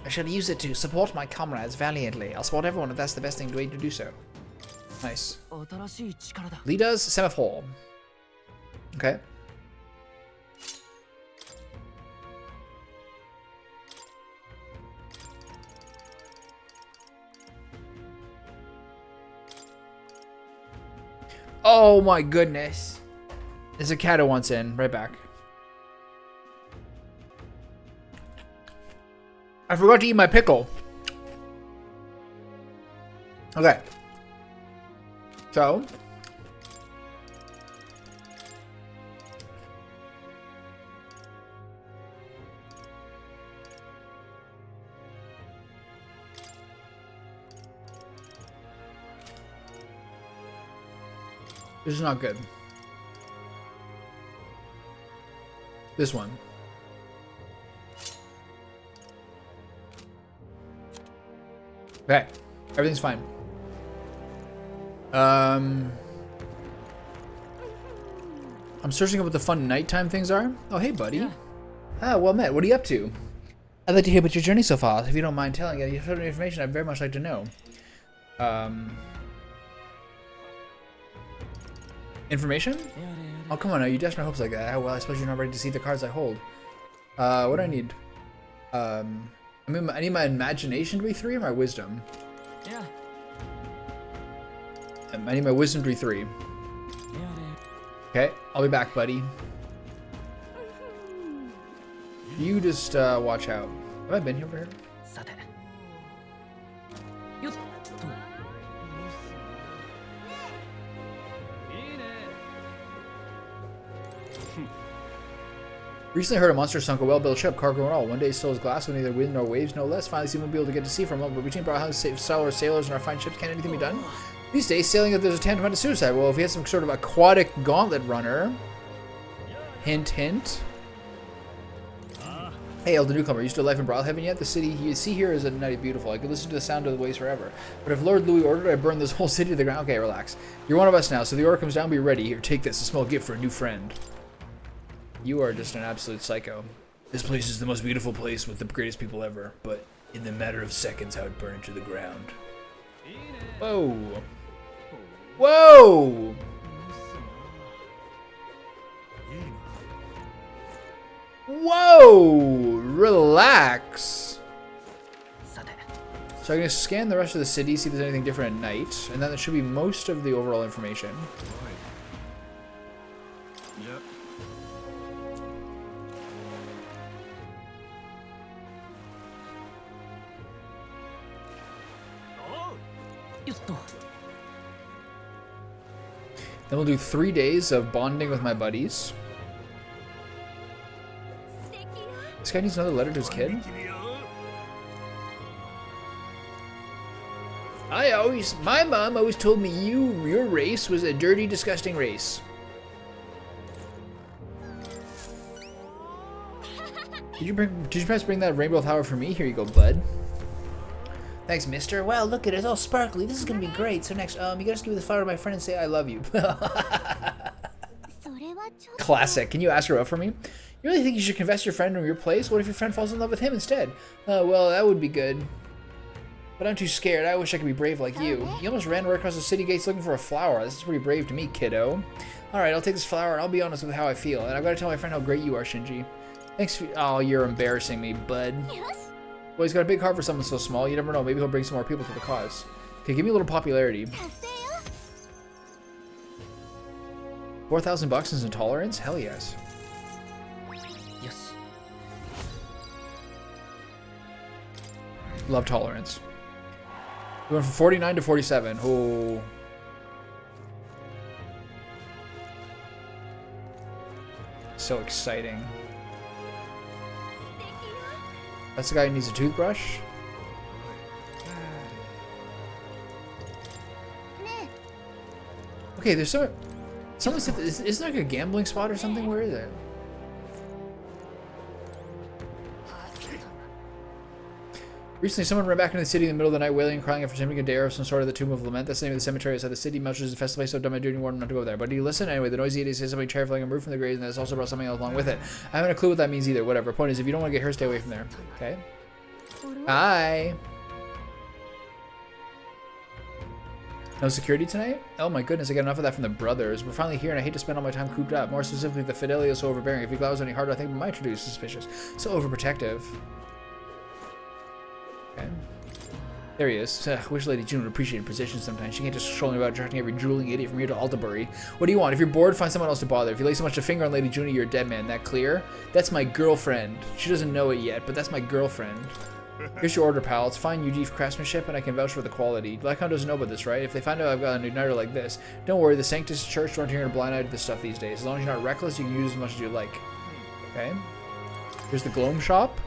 I shall use it to support my comrades valiantly. I'll support everyone if that's the best way to do so. Nice. Leaders, semaphore. Okay. Oh my goodness. There's a cat who wants in. Right back. I forgot to eat my pickle. Okay. So. This is not good. This one. Okay. Everything's fine. I'm searching up what the fun nighttime things are. Oh, hey, buddy. Yeah. Ah, well met. What are you up to? I'd like to hear about your journey so far. If you don't mind telling any sort of information, I'd very much like to know. Information? Oh, come on now. You dash my hopes like that. Well, I suppose you're not ready to see the cards I hold. What do I need? I need my imagination to be 3 or my wisdom? Yeah. I need my wisdom to be 3. Okay, I'll be back, buddy. You just watch out. Have I been here over here? Recently heard a monster sunk a well-built ship, cargo and all. One day still as glass with neither wind nor waves, no less. Finally, soon we'll be able to get to sea for a moment. But between our sailors and our fine ships, can't anything be done? These days, sailing there's a tantamount to suicide. Well, if we had some sort of aquatic gauntlet runner. Hint, hint. Hey, elder newcomer, you still alive in Brothhaven yet? The city you see here is at night beautiful. I could listen to the sound of the waves forever. But if Lord Louis ordered, I'd burn this whole city to the ground. Okay, relax. You're one of us now, so the order comes down, be ready. Here, take this, a small gift for a new friend. You are just an absolute psycho. This place is the most beautiful place with the greatest people ever, but in the matter of seconds, I would burn it to the ground. Whoa. Whoa! Whoa! Relax. So I'm going to scan the rest of the city, see if there's anything different at night, and then that should be most of the overall information. Yep. Then we'll do 3 days of bonding with my buddies. This guy needs another letter to his kid? My mom always told me your race was a dirty, disgusting race. Did you perhaps bring that rainbow flower for me? Here you go, bud. Thanks, mister. Wow, look at it. It's all sparkly. This is gonna be great. So next, you gotta just give the flower to my friend and say I love you. Classic. Can you ask her out for me? You really think you should confess your friend in your place? What if your friend falls in love with him instead? Well, that would be good. But I'm too scared. I wish I could be brave like you. You almost ran right across the city gates looking for a flower. This is pretty brave to me, kiddo. Alright, I'll take this flower and I'll be honest with how I feel. And I've got to tell my friend how great you are, Shinji. Thanks for— oh, you're embarrassing me, bud. Well, he's got a big heart for someone so small. You never know. Maybe he'll bring some more people to the cause. Okay, give me a little popularity. 4,000 bucks and some tolerance? Hell yes. Yes. Love tolerance. We went from 49 to 47. Oh. So exciting. That's the guy who needs a toothbrush. Okay, there's someone said, is there like a gambling spot or something? Where is it? Recently, someone ran back into the city in the middle of the night, wailing and crying after attempting a dare of some sort of the Tomb of Lament. That's the name of the cemetery outside the city. Much as the festival place, so done my duty warned not to go there. But do you listen? Anyway, the noisy idiot says something terrifying removed from the graves, and that's also brought something else along with it. I haven't a clue what that means either. Whatever. Point is, if you don't want to get hurt, stay away from there. Okay? Bye. No security tonight? Oh my goodness, I got enough of that from the brothers. We're finally here and I hate to spend all my time cooped up. More specifically, the Fidelio is so overbearing. If Iglao was any harder, I think we might introduce suspicious. So overprotective. Okay. There he is. Wish Lady June would appreciate her position sometimes. She can't just strolling about attracting every drooling idiot from here to Altabury. What do you want? If you're bored, find someone else to bother. If you lay so much a finger on Lady June, you're a dead man. That clear? That's my girlfriend. She doesn't know it yet, but that's my girlfriend. Here's your order, pal. It's fine UG for craftsmanship, and I can vouch for the quality. Blackhound doesn't know about this, right? If they find out I've got an igniter like this, don't worry. The Sanctus Church don't turn a blind eye to this stuff these days. As long as you're not reckless, you can use as much as you like. Okay. Here's the Gloam shop.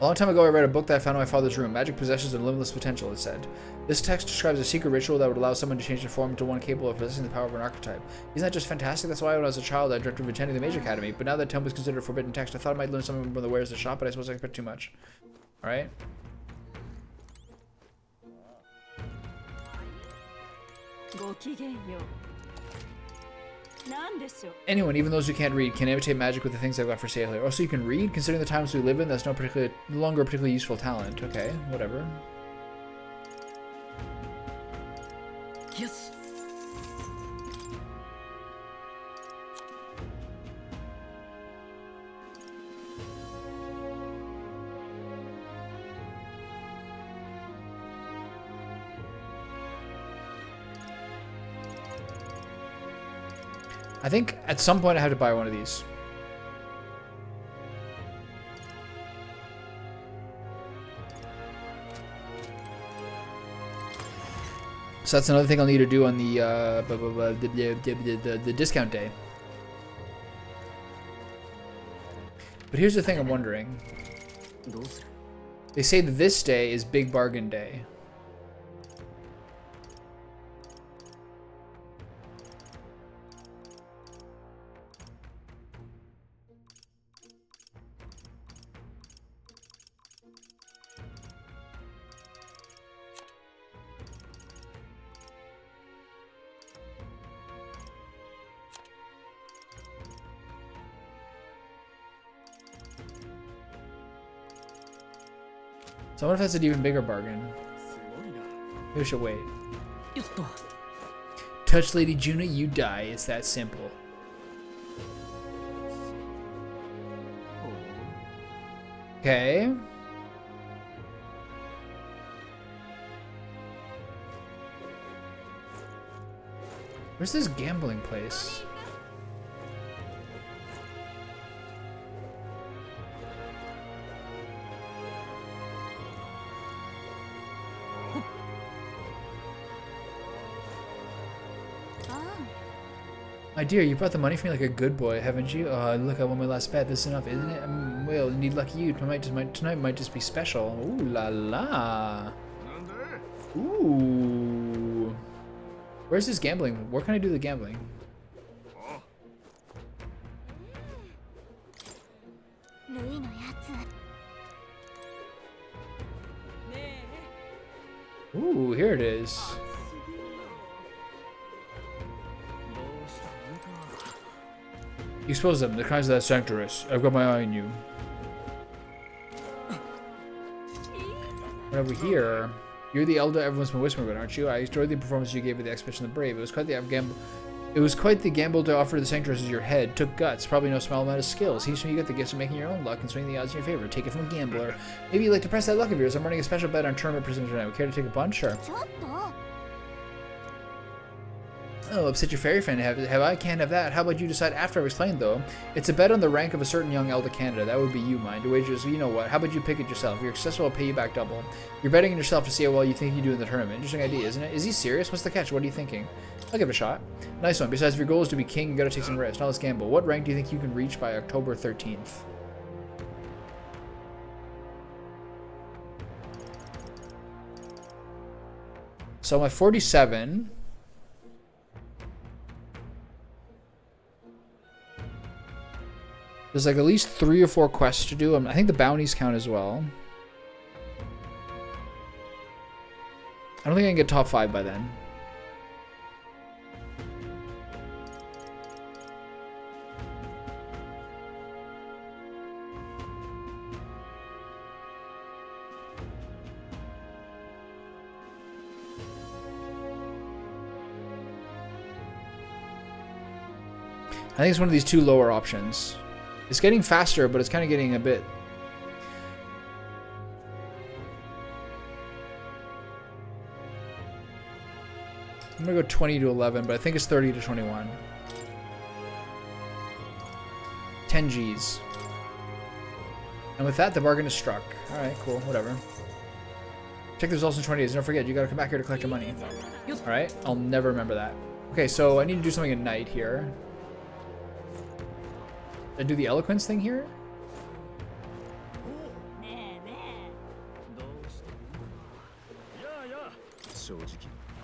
A long time ago, I read a book that I found in my father's room. Magic possesses a limitless potential, it said. This text describes a secret ritual that would allow someone to change their form into one capable of possessing the power of an archetype. Isn't that just fantastic? That's why when I was a child, I dreamt of attending the Mage Academy. But now that tome is considered a forbidden text, I thought I might learn something from the wares of the shop, but I suppose I expect too much. Alright. Anyone, even those who can't read, can imitate magic with the things I've got for sale here. Also, you can read. Considering the times we live in, that's no longer a particularly useful talent. Okay, whatever. Yes. I think at some point I have to buy one of these. So that's another thing I'll need to do on the discount day. But here's the thing I'm wondering. They say that this day is Big Bargain Day. So I wonder if that's an even bigger bargain. Maybe we should wait. Touch Lady Juna, you die. It's that simple. Okay. Where's this gambling place? My dear, you brought the money for me like a good boy, haven't you? Oh, look, I won my last bet. This is enough, isn't it? Well, indeed, lucky you. Tonight might just be special. Ooh la la. Ooh. Where's this gambling? Where can I do the gambling? Ooh, here it is. You expose them. The crimes of that sanctuaries. I've got my eye on you. And over here, you're the elder everyone's been whispering about, aren't you? I enjoyed the performance you gave at the Expedition of the Brave. It was quite the gamble to offer the sanctuaries as your head. Took guts. Probably no small amount of skills. He's when you get the gifts of making your own luck and swinging the odds in your favor. Take it from a gambler. Maybe you'd like to press that luck of yours. I'm running a special bet on tournament prisoners tonight. Would care to take a punch? Sure. Oh, upset your fairy friend. Have I? Can't have that. How about you decide after I've explained, though? It's a bet on the rank of a certain young elder candidate. That would be you, mind. The wagers, you know what? How about you pick it yourself? If you're successful, I'll pay you back double. You're betting on yourself to see how well you think you do in the tournament. Interesting idea, isn't it? Is he serious? What's the catch? What are you thinking? I'll give it a shot. Nice one. Besides, if your goal is to be king, you gotta take some risks. Now let's gamble. What rank do you think you can reach by October 13th? So I'm at 47. There's like at least 3 or 4 quests to do. I think the bounties count as well. I don't think I can get top 5 by then. I think it's one of these 2 lower options. It's getting faster, but it's kind of getting a bit... I'm gonna go 20 to 11, but I think it's 30 to 21. 10 G's. And with that, the bargain is struck. Alright, cool, whatever. Check the results in 20 days. Don't forget, you gotta come back here to collect your money. Alright, I'll never remember that. Okay, so I need to do something at night here. Did I do the eloquence thing here?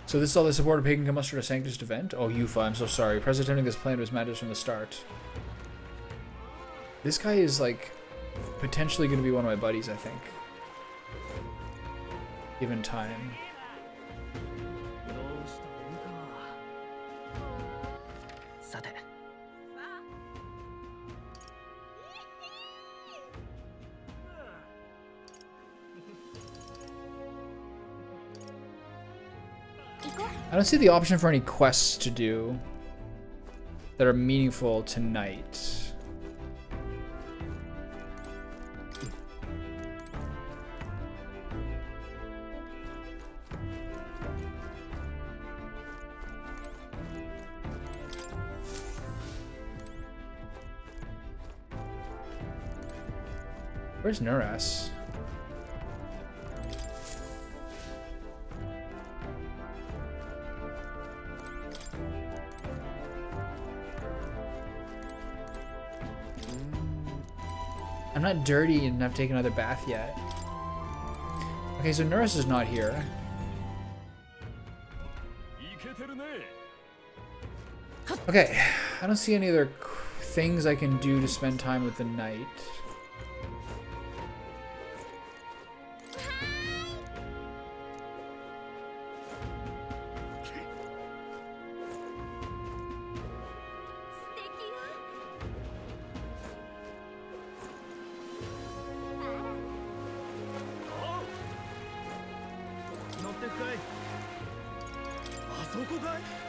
So this is all the support a pagan can muster at a Sanctus event? Oh, Yufa, I'm so sorry. Presenting this plan was madness from the start. This guy is, like, potentially going to be one of my buddies, I think. Given time. I don't see the option for any quests to do that are meaningful tonight. Where's Nuras? I'm not dirty and I've taken another bath yet. Okay, so Nuras is not here. Okay, I don't see any other things I can do to spend time with the knight.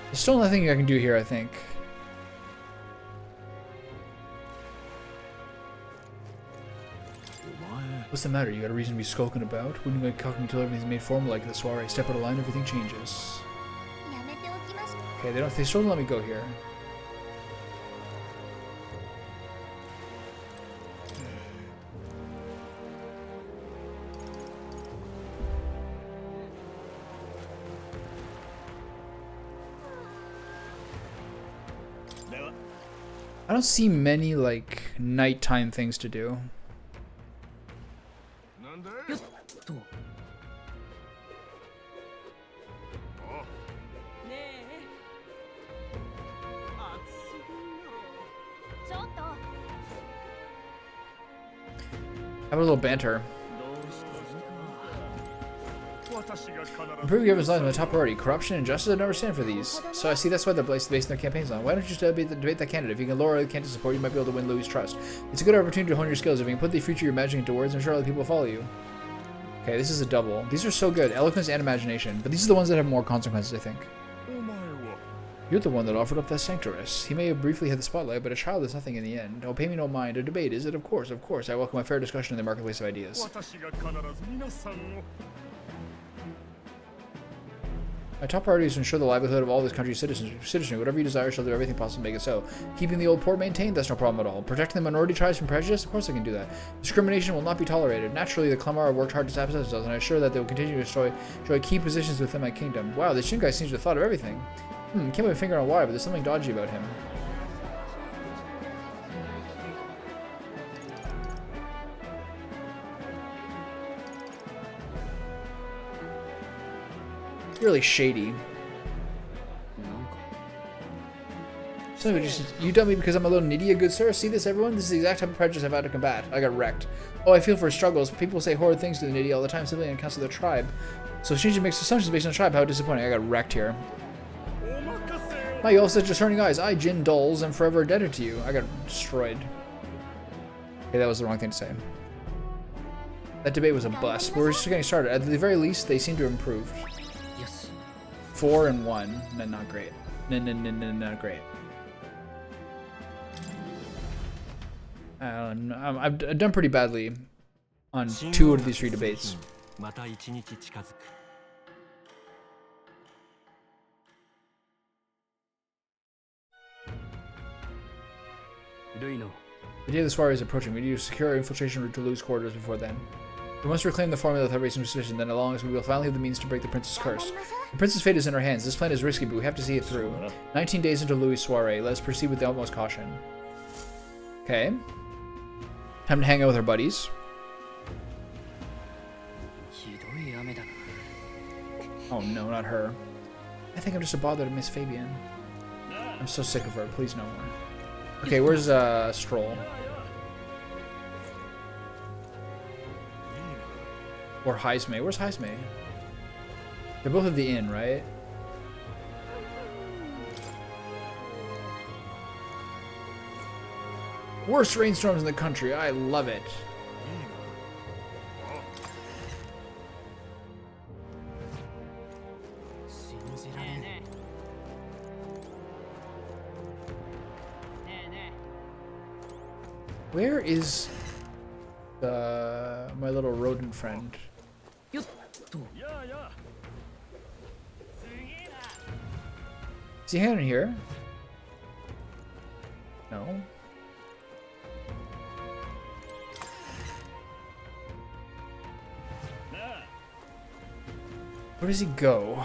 There's still nothing I can do here, I think. What's the matter? You got a reason to be skulking about? Wouldn't you like talking until everything's made formal like this? Alright, step out of line, everything changes. Okay, they still don't let me go here. I don't see many, like, nighttime things to do. Have a little banter. Improve your life on the top priority. Corruption and justice, I never stand for these. So I see that's why they're basing their campaigns on. Why don't you just debate that candidate? If you can lower the candidate support, you might be able to win Louis' trust. It's a good opportunity to hone your skills. If you can put the future you're imagining into words, I'm sure other people will follow you. Okay, this is a double. These are so good. Eloquence and imagination. But these are the ones that have more consequences, I think. You're the one that offered up that sanctuarist. He may have briefly had the spotlight, but a child is nothing in the end. Oh, pay me no mind. A debate, is it? Of course, of course. I welcome a fair discussion in the marketplace of ideas. My top priority is to ensure the livelihood of all this country's citizenry. Whatever you desire, shall do everything possible to make it so. Keeping the old port maintained, that's no problem at all. Protecting the minority tribes from prejudice, of course I can do that. Discrimination will not be tolerated. Naturally, the Clamar have worked hard to establish themselves, and I'm sure that they will continue to enjoy key positions within my kingdom. Wow, this Shin guy seems to have thought of everything. Can't put my finger on why, but there's something dodgy about him. Really shady. So you dumb me because I'm a little nitty, good sir. See this, everyone? This is the exact type of prejudice I've had to combat. I got wrecked. Oh, I feel for his struggles. People say horrid things to the nitty all the time, simply on account of their tribe. So Shinji makes assumptions based on tribe. How disappointing. I got wrecked here. My, you all such discerning eyes. I, Jin Dulls, am forever indebted to you. I got destroyed. Okay, that was the wrong thing to say. That debate was a bust. But we're just getting started. At the very least, they seem to have improved. 4 and 1. No, not great. No, not great. I've done pretty badly on 2 out of these 3 debates. The day of the soiree is approaching. We need to secure our infiltration route to Lou's quarters before then. We must reclaim the formula without raising suspicion, then as long as we will finally have the means to break the prince's curse. The prince's fate is in our hands. This plan is risky, but we have to see it through. 19 days into Louis' soiree. Let us proceed with the utmost caution. Okay. Time to hang out with our buddies. Oh no, not her. I think I'm just a bother to Miss Fabian. I'm so sick of her. Please no more. Okay, where's Stroll? Or Heisme. Where's Heisme? They're both at the inn, right? Worst rainstorms in the country. I love it. Where is my little rodent friend? Is he hanging here? No. Where does he go?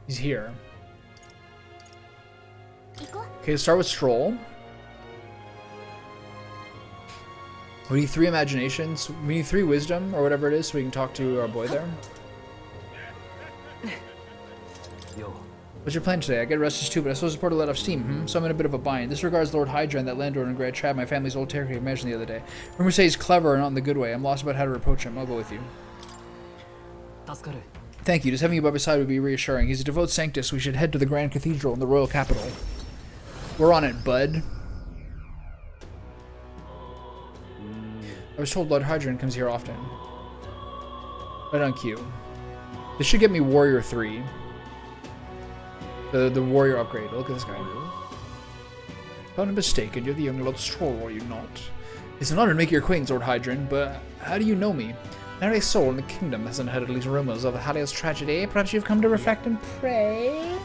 He's here. Okay, let's start with Stroll. We need 3 imaginations. We need 3 wisdom or whatever it is so we can talk to our boy there. What's your plan today? I get restless too, but I suppose it's to let off steam, So I'm in a bit of a bind. This regards Lord Hydra and that landlord in Grand Trap, my family's old territory mentioned the other day. Rumors say he's clever and not in the good way. I'm lost about how to approach him. I'll go with you. Thank you. Just having you by my side would be reassuring. He's a devout sanctus. We should head to the Grand Cathedral in the royal capital. We're on it, bud. I was told Lord Hydron comes here often. Right on cue. This should get me Warrior 3. The warrior upgrade. Look at this guy. If I'm not mistaken, you're the young Lord Stroll, are you not? It's an honor to make your acquaintance, Lord Hydron, but how do you know me? Not a soul in the kingdom hasn't heard at least rumors of Haliel's tragedy. Perhaps you've come to reflect and pray?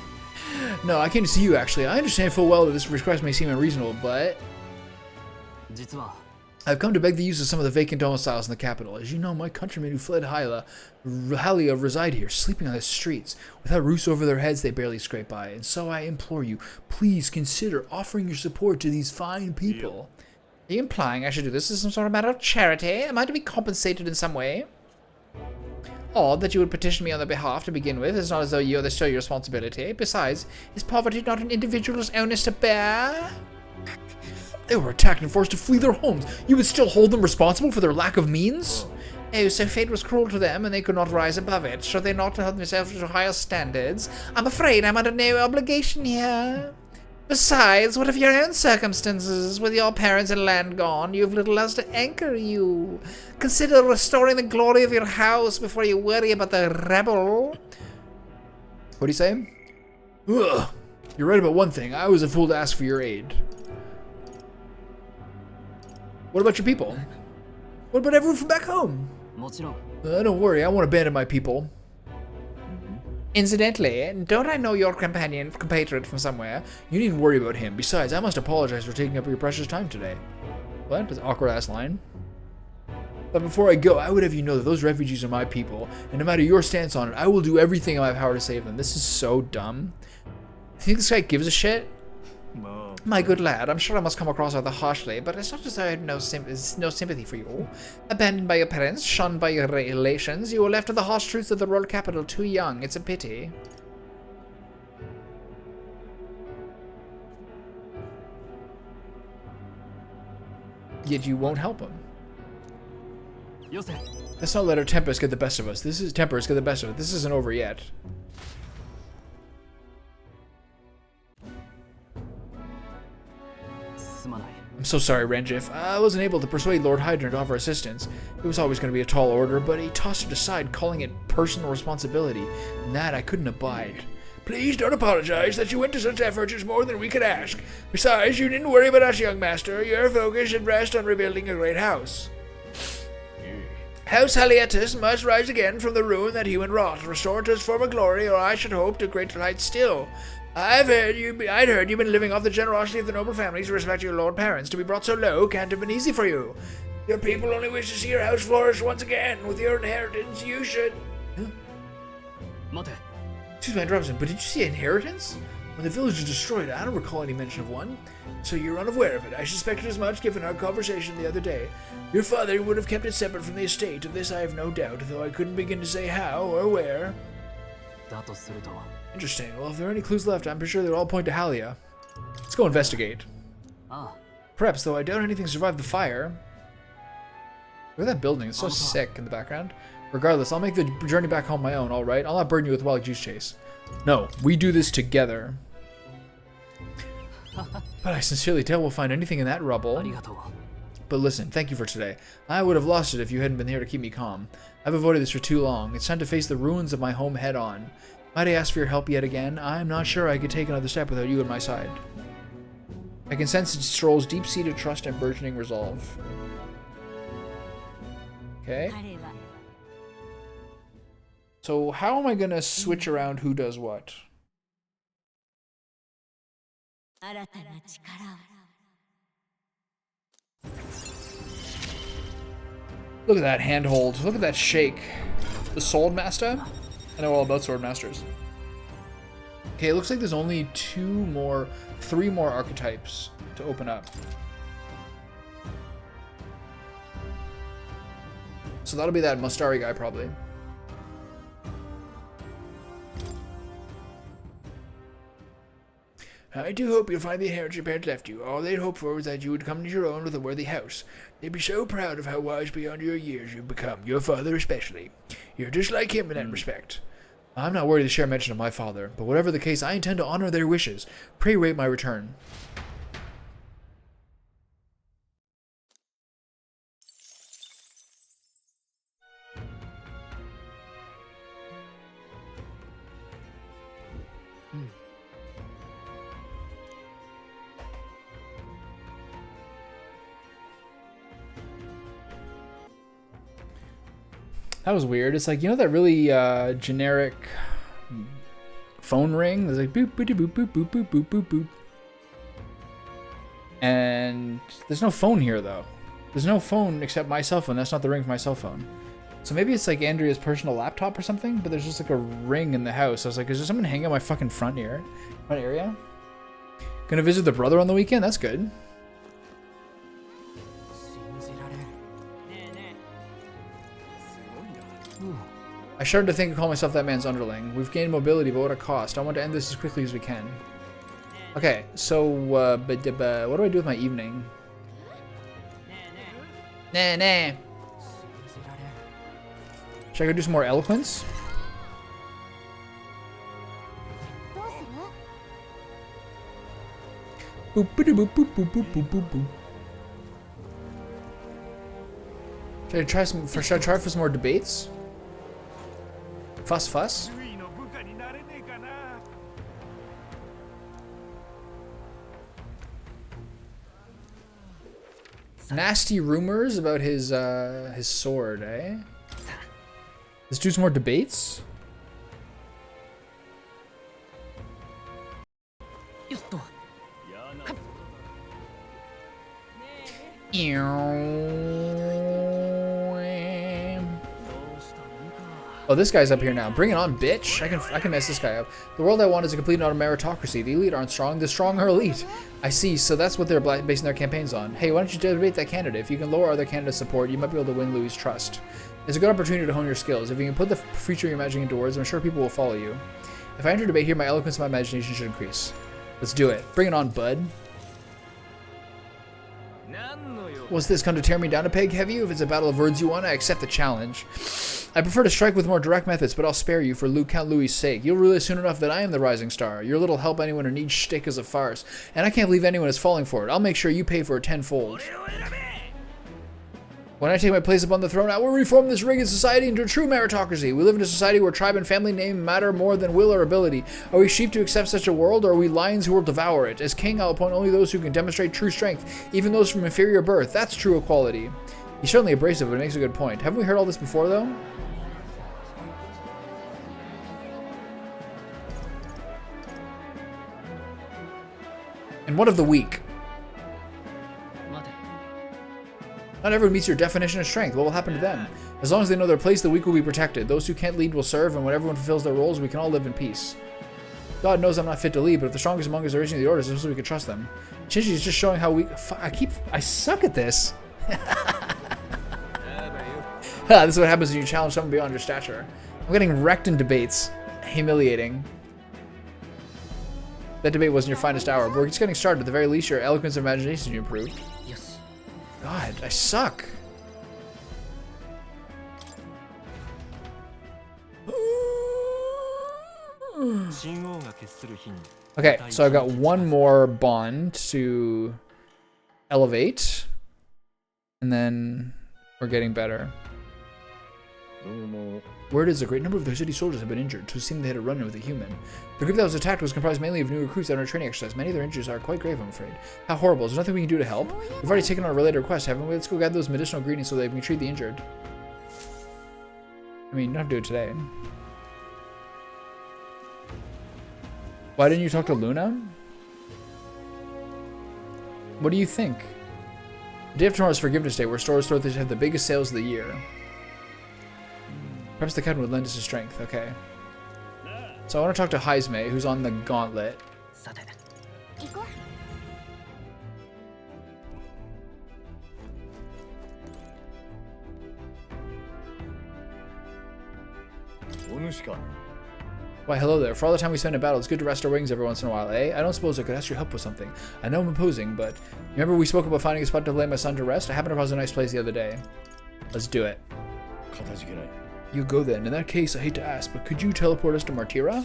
No, I came to see you, actually. I understand full well that this request may seem unreasonable, but I've come to beg the use of some of the vacant domiciles in the capital. As you know, my countrymen who fled Halia reside here, sleeping on the streets. Without roofs over their heads, they barely scrape by. And so I implore you, please consider offering your support to these fine people. Are you implying I should do this as some sort of matter of charity? Am I to be compensated in some way? Odd that you would petition me on their behalf to begin with. It's not as though you're still your responsibility. Besides, is poverty not an individual's onus to bear? They were attacked and forced to flee their homes. You would still hold them responsible for their lack of means? Oh, so fate was cruel to them and they could not rise above it. Should they not hold themselves to higher standards? I'm afraid I'm under no obligation here. Besides, what of your own circumstances? With your parents and land gone, you have little else to anchor you. Consider restoring the glory of your house before you worry about the rebel. What do you say? Ugh. You're right about one thing. I was a fool to ask for your aid. What about your people? What about everyone from back home? Don't worry, I won't abandon my people. Incidentally, don't I know your compatriot from somewhere? You needn't worry about him. Besides, I must apologize for taking up your precious time today. What? That's an awkward-ass line. But before I go, I would have you know that those refugees are my people, and no matter your stance on it, I will do everything in my power to save them. This is so dumb. You think this guy gives a shit? No. My good lad, I'm sure I must come across rather harshly, but it's not as though I have no sympathy for you. Abandoned by your parents, shunned by your relations, you were left to the harsh truths of the royal capital too young. It's a pity. Yet you won't help him. Let's not let our tempers get the best of us. This isn't over yet. I'm so sorry, Ranjif. I wasn't able to persuade Lord Hydra to offer assistance. It was always going to be a tall order, but he tossed it aside, calling it personal responsibility, and that I couldn't abide. Please don't apologize. That you went to such efforts is more than we could ask. Besides, you needn't worry about us, young master. Your focus should rest on rebuilding a great house. House Halietis must rise again from the ruin that he went wrought, restored to its former glory, or I should hope to greater heights still. I'd heard you've been living off the generosity of the noble families who respect your lord parents. To be brought so low can't have been easy for you. Your people only wish to see your house flourish once again. With your inheritance, you should... Mate. Excuse my interruption, but did you see inheritance? When the village was destroyed, I don't recall any mention of one. So you're unaware of it. I suspected as much given our conversation the other day. Your father would have kept it separate from the estate. Of this I have no doubt, though I couldn't begin to say how or where. Interesting. Well, if there are any clues left, I'm pretty sure they'll all point to Halia. Let's go investigate. Perhaps, though I doubt anything survived the fire. Look at that building. It's so sick in the background. Regardless, I'll make the journey back home my own, alright? I'll not burden you with wild goose chase. No, we do this together. But I sincerely doubt we'll find anything in that rubble. But listen, thank you for today. I would have lost it if you hadn't been here to keep me calm. I've avoided this for too long. It's time to face the ruins of my home head on. Might I ask for your help yet again? I'm not sure I could take another step without you at my side. I can sense it strolls deep-seated trust and burgeoning resolve. Okay. So how am I gonna switch around who does what? Look at that handhold. Look at that shake. The Sword Master? I know all about Sword Masters. Okay, it looks like there's only three more archetypes to open up. So that'll be that Mustari guy probably. I do hope you'll find the inheritance your parents left you. All they'd hoped for was that you would come to your own with a worthy house. They'd be so proud of how wise beyond your years you've become, your father especially. You're just like him in that respect. I'm not worried to share mention of my father, but whatever the case, I intend to honor their wishes. Pray wait my return. That was weird. It's like, you know that really generic phone ring? There's like boop, boop, boop, boop, boop, boop, boop, boop, boop. And there's no phone here, though. There's no phone except my cell phone. That's not the ring for my cell phone. So maybe it's like Andrea's personal laptop or something, but there's just like a ring in the house. I was like, is there someone hanging out my fucking front area? Gonna visit the brother on the weekend? That's good. I started to think of calling myself that man's underling. We've gained mobility, but what a cost. I want to end this as quickly as we can. Okay, so, what do I do with my evening? Nah. Should I go do some more eloquence? Boop, boop, boop, boop, boop, boop, boop, boop, boop. Should I try for some more debates? Fuss? Nasty rumors about his sword, eh? Let's do some more debates. Oh, this guy's up here now. Bring it on, bitch. I can mess this guy up. The world I want is a complete and utter meritocracy. The elite aren't strong. The strong are elite. I see. So that's what they're basing their campaigns on. Hey, why don't you debate that candidate? If you can lower other candidates' support, you might be able to win Louis' trust. It's a good opportunity to hone your skills. If you can put the future you're imagining into words, I'm sure people will follow you. If I enter debate here, my eloquence and my imagination should increase. Let's do it. Bring it on, bud. What's this, come to tear me down a peg, have you? If it's a battle of words you want, I accept the challenge. I prefer to strike with more direct methods, but I'll spare you for Count Louis' sake. You'll realize soon enough that I am the rising star. Your little help anyone who needs shtick is a farce, and I can't believe anyone is falling for it. I'll make sure you pay for it tenfold. When I take my place upon the throne, I will reform this rigged society into a true meritocracy. We live in a society where tribe and family name matter more than will or ability. Are we sheep to accept such a world, or are we lions who will devour it? As king, I'll appoint only those who can demonstrate true strength, even those from inferior birth. That's true equality. He's certainly abrasive, but he makes a good point. Haven't we heard all this before, though? And what of the weak? Not everyone meets your definition of strength. What will happen to them? As long as they know their place, the weak will be protected. Those who can't lead will serve, and when everyone fulfills their roles, we can all live in peace. God knows I'm not fit to lead, but if the strongest among us are reaching the orders, it's so we can trust them. Shinji is just showing how weak. I suck at this. This is what happens when you challenge someone beyond your stature. I'm getting wrecked in debates. Humiliating. That debate wasn't your finest hour, but we're just getting started. At the very least, your eloquence and imagination you improved. Yes. God, I suck. Okay, so I've got one more bond to elevate, and then we're getting better. Word is a great number of their city soldiers have been injured, to seem they had a run-in with a human. The group that was attacked was comprised mainly of new recruits that are on a training exercise. Many of their injuries are quite grave, I'm afraid. How horrible. Is there nothing we can do to help? We've already taken on a related request, haven't we? Let's go gather those medicinal ingredients so that we can treat the injured. I mean, you don't have to do it today. Why didn't you talk to Luna? What do you think? The day after tomorrow is Forgiveness Day, where stores thought they should have the biggest sales of the year. Perhaps the captain would lend us his strength. Okay. So I want to talk to Heizme, who's on the gauntlet. Why, hello there. For all the time we spend in battle, it's good to rest our wings every once in a while, eh? I don't suppose I could ask your help with something. I know I'm opposing, but remember we spoke about finding a spot to lay my son to rest? I happened across a nice place the other day. Let's do it. You go then. In that case, I hate to ask, but could you teleport us to Martira?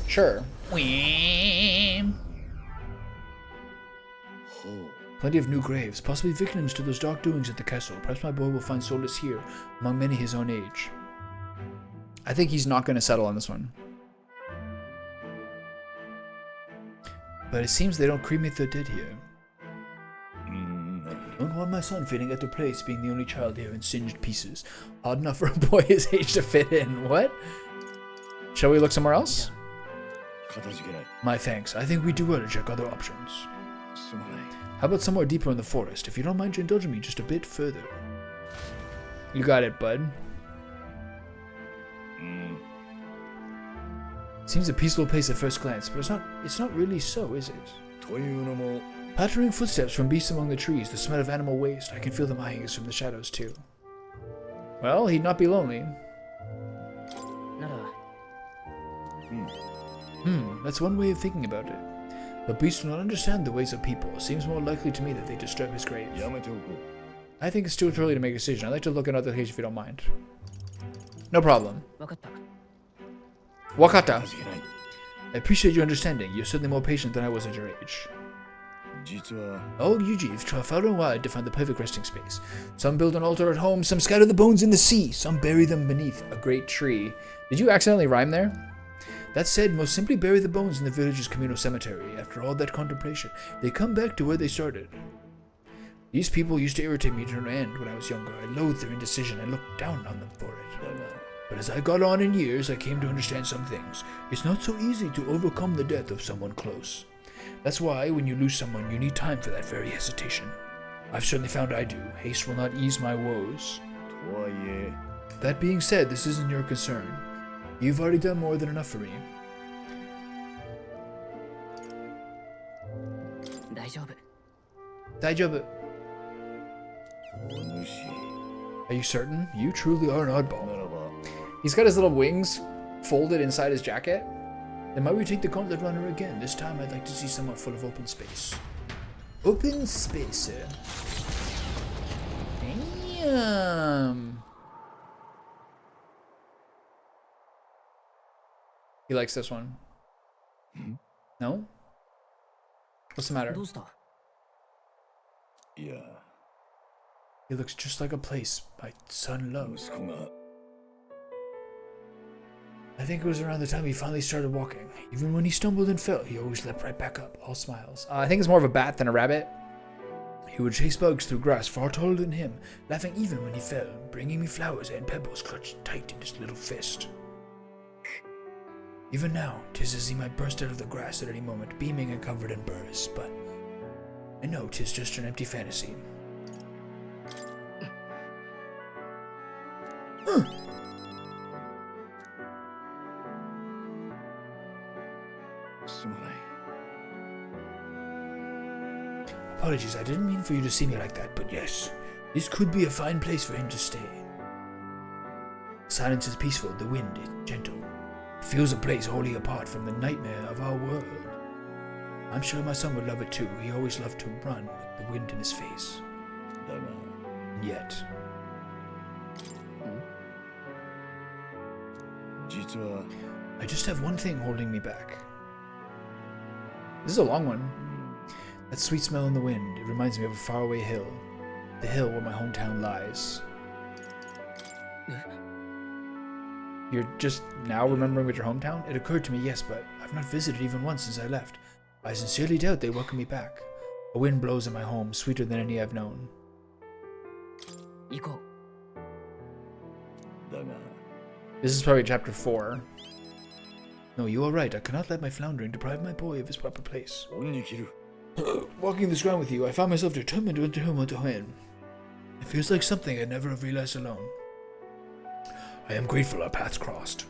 Sure. Plenty of new graves, possibly victims to those dark doings at the castle. Perhaps my boy will find solace here, among many his own age. I think he's not going to settle on this one. But it seems they don't cremate their dead here. Don't want my son feeling out of place, being the only child here in singed pieces. Hard enough for a boy his age to fit in. What? Shall we look somewhere else? My thanks. I think we do well to check other options. How about somewhere deeper in the forest? If you don't mind indulging me just a bit further. You got it, bud. Seems a peaceful place at first glance, but it's not really so, is it? Pattering footsteps from beasts among the trees, the smell of animal waste. I can feel them eyeing us from the shadows, too. Well, he'd not be lonely. That's one way of thinking about it. But beasts do not understand the ways of people. It seems more likely to me that they disturb his grave. I think it's too early to make a decision. I'd like to look at other cases if you don't mind. No problem. Wakata. I appreciate your understanding. You're certainly more patient than I was at your age. Oh, Yuji, you've tried far and wide to find the perfect resting space. Some build an altar at home, some scatter the bones in the sea, some bury them beneath a great tree. Did you accidentally rhyme there? That said, most simply bury the bones in the village's communal cemetery. After all that contemplation, they come back to where they started. These people used to irritate me to no end when I was younger. I loathed their indecision and looked down on them for it. But as I got on in years, I came to understand some things. It's not so easy to overcome the death of someone close. That's why, when you lose someone, you need time for that very hesitation. I've certainly found I do. Haste will not ease my woes. That being said, this isn't your concern. You've already done more than enough for me. Daijoubu. Are you certain? You truly are an oddball. He's got his little wings folded inside his jacket. Then might we take the gauntlet runner again? This time I'd like to see somewhat full of open space. Open space, sir. damn. He likes this one. No? What's the matter? どうした？いや、 He looks just like a place my son loves. 息子が I think it was around the time he finally started walking. Even when he stumbled and fell, he always leapt right back up, all smiles. I think it's more of a bat than a rabbit. He would chase bugs through grass far taller than him, laughing even when he fell, bringing me flowers and pebbles clutched tight in his little fist. Even now, 'tis as he might burst out of the grass at any moment, beaming and covered in burrs, but I know 'tis just an empty fantasy. Apologies, I didn't mean for you to see me like that, but yes, this could be a fine place for him to stay. Silence is peaceful, the wind is gentle. It feels a place wholly apart from the nightmare of our world. I'm sure my son would love it too. He always loved to run with the wind in his face. だが Yet, 実は I just have one thing holding me back. This is a long one. That sweet smell in the wind, it reminds me of a faraway hill. The hill where my hometown lies. You're just now remembering with your hometown? It occurred to me, yes, but I've not visited even once since I left. I sincerely doubt they welcome me back. A wind blows in my home, sweeter than any I've known. 行こう。だが This is probably chapter 4. No, you are right. I cannot let my floundering deprive my boy of his proper place. 恩に着る Walking this ground with you, I found myself determined to enter him onto him. It feels like something I'd never have realized alone. I am grateful our paths crossed.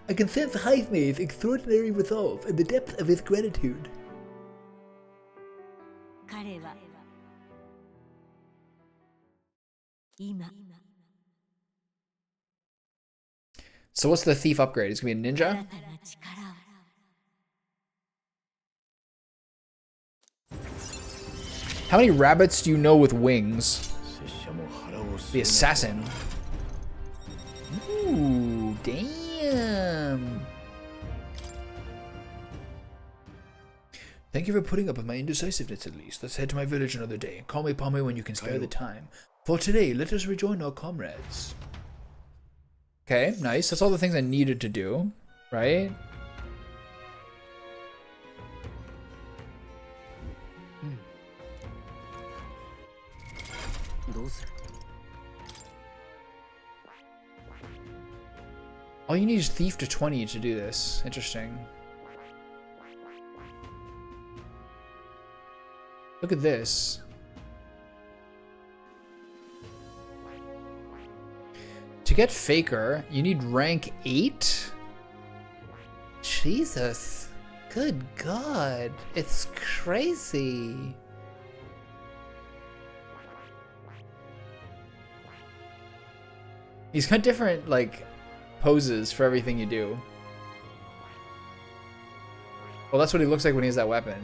I can sense Hythme's extraordinary resolve and the depth of his gratitude. 彼は今 So what's the thief upgrade? It's gonna be a 新 ninja? たな力を How many rabbits do you know with wings? 拙者も腹を据 The え assassin. Ooh, damn. Thank you for putting up with my indecisiveness at least. Let's head to my village another day. Call me upon me when you can spare the time. For today, let us rejoin our comrades. Okay, nice. That's all the things I needed to do, right? All you need is thief to 20 to do this. Interesting. Look at this. To get Faker, you need rank 8? Jesus. Good God. It's crazy. He's got different, like, poses for everything you do. Well, that's what he looks like when he has that weapon.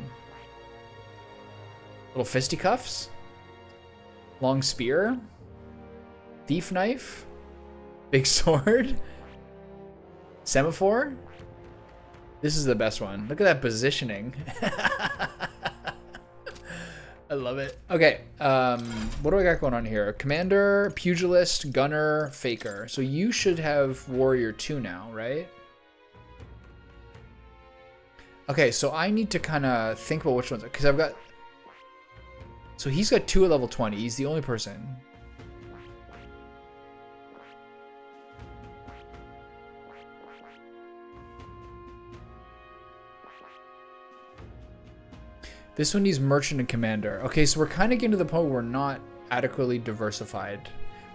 Little fisticuffs. Long spear. Thief knife. Big sword. Semaphore. This is the best one. Look at that positioning. I love it. Okay, what do I got going on here? Commander, Pugilist, Gunner, Faker. So you should have Warrior 2 now, right? Okay, so I need to kind of think about which ones, because I've got... So he's got 2 at level 20. He's the only person. This one needs Merchant and Commander. Okay, so we're kind of getting to the point where we're not adequately diversified.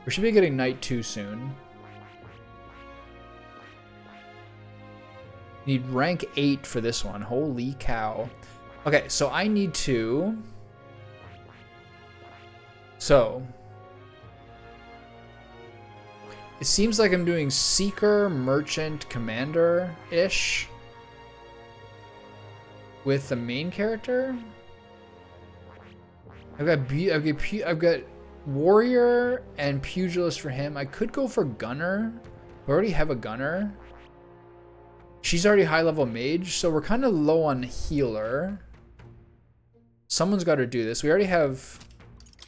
We should be getting Knight 2 soon. Need rank 8 for this one. Holy cow. Okay, so I need to... So... It seems like I'm doing Seeker, Merchant, Commander-ish. With the main character? I've got Warrior and Pugilist for him. I could go for Gunner. We already have a Gunner. She's already high level mage, so we're kind of low on healer. Someone's got to do this. We already have...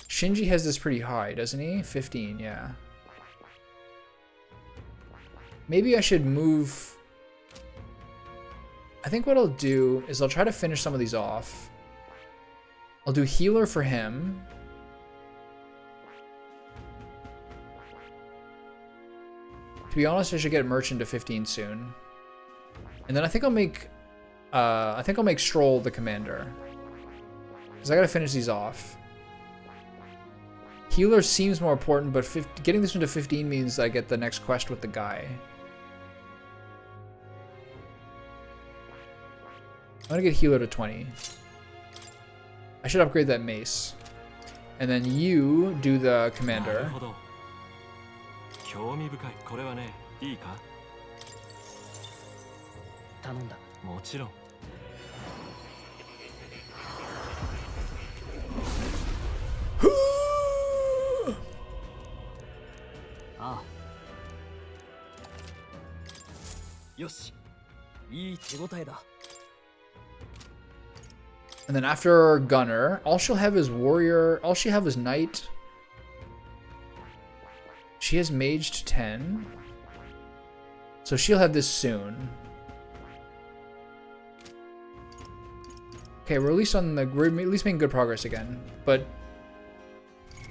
Shinji has this pretty high, doesn't he? 15, yeah. Maybe I should move... I think what I'll do is I'll try to finish some of these off. I'll do healer for him. To be honest, I should get merchant to 15 soon. And then I think I'll make Stroll the commander. Because I gotta finish these off. Healer seems more important, but getting this one to 15 means I get the next quest with the guy. I'm gonna get healer to 20. I should upgrade that mace. And then you do the commander. 興味深い。これはね、いいか？頼んだ。もちろん。ああ。よし。いい手応えだ。 And then after Gunner, all she'll have is Warrior. All she have is Knight. She has Mage to 10. So she'll have this soon. Okay, we're at least making good progress again. But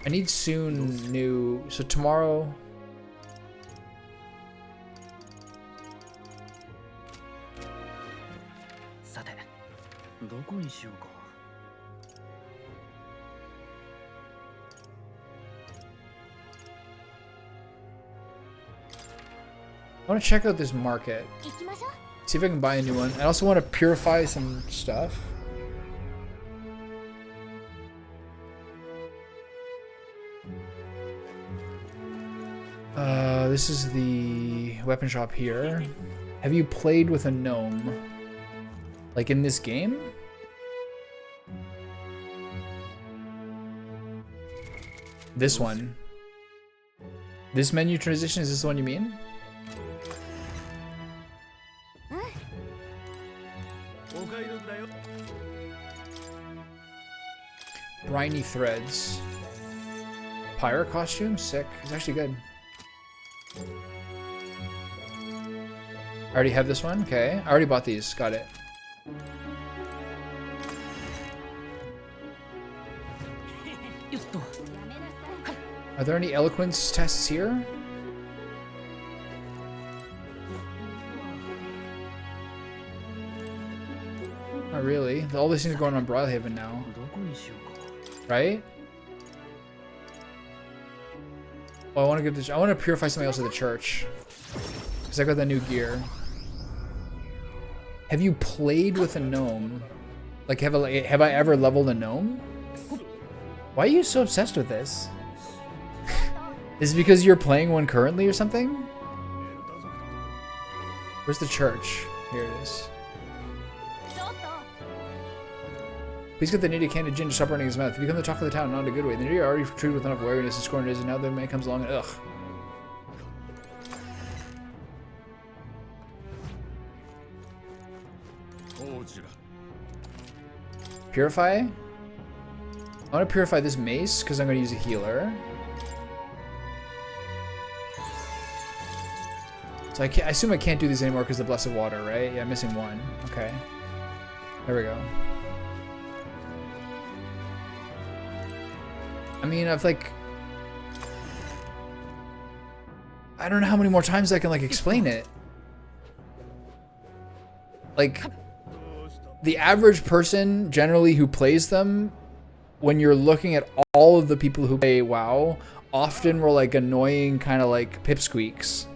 I need soon new. So tomorrow. I want to check out this market. See if I can buy a new one. I also want to purify some stuff. This is the weapon shop here. Have you played with a gnome? Like in this game? This one. This menu transition, is this the one you mean? Briny threads. Pyre costume? Sick. It's actually good. I already have this one? Okay. I already bought these. Got it. Are there any eloquence tests here? Not really. All these things are going on Brilhaven now. Right? Oh, I want to get this. I want to purify something else at the church. Because I got that new gear. Have you played with a gnome? Like, have I ever leveled a gnome? Why are you so obsessed with this? Is it because you're playing one currently or something? Where's the church? Here it is. Please get the native can of gin to stop running his mouth. You become the talk of the town, not in a good way. The native are already treated with enough wariness and scorn, and now the man comes along and ugh. Purify? I want to purify this mace because I'm going to use a healer. So I assume I can't do these anymore because of the Blessed Water, right? Yeah, I'm missing one. Okay. There we go. I mean, I've like... I don't know how many more times I can like explain it. Like... The average person, generally, who plays them, when you're looking at all of the people who play WoW, often were like annoying kind of like pipsqueaks.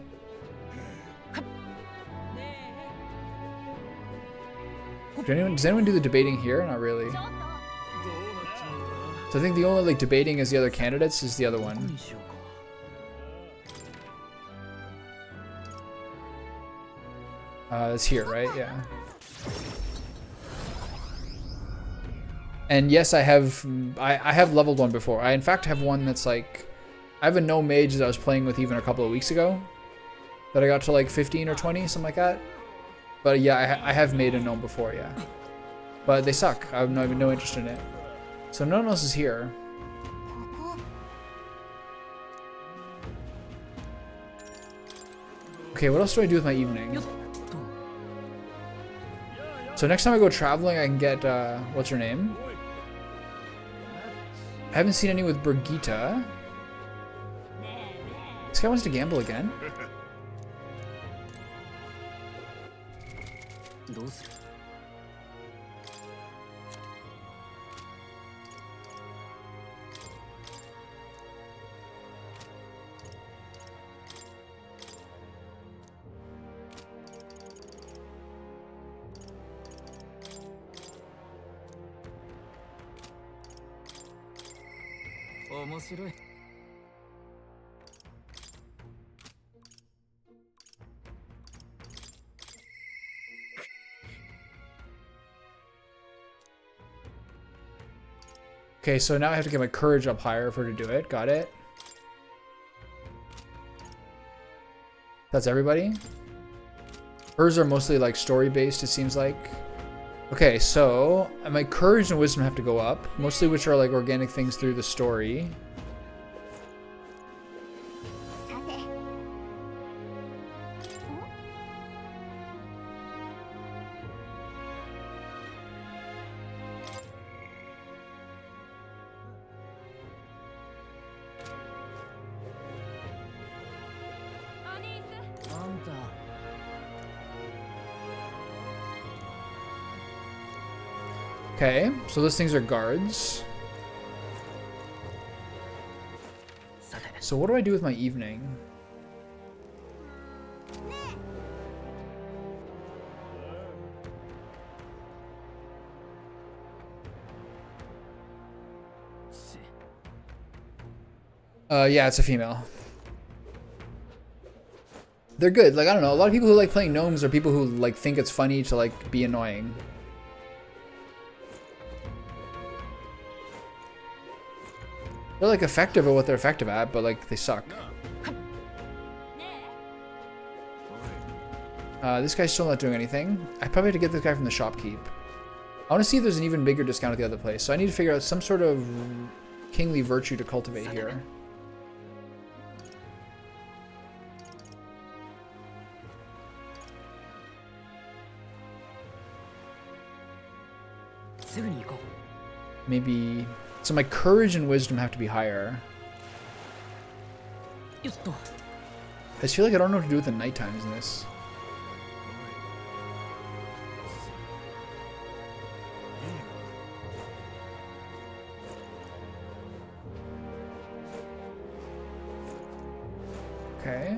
Does anyone do the debating here? Not really. So I think the only like debating as the other candidates is the other one. It's here, right? Yeah. And yes, I have leveled one before. I in fact have one that's like, I have a no mage that I was playing with even a couple of weeks ago that I got to like 15 or 20, something like that. But yeah, I have made a gnome before, yeah. But they suck. I have no interest in it. So no one else is here. Okay, what else do I do with my evening? So next time I go traveling, I can get, what's her name? I haven't seen any with Brigitte. This guy wants to gamble again. Okay, so now I have to get my courage up higher for her to do it. Got it. That's everybody? Hers are mostly like story-based, it seems like. Okay, so my courage and wisdom have to go up, mostly which are like organic things through the story. Okay, so those things are guards. So what do I do with my evening? Yeah, it's a female. They're good. Like, I don't know. A lot of people who like playing gnomes are people who like think it's funny to like be annoying. They're like effective at what they're effective at, but like they suck. This guy's still not doing anything. I probably have to get this guy from the shopkeep. I want to see if there's an even bigger discount at the other place. So I need to figure out some sort of kingly virtue to cultivate here. Maybe... So my courage and wisdom have to be higher. I just feel like I don't know what to do with the night times in this. Okay.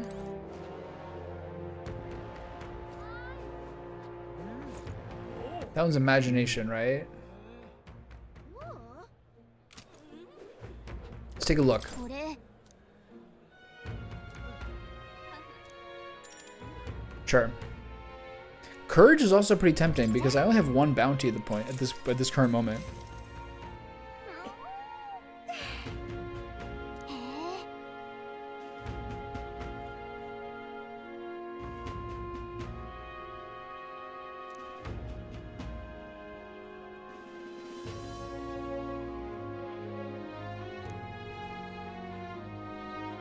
That one's imagination, right? Let's take a look. Sure. Courage is also pretty tempting because I only have one bounty at the point at this current moment.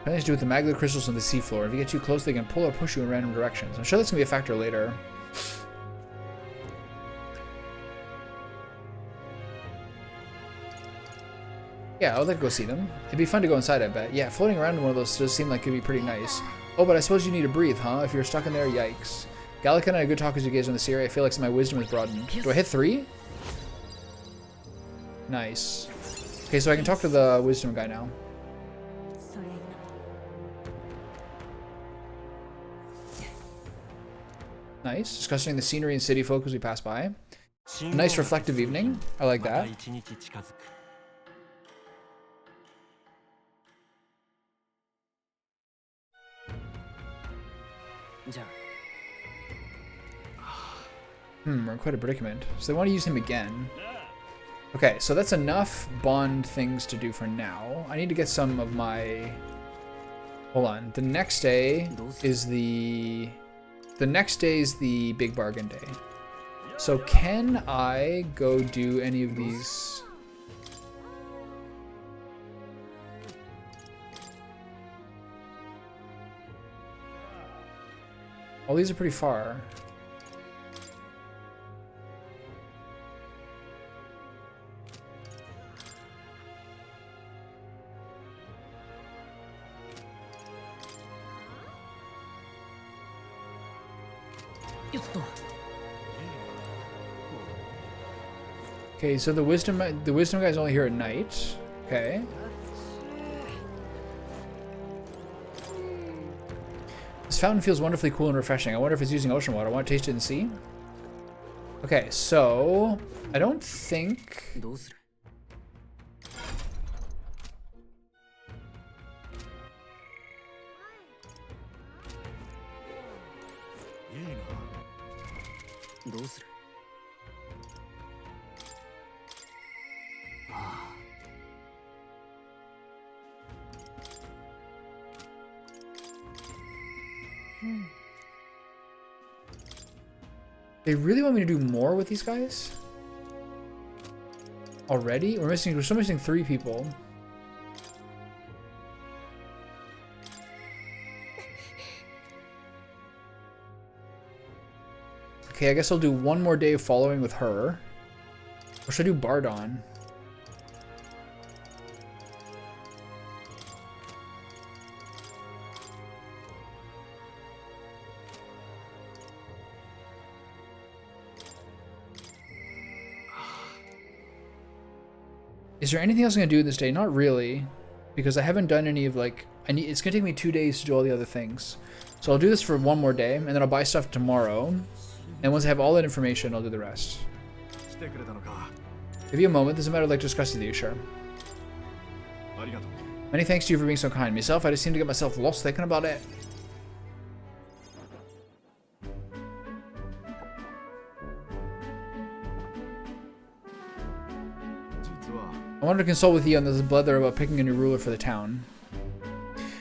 Nothing to do with the magma crystals on the seafloor. If you get too close, they can pull or push you in random directions. I'm sure that's gonna be a factor later. Yeah, I would like to go see them. It'd be fun to go inside, I bet. Yeah, floating around in one of those does seem like it'd be pretty nice. Oh, but I suppose you need to breathe, huh? If you're stuck in there, yikes. Gallican and I good talk as you guys on this area. I feel like my wisdom is broadened. Do I hit 3? Nice. Okay, so I can talk to the wisdom guy now. Nice. Discussing the scenery and city folk as we pass by. A nice reflective evening. I like that. We're in quite a predicament. So they want to use him again. Okay, so that's enough bond things to do for now. I need to get some of my... Hold on. The next day is the big bargain day. So can I go do any of these? All these are pretty far. Okay, so the wisdom guy's only here at night. Okay. This fountain feels wonderfully cool and refreshing. I wonder if it's using ocean water. I want to taste it and see. Okay, so I don't think. They really want me to do more with these guys? Already? We're still missing 3 people. Okay, I guess I'll do one more day of following with her. Or should I do Bardon? Is there anything else I'm gonna do this day? Not really, because I haven't done any of like. It's gonna take me 2 days to do all the other things, so I'll do this for one more day, and then I'll buy stuff tomorrow. And once I have all that information, I'll do the rest. Give you a moment. There's a matter I'd like to discuss with you, sure. Many thanks to you for being so kind. Myself, I just seem to get myself lost thinking about it. I wanted to consult with you on this blether about picking a new ruler for the town.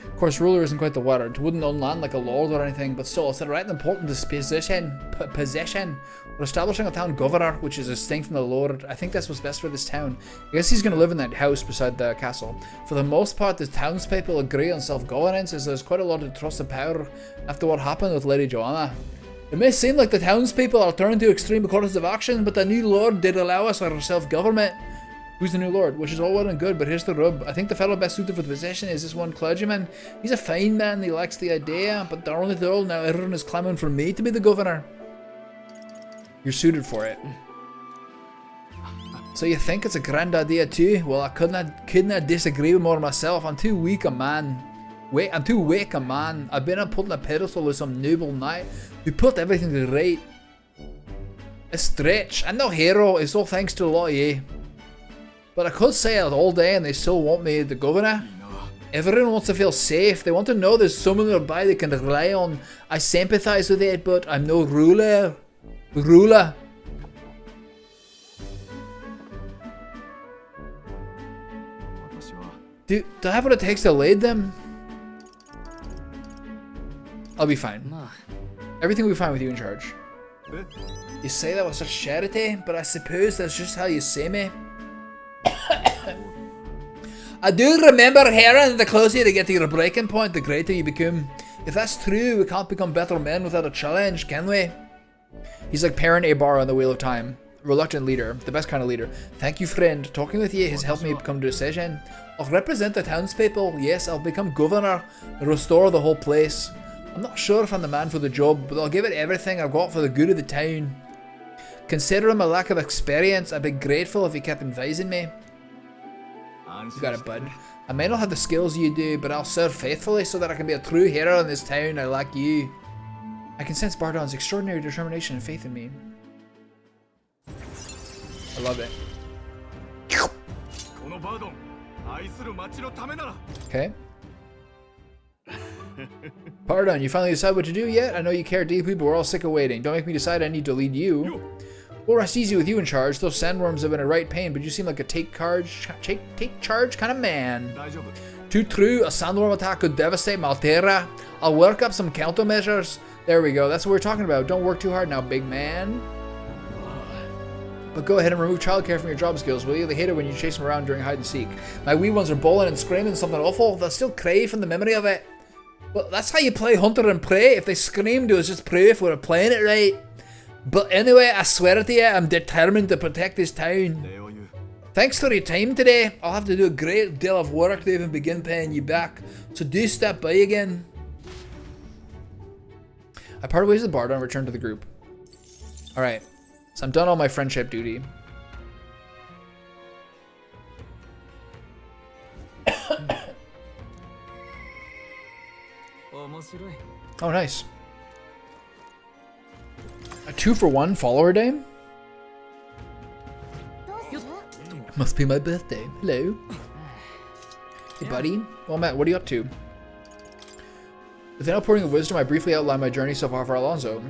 Of course, ruler isn't quite the word. Wouldn't own land like a lord or anything, but still, it's a right important position. We're establishing a town governor, which is distinct from the lord. I think that's what's best for this town. I guess he's going to live in that house beside the castle. For the most part, the townspeople agree on self-governance, as there's quite a lot of trust and power after what happened with Lady Joanna. It may seem like the townspeople are turning to extreme courses of action, but the new lord did allow us our self-government. Who's the new lord? Which is all well and good, but here's the rub. I think the fellow best suited for the position is this one clergyman. He's a fine man, he likes the idea, but darn it all, now everyone is clamouring for me to be the governor. You're suited for it. So you think it's a grand idea too? Well, I couldn't disagree with more myself. I'm too weak a man. I'm too weak a man. I've been put on a pedestal with some noble knight who put everything to right. A stretch. I'm no hero, it's all thanks to a lot of you. But I could say it all day and they still want me the governor. Everyone wants to feel safe. They want to know there's someone nearby they can rely on. I sympathize with it, but I'm no ruler. Do I have what it takes to lead them? I'll be fine. Everything will be fine with you in charge. You say that with such charity, but I suppose that's just how you say me. I do remember hearing the closer you get to your breaking point, the greater you become. If that's true, we can't become better men without a challenge, can we? He's like Parent Abar on the Wheel of Time. Reluctant leader, the best kind of leader. Thank you, friend. Talking with you has helped me come to a decision. I'll represent the townspeople. Yes, I'll become governor and restore the whole place. I'm not sure if I'm the man for the job, but I'll give it everything I've got for the good of the town. Considering my lack of experience, I'd be grateful if you kept advising me. You got it, bud. I may not have the skills you do, but I'll serve faithfully so that I can be a true hero in this town. I like you. I can sense Bardon's extraordinary determination and faith in me. I love it. Okay. Bardon, you finally decide what to do yet? I know you care deeply, but we're all sick of waiting. Don't make me decide I need to lead you. We'll rest easy with you in charge. Those sandworms have been a right pain, but you seem like a take charge kind of man. 大丈夫 Too true, a sandworm attack could devastate Maltera. I'll work up some countermeasures. There we go, that's what we're talking about. Don't work too hard now, big man. But go ahead and remove childcare from your job skills, will you? They hate it when you chase them around during hide and seek. My wee ones are bawling and screaming something awful. They'll still cry from the memory of it. Well, that's how you play Hunter and Prey. If they scream to us, just pray if we're playing it right. But anyway, I swear to you, I'm determined to protect this town. 礼を言う Thanks for your time today. I'll have to do a great deal of work to even begin paying you back. So do stop by again. I parted ways with Bardo and returned to the group. Alright. So I'm done all my friendship duty. Oh, nice. A 2-for-1 follower day? どうぞ Must be my birthday. Hello. Hey, buddy. Well, Matt, what are you up to? With an outpouring of wisdom, I briefly outlined my journey so far for Alonso.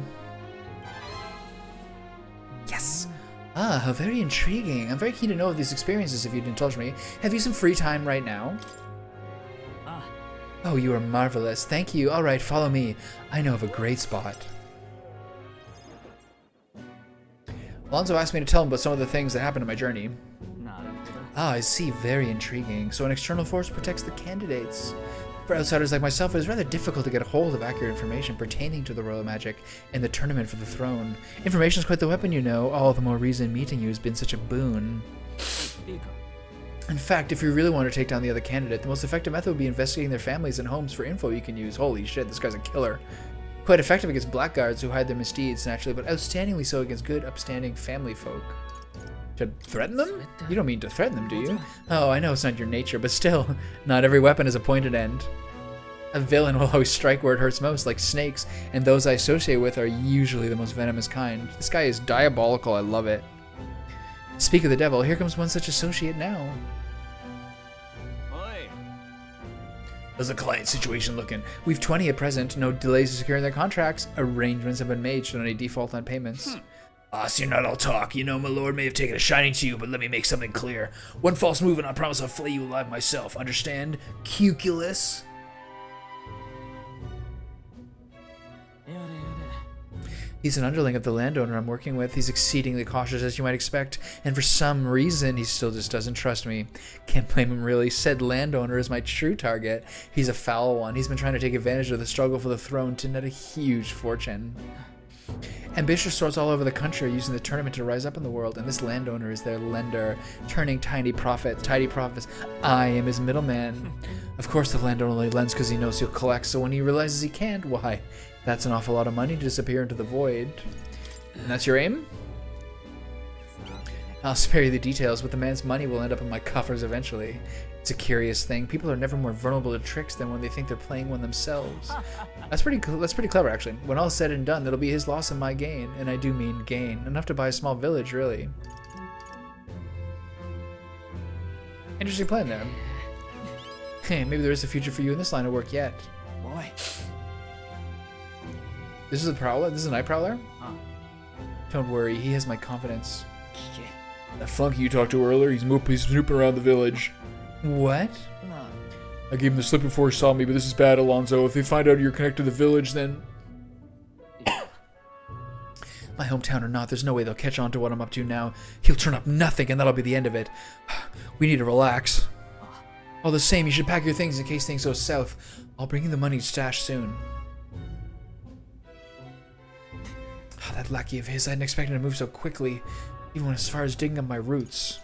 Yes. Ah, how very intriguing. I'm very keen to know of these experiences if you'd indulge me. Have you some free time right now? Oh, you are marvelous. Thank you. All right, follow me. I know of a great spot. Alonso asked me to tell him about some of the things that happened in my journey. Ah, I see. Very intriguing. So an external force protects the candidates. For outsiders like myself, it is rather difficult to get a hold of accurate information pertaining to the royal magic and the tournament for the throne. Information is quite the weapon, you know. All the more reason meeting you has been such a boon. In fact, if you really want to take down the other candidate, the most effective method would be investigating their families and homes for info you can use. Holy shit, this guy's a killer. Quite effective against blackguards who hide their misdeeds, naturally, but outstandingly so against good, upstanding family folk. To threaten them? You don't mean to threaten them, do you? Oh, I know it's not your nature, but still, not every weapon has a pointed end. A villain will always strike where it hurts most, like snakes, and those I associate with are usually the most venomous kind. This guy is diabolical, I love it. Speak of the devil, here comes one such associate now. How's the client situation looking? We've 20 at present, no delays in securing their contracts. Arrangements have been made should any default on payments. So you're not all talk. You know, my lord may have taken a shining to you, but let me make something clear. One false move and I promise I'll flay you alive myself. Understand? Cuculus? He's an underling of the landowner I'm working with. He's exceedingly cautious, as you might expect, and for some reason, he still just doesn't trust me. Can't blame him, really. Said landowner is my true target. He's a foul one. He's been trying to take advantage of the struggle for the throne to net a huge fortune. Ambitious sorts all over the country are using the tournament to rise up in the world, and this landowner is their lender, turning tidy profits. I am his middleman. Of course, the landowner only lends because he knows he'll collect, so when he realizes he can't, why, that's an awful lot of money to disappear into the void. And that's your aim? I'll spare you the details, but the man's money will end up in my coffers eventually. It's a curious thing. People are never more vulnerable to tricks than when they think they're playing one themselves. That's pretty clever, actually. When all's said and done, it'll be his loss and my gain. And I do mean gain. Enough to buy a small village, really. Interesting plan there. Hey, maybe there is a future for you in this line of work yet. Boy. This is a prowler? This is a night prowler? Don't worry, he has my confidence. That flunky you talked to earlier, he's snooping around the village. What? I gave him the slip before he saw me, but this is bad, Alonso. If they find out you're connected to the village, then... My hometown or not, there's no way they'll catch on to what I'm up to now. He'll turn up nothing, and that'll be the end of it. We need to relax. All the same, you should pack your things in case things go south. I'll bring you the money stashed soon. That lackey of his, I hadn't expected to move so quickly, even as far as digging up my roots.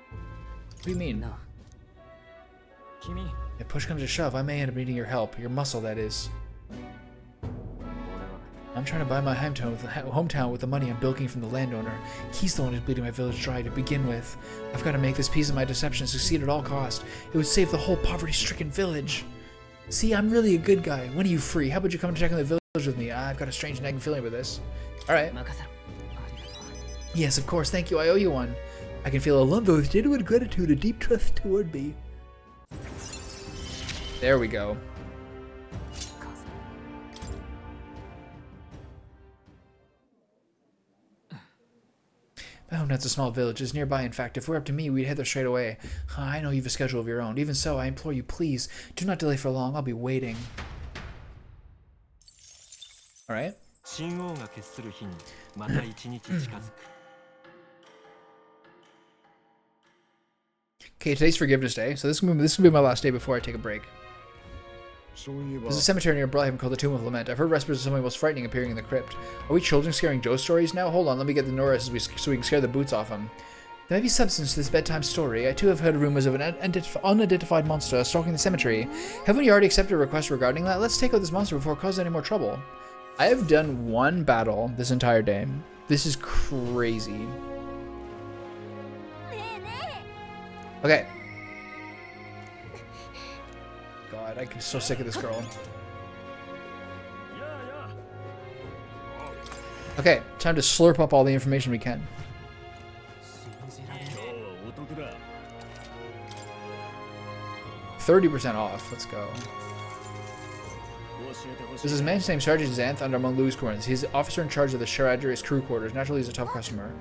What do you mean? If push comes to shove, I may end up needing your help. Your muscle, that is. I'm trying to buy my hometown with the money I'm bilking from the landowner. He's the one who's bleeding my village dry to begin with. I've got to make this piece of my deception succeed at all costs. It would save the whole poverty-stricken village. See, I'm really a good guy. When are you free? How about you come and check on the village with me? I've got a strange nagging feeling with this. Alright. Yes, of course. Thank you. I owe you one. I can feel a love with genuine gratitude and deep trust toward me. There we go. Oh, that's a small village. It's nearby, in fact. If we're up to me, we'd head there straight away. I know you've a schedule of your own. Even so, I implore you, please, do not delay for long. I'll be waiting. Alright. Okay, today's Forgiveness Day, so this will be my last day before I take a break. There's a cemetery near Brahim called the Tomb of Lament. I've heard whispers of something most frightening appearing in the crypt. Are we children scaring ghost stories now? Hold on, let me get the Norris so we can scare the boots off him. There may be substance to this bedtime story. I too have heard rumors of an unidentified monster stalking the cemetery. Haven't you already accepted a request regarding that? Let's take out this monster before it causes any more trouble. I have done one battle this entire day. This is crazy. Okay. God, I'm so sick of this girl. Okay, time to slurp up all the information we can. 30% off. Let's go. There's this man named Sergeant Xanth under among Louis' corners. He's the officer in charge of the Charadrius crew quarters. Naturally, he's a tough customer.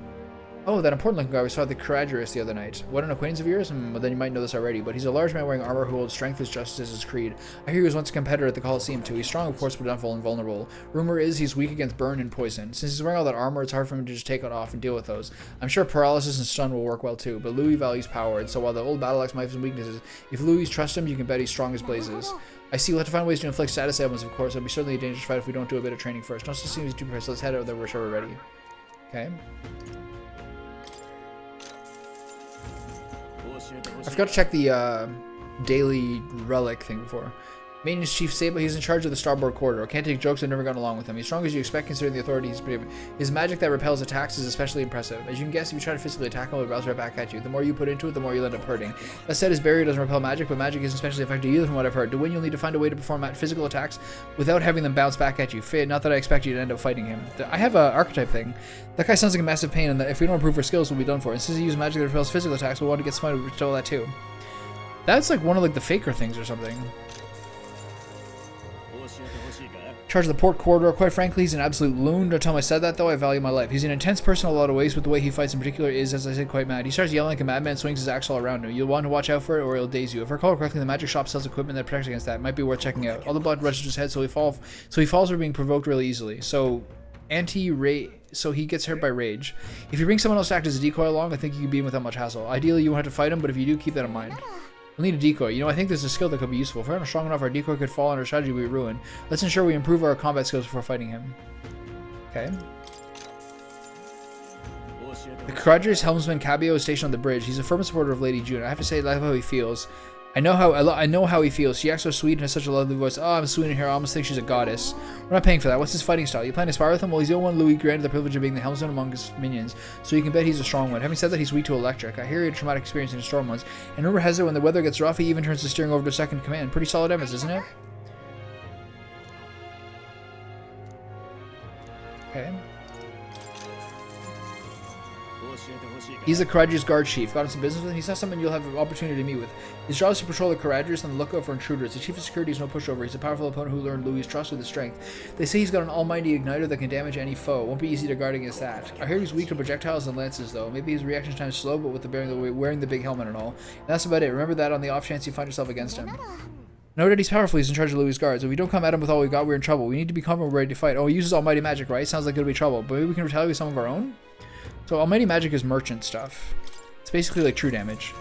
Oh, that important looking guy we saw at the Charadrius the other night. What, an acquaintance of yours? Well, then you might know this already, but he's a large man wearing armor who holds strength as justice as his creed. I hear he was once a competitor at the Colosseum too. He's strong, of course, but not invulnerable. Rumor is he's weak against burn and poison. Since he's wearing all that armor, it's hard for him to just take it off and deal with those. I'm sure paralysis and stun will work well too, but Louis values power, and so while the old battle axe might have some weaknesses, if Louis trusts him, you can bet he's strong as blazes. I see we'll have to find ways to inflict status ailments, of course. It'll be certainly a dangerous fight if we don't do a bit of training first. Don't seem to be too prepared, so let's head out there, we're sure we're ready. Okay. I forgot to check the daily relic thing before. Maintenance Chief Sable, he's in charge of the starboard corridor. Can't take jokes, I've never gotten along with him. He's strong as you expect considering the authority he's given. His magic that repels attacks is especially impressive. As you can guess, if you try to physically attack him, he'll bounce right back at you. The more you put into it, the more you'll end up hurting. That said, his barrier doesn't repel magic, but magic isn't especially effective either from what I've heard. To win, you'll need to find a way to perform physical attacks without having them bounce back at you. Not that I expect you to end up fighting him. I have an archetype thing. That guy sounds like a massive pain, and that if we don't improve our skills, we'll be done for. And since he uses magic that repels physical attacks, we'll want to get somebody to tell that too. That's like one of like the faker things or something. Charge of the port corridor. Quite frankly, he's an absolute loon. Don't tell him I said that, though. I value my life. He's an intense person in a lot of ways, but the way he fights in particular is, as I said, quite mad. He starts yelling like a madman, swings his axe all around him. You'll want to watch out for it, or it'll daze you. If I recall correctly, the magic shop sells equipment that protects against that. It might be worth checking out. All the blood rushes to his head, so he falls for being provoked really easily. So he gets hurt by rage. If you bring someone else to act as a decoy along, I think you can beat him without much hassle. Ideally, you won't have to fight him, but if you do, keep that in mind. We'll need a decoy. You know, I think there's a skill that could be useful. If we're not strong enough, our decoy could fall and our strategy would be ruined. Let's ensure we improve our combat skills before fighting him. Okay. The Charadrius helmsman Cabio is stationed on the bridge. He's a firm supporter of Lady June. I have to say, I love how he feels. I know how he feels. She acts so sweet and has such a lovely voice. Oh, I'm sweet in here. I almost think she's a goddess. We're not paying for that. What's his fighting style? You plan to spar with him? Well, he's the only one Louis granted the privilege of being the helmsman among his minions, so you can bet he's a strong one. Having said that, he's weak to electric. I hear he had a traumatic experience in the storm once, and rumor has it when the weather gets rough, he even turns the steering over to second command. Pretty solid evidence, isn't it? Okay. He's the Charadrius guard chief. Got him some business with him? He's not someone you'll have an opportunity to meet with. His job is to patrol the Charadrius and look out for intruders. The chief of security is no pushover. He's a powerful opponent who learned Louis' trust with his strength. They say he's got an almighty igniter that can damage any foe. Won't be easy to guard against that. I hear he's weak to projectiles and lances though. Maybe his reaction time is slow, but with wearing the big helmet and all. And that's about it. Remember that on the off chance you find yourself against him. No doubt he's powerful. He's in charge of Louis' guards. If we don't come at him with all we got, we're in trouble. We need to be calm and ready to fight. Oh, he uses almighty magic, right? Sounds like it'll be trouble. But maybe we can retaliate with some of our own? So almighty magic is merchant stuff. It's basically like true damage.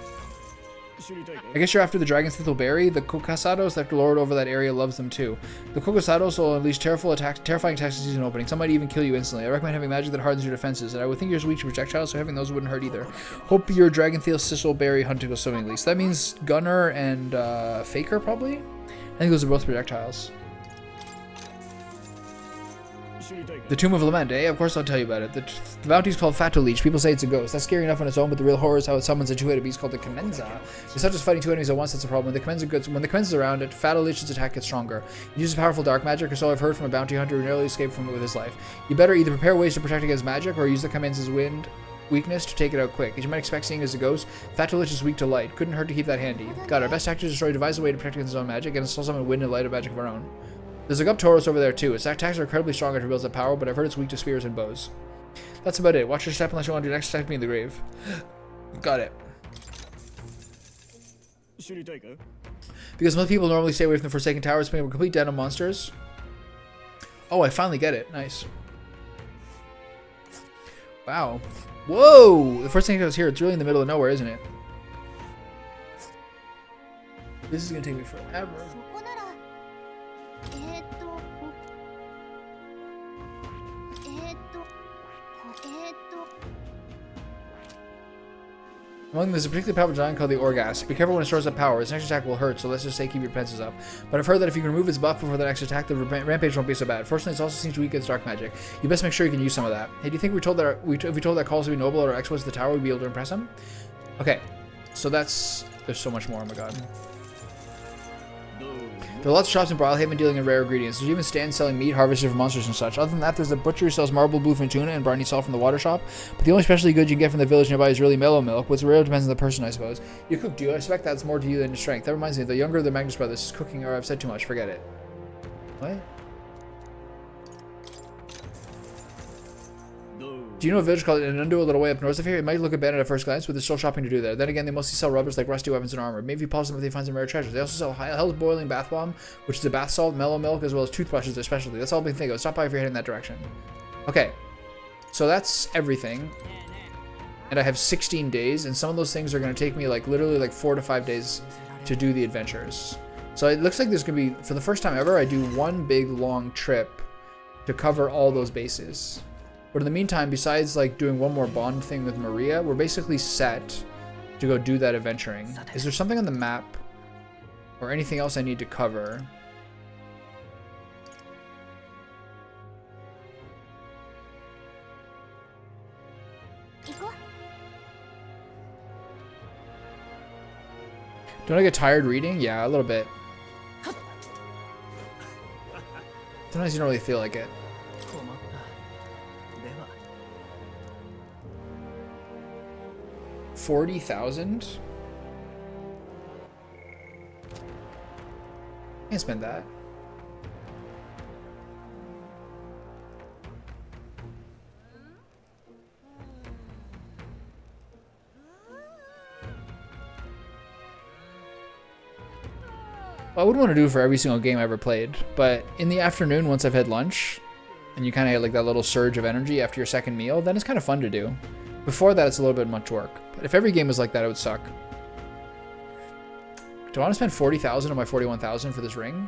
I guess you're after the dragons that they'll bury. The Kokasados that lord over that area loves them too. The Kokasados will unleash terrifying attacks at season opening. Some might even kill you instantly. I recommend having magic that hardens your defenses, and I would think yours weak to projectiles, so having those wouldn't hurt either. Hope your Dragontheal Sissel Berry hunting goes swimmingly. So that means Gunner and Faker probably? I think those are both projectiles. The Tomb of Lament, eh? Of course I'll tell you about it. The bounty's called Fatolich. People say it's a ghost. That's scary enough on its own, but the real horror is how it summons a two-headed beast called the Kamenza. It's not just fighting two enemies at once that's a problem. When the Kamenza is around it, Fatolich's attack gets stronger. He uses powerful dark magic, or so I've heard from a bounty hunter who narrowly escaped from it with his life. You better either prepare ways to protect against magic, or use the Kamenza's weakness to take it out quick. As you might expect, seeing as a ghost, Fatolich is weak to light. Couldn't hurt to keep that handy. God, our best tactic is to destroy, devise a way to protect against his own magic, and install summon wind and light of magic of our own. There's a Guptoros over there too. Its attacks are incredibly strong and reveals that power, but I've heard it's weak to spears and bows. That's about it. Watch your step unless you want to do next step me in the grave. Got it. Because most people normally stay away from the Forsaken Towers, being a complete den of monsters. Oh, I finally get it. Nice. Wow. Whoa! The first thing I was here, it's really in the middle of nowhere, isn't it? This is gonna take me forever. そこならえーっとえーっとえーっと Among them, there's a particularly powerful giant called the Orgas. Be careful when it stores up power. Its next attack will hurt, so let's just say keep your defenses up. But I've heard that if you can remove its buff before the next attack, the rampage won't be so bad. Fortunately, it also seems weak against dark magic. You best make sure you can use some of that. Hey, do you think if we told that calls to be noble or exploits the tower, we'd be able to impress him? Okay, so that's... There's so much more, oh my god. There are lots of shops in Brawlhaven dealing in rare ingredients. There's even stands selling meat harvested from monsters and such. Other than that, there's a butcher who sells marble bluefin tuna and briny salt from the water shop. But the only specialty goods you can get from the village nearby is really mellow milk. What's rare depends on the person, I suppose. You cook, do you? I expect that's more to you than your strength. That reminds me, the younger of the Magnus brothers is cooking, or I've said too much. Forget it. What? Do you know a village called Inundu a little way up north of here? It might look abandoned at first glance, but there's still shopping to do there. Then again, they mostly sell rubbish like rusty weapons and armor. Maybe if you pause them if they find some rare treasures. They also sell Hell's Boiling Bath Bomb, which is a bath salt, mellow milk, as well as toothbrushes, especially. That's all we think of. Stop by if you're heading that direction. Okay, so that's everything. And I have 16 days, and some of those things are going to take me like literally like 4 to 5 days to do the adventures. So it looks like there's going to be, for the first time ever, I do one big long trip to cover all those bases. But in the meantime, besides like doing one more bond thing with Maria, we're basically set to go do that adventuring. Is there something on the map or anything else I need to cover? Don't I get tired reading? Yeah, a little bit. Sometimes you don't really feel like it. 40,000? Can't spend that. Well, I wouldn't want to do it for every single game I ever played, but in the afternoon, once I've had lunch, and you kind of get like that little surge of energy after your second meal, then it's kind of fun to do. Before that, it's a little bit much work. But if every game was like that, it would suck. Do I want to spend 40,000 on my 41,000 for this ring?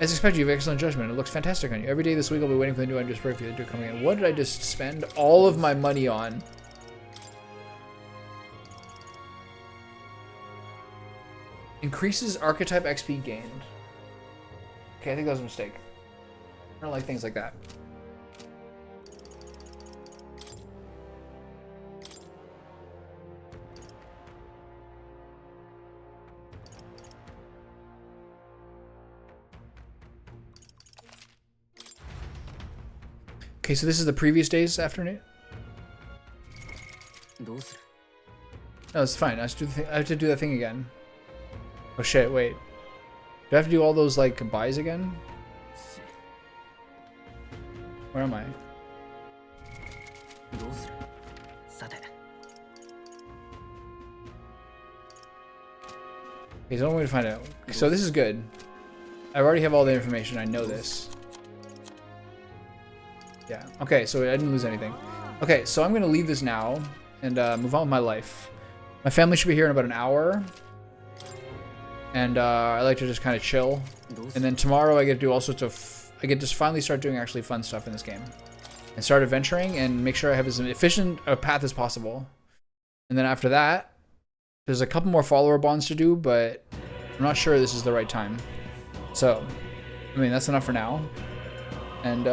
As expected, you have excellent judgment. It looks fantastic on you. Every day this week I'll be waiting for the new items for you to come in. What did I just spend all of my money on? Increases archetype XP gained. Okay, I think that was a mistake. I don't like things like that. Okay, so this is the previous day's afternoon? No, it's fine. I have to do that thing again. Oh shit, wait. Do I have to do all those, like, buys again? Where am I? Okay, so one way to find out. So this is good. I already have all the information. I know this. Yeah. Okay, so I didn't lose anything. Okay, so I'm going to leave this now and move on with my life. My family should be here in about an hour. And I like to just kind of chill. And then tomorrow I get to do all sorts of... I get to finally start doing actually fun stuff in this game. And start adventuring and make sure I have as efficient a path as possible. And then after that, there's a couple more follower bonds to do, but I'm not sure this is the right time. So, I mean, that's enough for now. And,